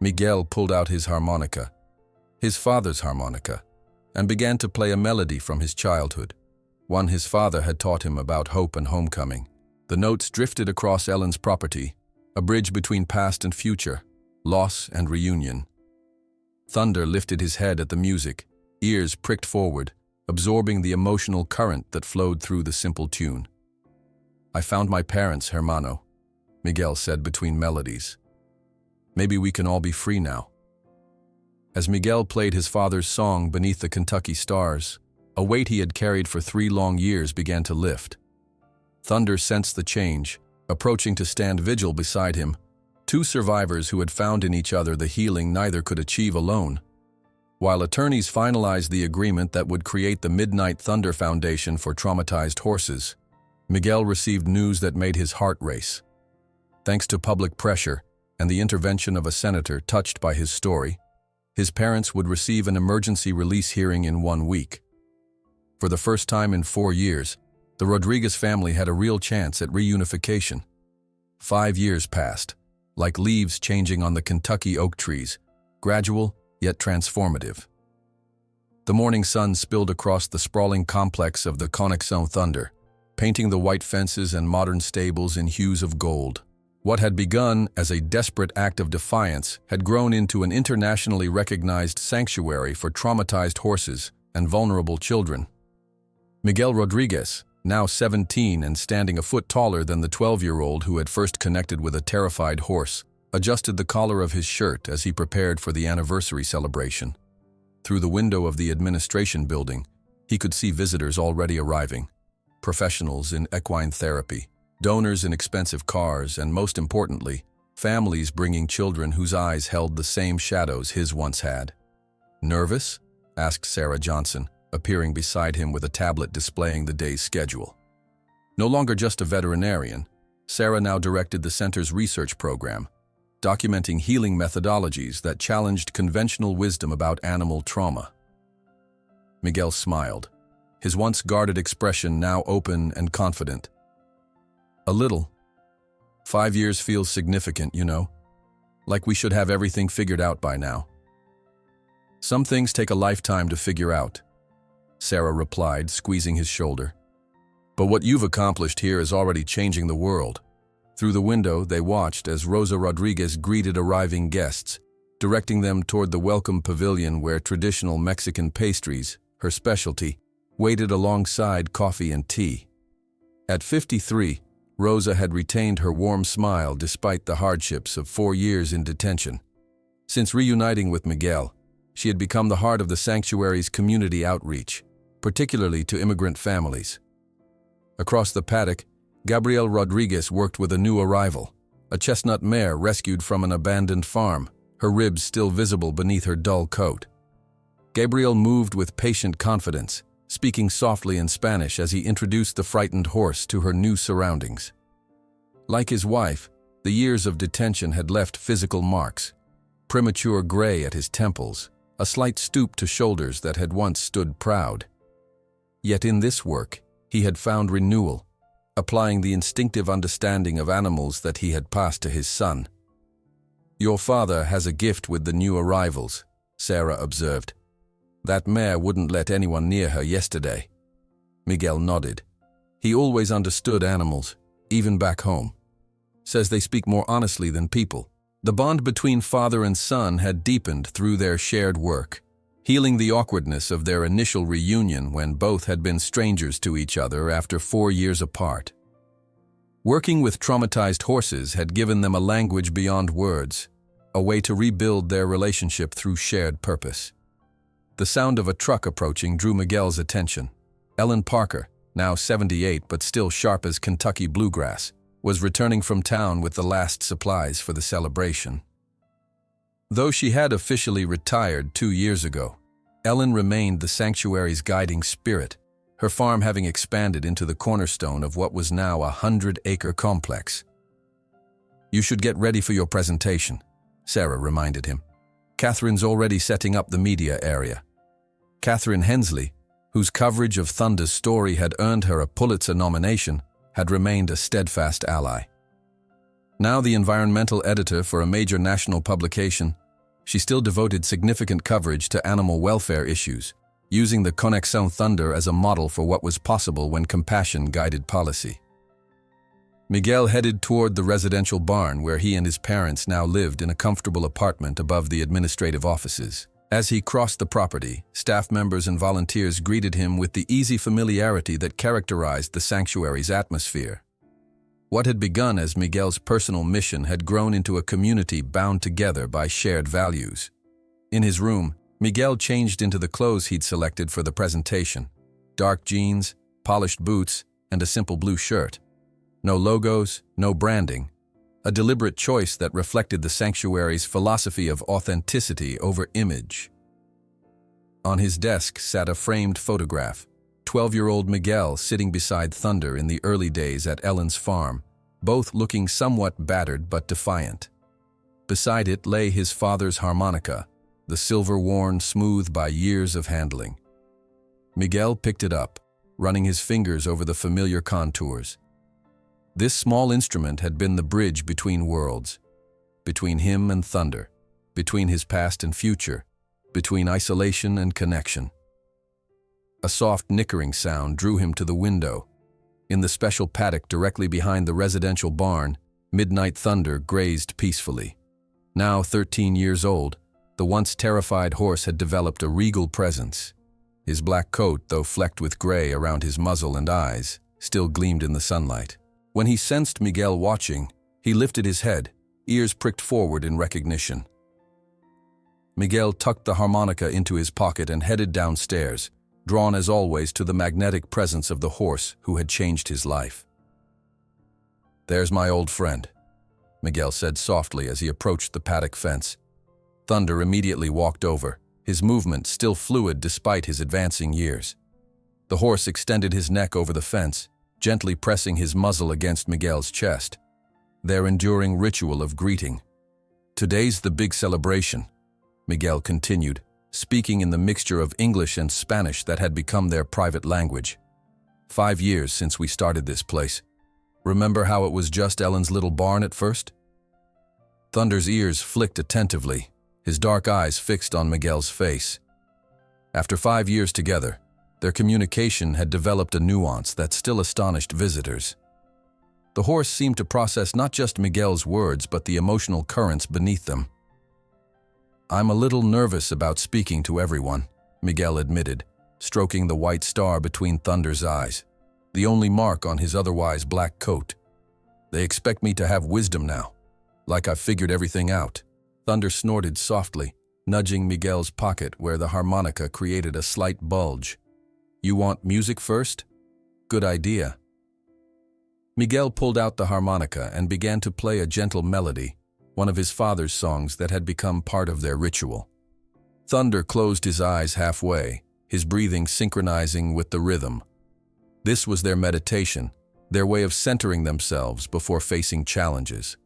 S1: Miguel pulled out his harmonica, his father's harmonica, and began to play a melody from his childhood, one his father had taught him about hope and homecoming. The notes drifted across Ellen's property, a bridge between past and future, loss and reunion. Thunder lifted his head at the music, ears pricked forward, absorbing the emotional current that flowed through the simple tune. "I found my parents, hermano," Miguel said between melodies. "Maybe we can all be free now." As Miguel played his father's song beneath the Kentucky stars, a weight he had carried for 3 long years began to lift. Thunder sensed the change, approaching to stand vigil beside him, 2 survivors who had found in each other the healing neither could achieve alone. While attorneys finalized the agreement that would create the Midnight Thunder Foundation for traumatized horses, Miguel received news that made his heart race. Thanks to public pressure and the intervention of a senator touched by his story, his parents would receive an emergency release hearing in 1 week. For the first time in 4 years, the Rodriguez family had a real chance at reunification. 5 years passed, like leaves changing on the Kentucky oak trees, gradual yet transformative. The morning sun spilled across the sprawling complex of the Conexão Thunder, painting the white fences and modern stables in hues of gold. What had begun as a desperate act of defiance had grown into an internationally recognized sanctuary for traumatized horses and vulnerable children. Miguel Rodriguez, now 17 and standing a foot taller than the 12-year-old who had first connected with a terrified horse, adjusted the collar of his shirt as he prepared for the anniversary celebration. Through the window of the administration building, he could see visitors already arriving, professionals in equine therapy, donors in expensive cars, and most importantly, families bringing children whose eyes held the same shadows his once had. "Nervous?" asked Sarah Johnson, appearing beside him with a tablet displaying the day's schedule. No longer just a veterinarian, Sarah now directed the center's research program, documenting healing methodologies that challenged conventional wisdom about animal trauma. Miguel smiled, his once guarded expression now open and confident. "A little. 5 years feels significant, you know," like we should have everything figured out by now. Some things take a lifetime to figure out, Sarah replied, squeezing his shoulder. But what you've accomplished here is already changing the world. Through the window, they watched as Rosa Rodriguez greeted arriving guests, directing them toward the welcome pavilion where traditional Mexican pastries, her specialty, waited alongside coffee and tea. At 53, Rosa had retained her warm smile despite the hardships of 4 years in detention. Since reuniting with Miguel, she had become the heart of the sanctuary's community outreach, particularly to immigrant families. Across the paddock, Gabriel Rodriguez worked with a new arrival, a chestnut mare rescued from an abandoned farm, her ribs still visible beneath her dull coat. Gabriel moved with patient confidence, speaking softly in Spanish as he introduced the frightened horse to her new surroundings. Like his wife, the years of detention had left physical marks, premature gray at his temples, a slight stoop to shoulders that had once stood proud. Yet in this work, he had found renewal, applying the instinctive understanding of animals that he had passed to his son. "Your father has a gift with the new arrivals," Sarah observed. "That mare wouldn't let anyone near her yesterday." Miguel nodded. He always understood animals, even back home. Says they speak more honestly than people. The bond between father and son had deepened through their shared work, healing the awkwardness of their initial reunion when both had been strangers to each other after 4 years apart. Working with traumatized horses had given them a language beyond words, a way to rebuild their relationship through shared purpose. The sound of a truck approaching drew Miguel's attention. Ellen Parker, now 78 but still sharp as Kentucky bluegrass, was returning from town with the last supplies for the celebration. Though she had officially retired 2 years ago, Ellen remained the sanctuary's guiding spirit, her farm having expanded into the cornerstone of what was now a 100-acre complex. "You should get ready for your presentation," Sarah reminded him. "Catherine's already setting up the media area." Catherine Hensley, whose coverage of Thunder's story had earned her a Pulitzer nomination, had remained a steadfast ally. Now the environmental editor for a major national publication, she still devoted significant coverage to animal welfare issues, using the Conexión Thunder as a model for what was possible when compassion guided policy. Miguel headed toward the residential barn where he and his parents now lived in a comfortable apartment above the administrative offices. As he crossed the property, staff members and volunteers greeted him with the easy familiarity that characterized the sanctuary's atmosphere. What had begun as Miguel's personal mission had grown into a community bound together by shared values. In his room, Miguel changed into the clothes he'd selected for the presentation: dark jeans, polished boots, and a simple blue shirt. No logos, no branding. A deliberate choice that reflected the sanctuary's philosophy of authenticity over image. On his desk sat a framed photograph, 12-year-old Miguel sitting beside Thunder in the early days at Ellen's farm, both looking somewhat battered but defiant. Beside it lay his father's harmonica, the silver worn smooth by years of handling. Miguel picked it up, running his fingers over the familiar contours. This small instrument had been the bridge between worlds, between him and Thunder, between his past and future, between isolation and connection. A soft nickering sound drew him to the window. In the special paddock directly behind the residential barn, Midnight Thunder grazed peacefully. Now 13 years old, the once terrified horse had developed a regal presence. His black coat, though flecked with gray around his muzzle and eyes, still gleamed in the sunlight. When he sensed Miguel watching, he lifted his head, ears pricked forward in recognition. Miguel tucked the harmonica into his pocket and headed downstairs, drawn as always to the magnetic presence of the horse who had changed his life. "There's my old friend," Miguel said softly as he approached the paddock fence. Thunder immediately walked over, his movement still fluid despite his advancing years. The horse extended his neck over the fence, gently pressing his muzzle against Miguel's chest, their enduring ritual of greeting. "Today's the big celebration," Miguel continued, speaking in the mixture of English and Spanish that had become their private language. 5 years since we started this place. Remember how it was just Ellen's little barn at first? Thunder's ears flicked attentively, his dark eyes fixed on Miguel's face. After 5 years together, their communication had developed a nuance that still astonished visitors. The horse seemed to process not just Miguel's words but the emotional currents beneath them. "I'm a little nervous about speaking to everyone," Miguel admitted, stroking the white star between Thunder's eyes, the only mark on his otherwise black coat. "They expect me to have wisdom now, like I've figured everything out." Thunder snorted softly, nudging Miguel's pocket where the harmonica created a slight bulge. "You want music first? Good idea." Miguel pulled out the harmonica and began to play a gentle melody, one of his father's songs that had become part of their ritual. Thunder closed his eyes halfway, his breathing synchronizing with the rhythm. This was their meditation, their way of centering themselves before facing challenges.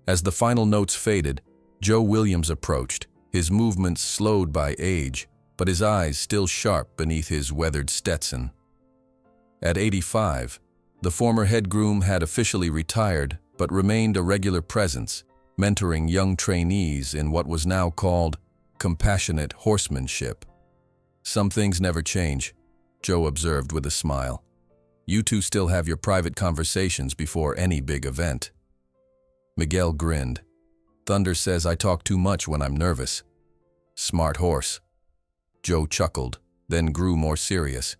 S1: As the final notes faded, Joe Williams approached, his movements slowed by age, but his eyes still sharp beneath his weathered Stetson. At 85, the former head groom had officially retired but remained a regular presence, mentoring young trainees in what was now called compassionate horsemanship. "Some things never change," Joe observed with a smile. "You two still have your private conversations before any big event." Miguel grinned. "Thunder says I talk too much when I'm nervous." "Smart horse." Joe chuckled, then grew more serious.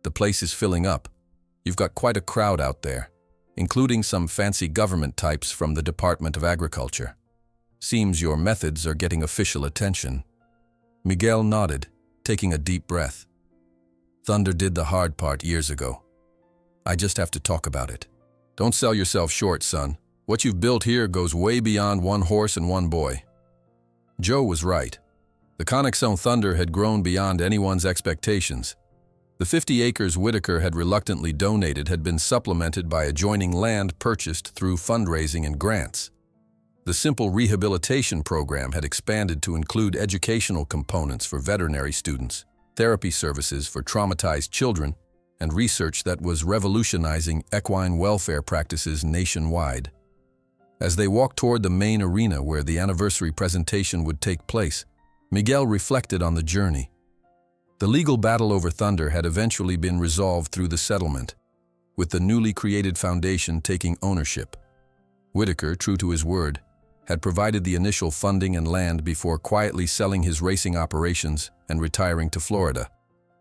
S1: "The place is filling up. You've got quite a crowd out there, including some fancy government types from the Department of Agriculture. Seems your methods are getting official attention." Miguel nodded, taking a deep breath. "Thunder did the hard part years ago. I just have to talk about it." "Don't sell yourself short, son. What you've built here goes way beyond one horse and one boy." Joe was right. The Conexão Thunder had grown beyond anyone's expectations. The 50 acres Whitaker had reluctantly donated had been supplemented by adjoining land purchased through fundraising and grants. The simple rehabilitation program had expanded to include educational components for veterinary students, therapy services for traumatized children, and research that was revolutionizing equine welfare practices nationwide. As they walked toward the main arena where the anniversary presentation would take place, Miguel reflected on the journey. The legal battle over Thunder had eventually been resolved through the settlement, with the newly created foundation taking ownership. Whitaker, true to his word, had provided the initial funding and land before quietly selling his racing operations and retiring to Florida,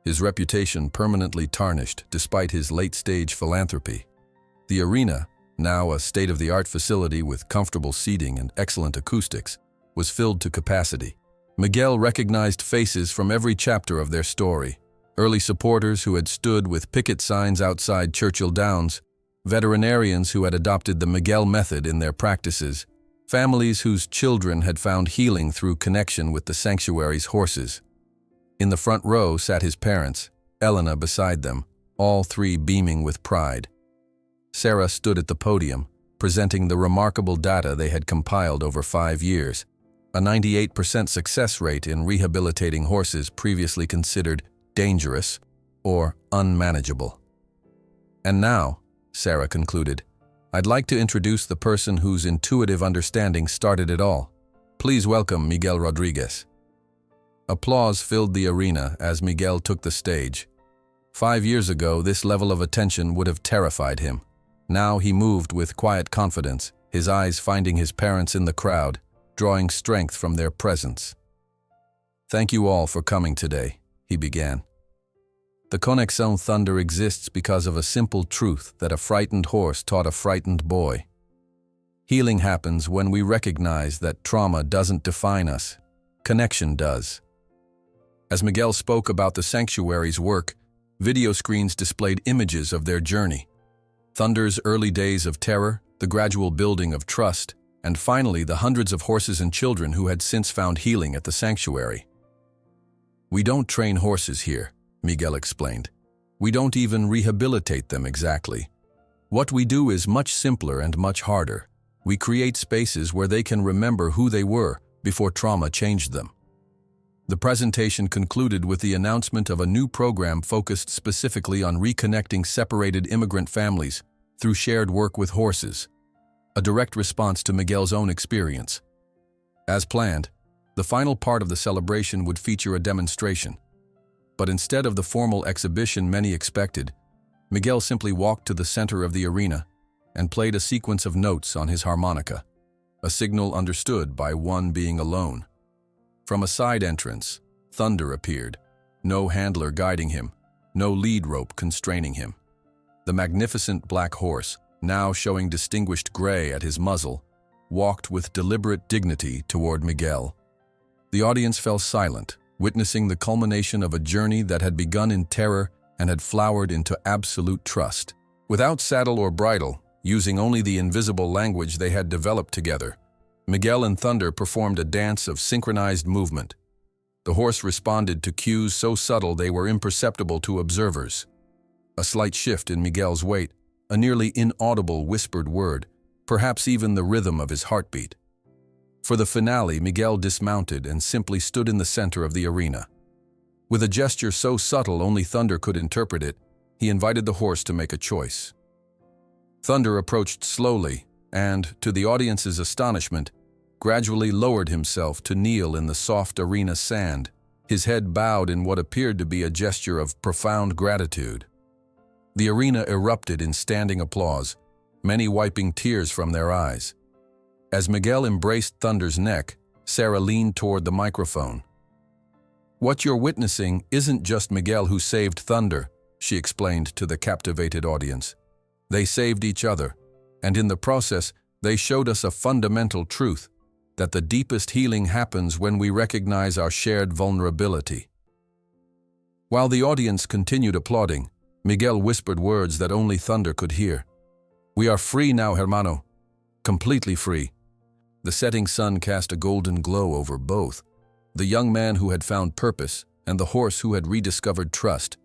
S1: his reputation permanently tarnished despite his late-stage philanthropy. The arena, now a state-of-the-art facility with comfortable seating and excellent acoustics, was filled to capacity. Miguel recognized faces from every chapter of their story. Early supporters who had stood with picket signs outside Churchill Downs, veterinarians who had adopted the Miguel method in their practices, families whose children had found healing through connection with the sanctuary's horses. In the front row sat his parents, Elena beside them, all three beaming with pride. Sarah stood at the podium, presenting the remarkable data they had compiled over 5 years. A 98% success rate in rehabilitating horses previously considered dangerous or unmanageable. "And now," Sarah concluded, "I'd like to introduce the person whose intuitive understanding started it all. Please welcome Miguel Rodriguez." Applause filled the arena as Miguel took the stage. 5 years ago, this level of attention would have terrified him. Now he moved with quiet confidence, his eyes finding his parents in the crowd, drawing strength from their presence. "Thank you all for coming today," he began. "The Conexão Thunder exists because of a simple truth that a frightened horse taught a frightened boy. Healing happens when we recognize that trauma doesn't define us, connection does." As Miguel spoke about the sanctuary's work, video screens displayed images of their journey. Thunder's early days of terror, the gradual building of trust, and finally the hundreds of horses and children who had since found healing at the sanctuary. "We don't train horses here," Miguel explained. "We don't even rehabilitate them exactly. What we do is much simpler and much harder. We create spaces where they can remember who they were before trauma changed them." The presentation concluded with the announcement of a new program focused specifically on reconnecting separated immigrant families through shared work with horses, a direct response to Miguel's own experience. As planned, the final part of the celebration would feature a demonstration. But instead of the formal exhibition many expected, Miguel simply walked to the center of the arena and played a sequence of notes on his harmonica, a signal understood by one being alone. From a side entrance, Thunder appeared, no handler guiding him, no lead rope constraining him. The magnificent black horse, now showing distinguished gray at his muzzle, walked with deliberate dignity toward Miguel. The audience fell silent, witnessing the culmination of a journey that had begun in terror and had flowered into absolute trust. Without saddle or bridle, using only the invisible language they had developed together, Miguel and Thunder performed a dance of synchronized movement. The horse responded to cues so subtle they were imperceptible to observers. A slight shift in Miguel's weight, a nearly inaudible whispered word, perhaps even the rhythm of his heartbeat. For the finale, Miguel dismounted and simply stood in the center of the arena. With a gesture so subtle only Thunder could interpret it, he invited the horse to make a choice. Thunder approached slowly and, to the audience's astonishment, gradually lowered himself to kneel in the soft arena sand, his head bowed in what appeared to be a gesture of profound gratitude. The arena erupted in standing applause, many wiping tears from their eyes. As Miguel embraced Thunder's neck, Sarah leaned toward the microphone. "What you're witnessing isn't just Miguel who saved Thunder," she explained to the captivated audience. "They saved each other, and in the process, they showed us a fundamental truth, that the deepest healing happens when we recognize our shared vulnerability." While the audience continued applauding, Miguel whispered words that only Thunder could hear. "We are free now, hermano. Completely free." The setting sun cast a golden glow over both, the young man who had found purpose and the horse who had rediscovered trust.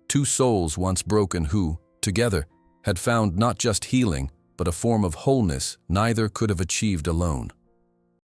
S1: Two souls once broken who, together, had found not just healing, but a form of wholeness neither could have achieved alone.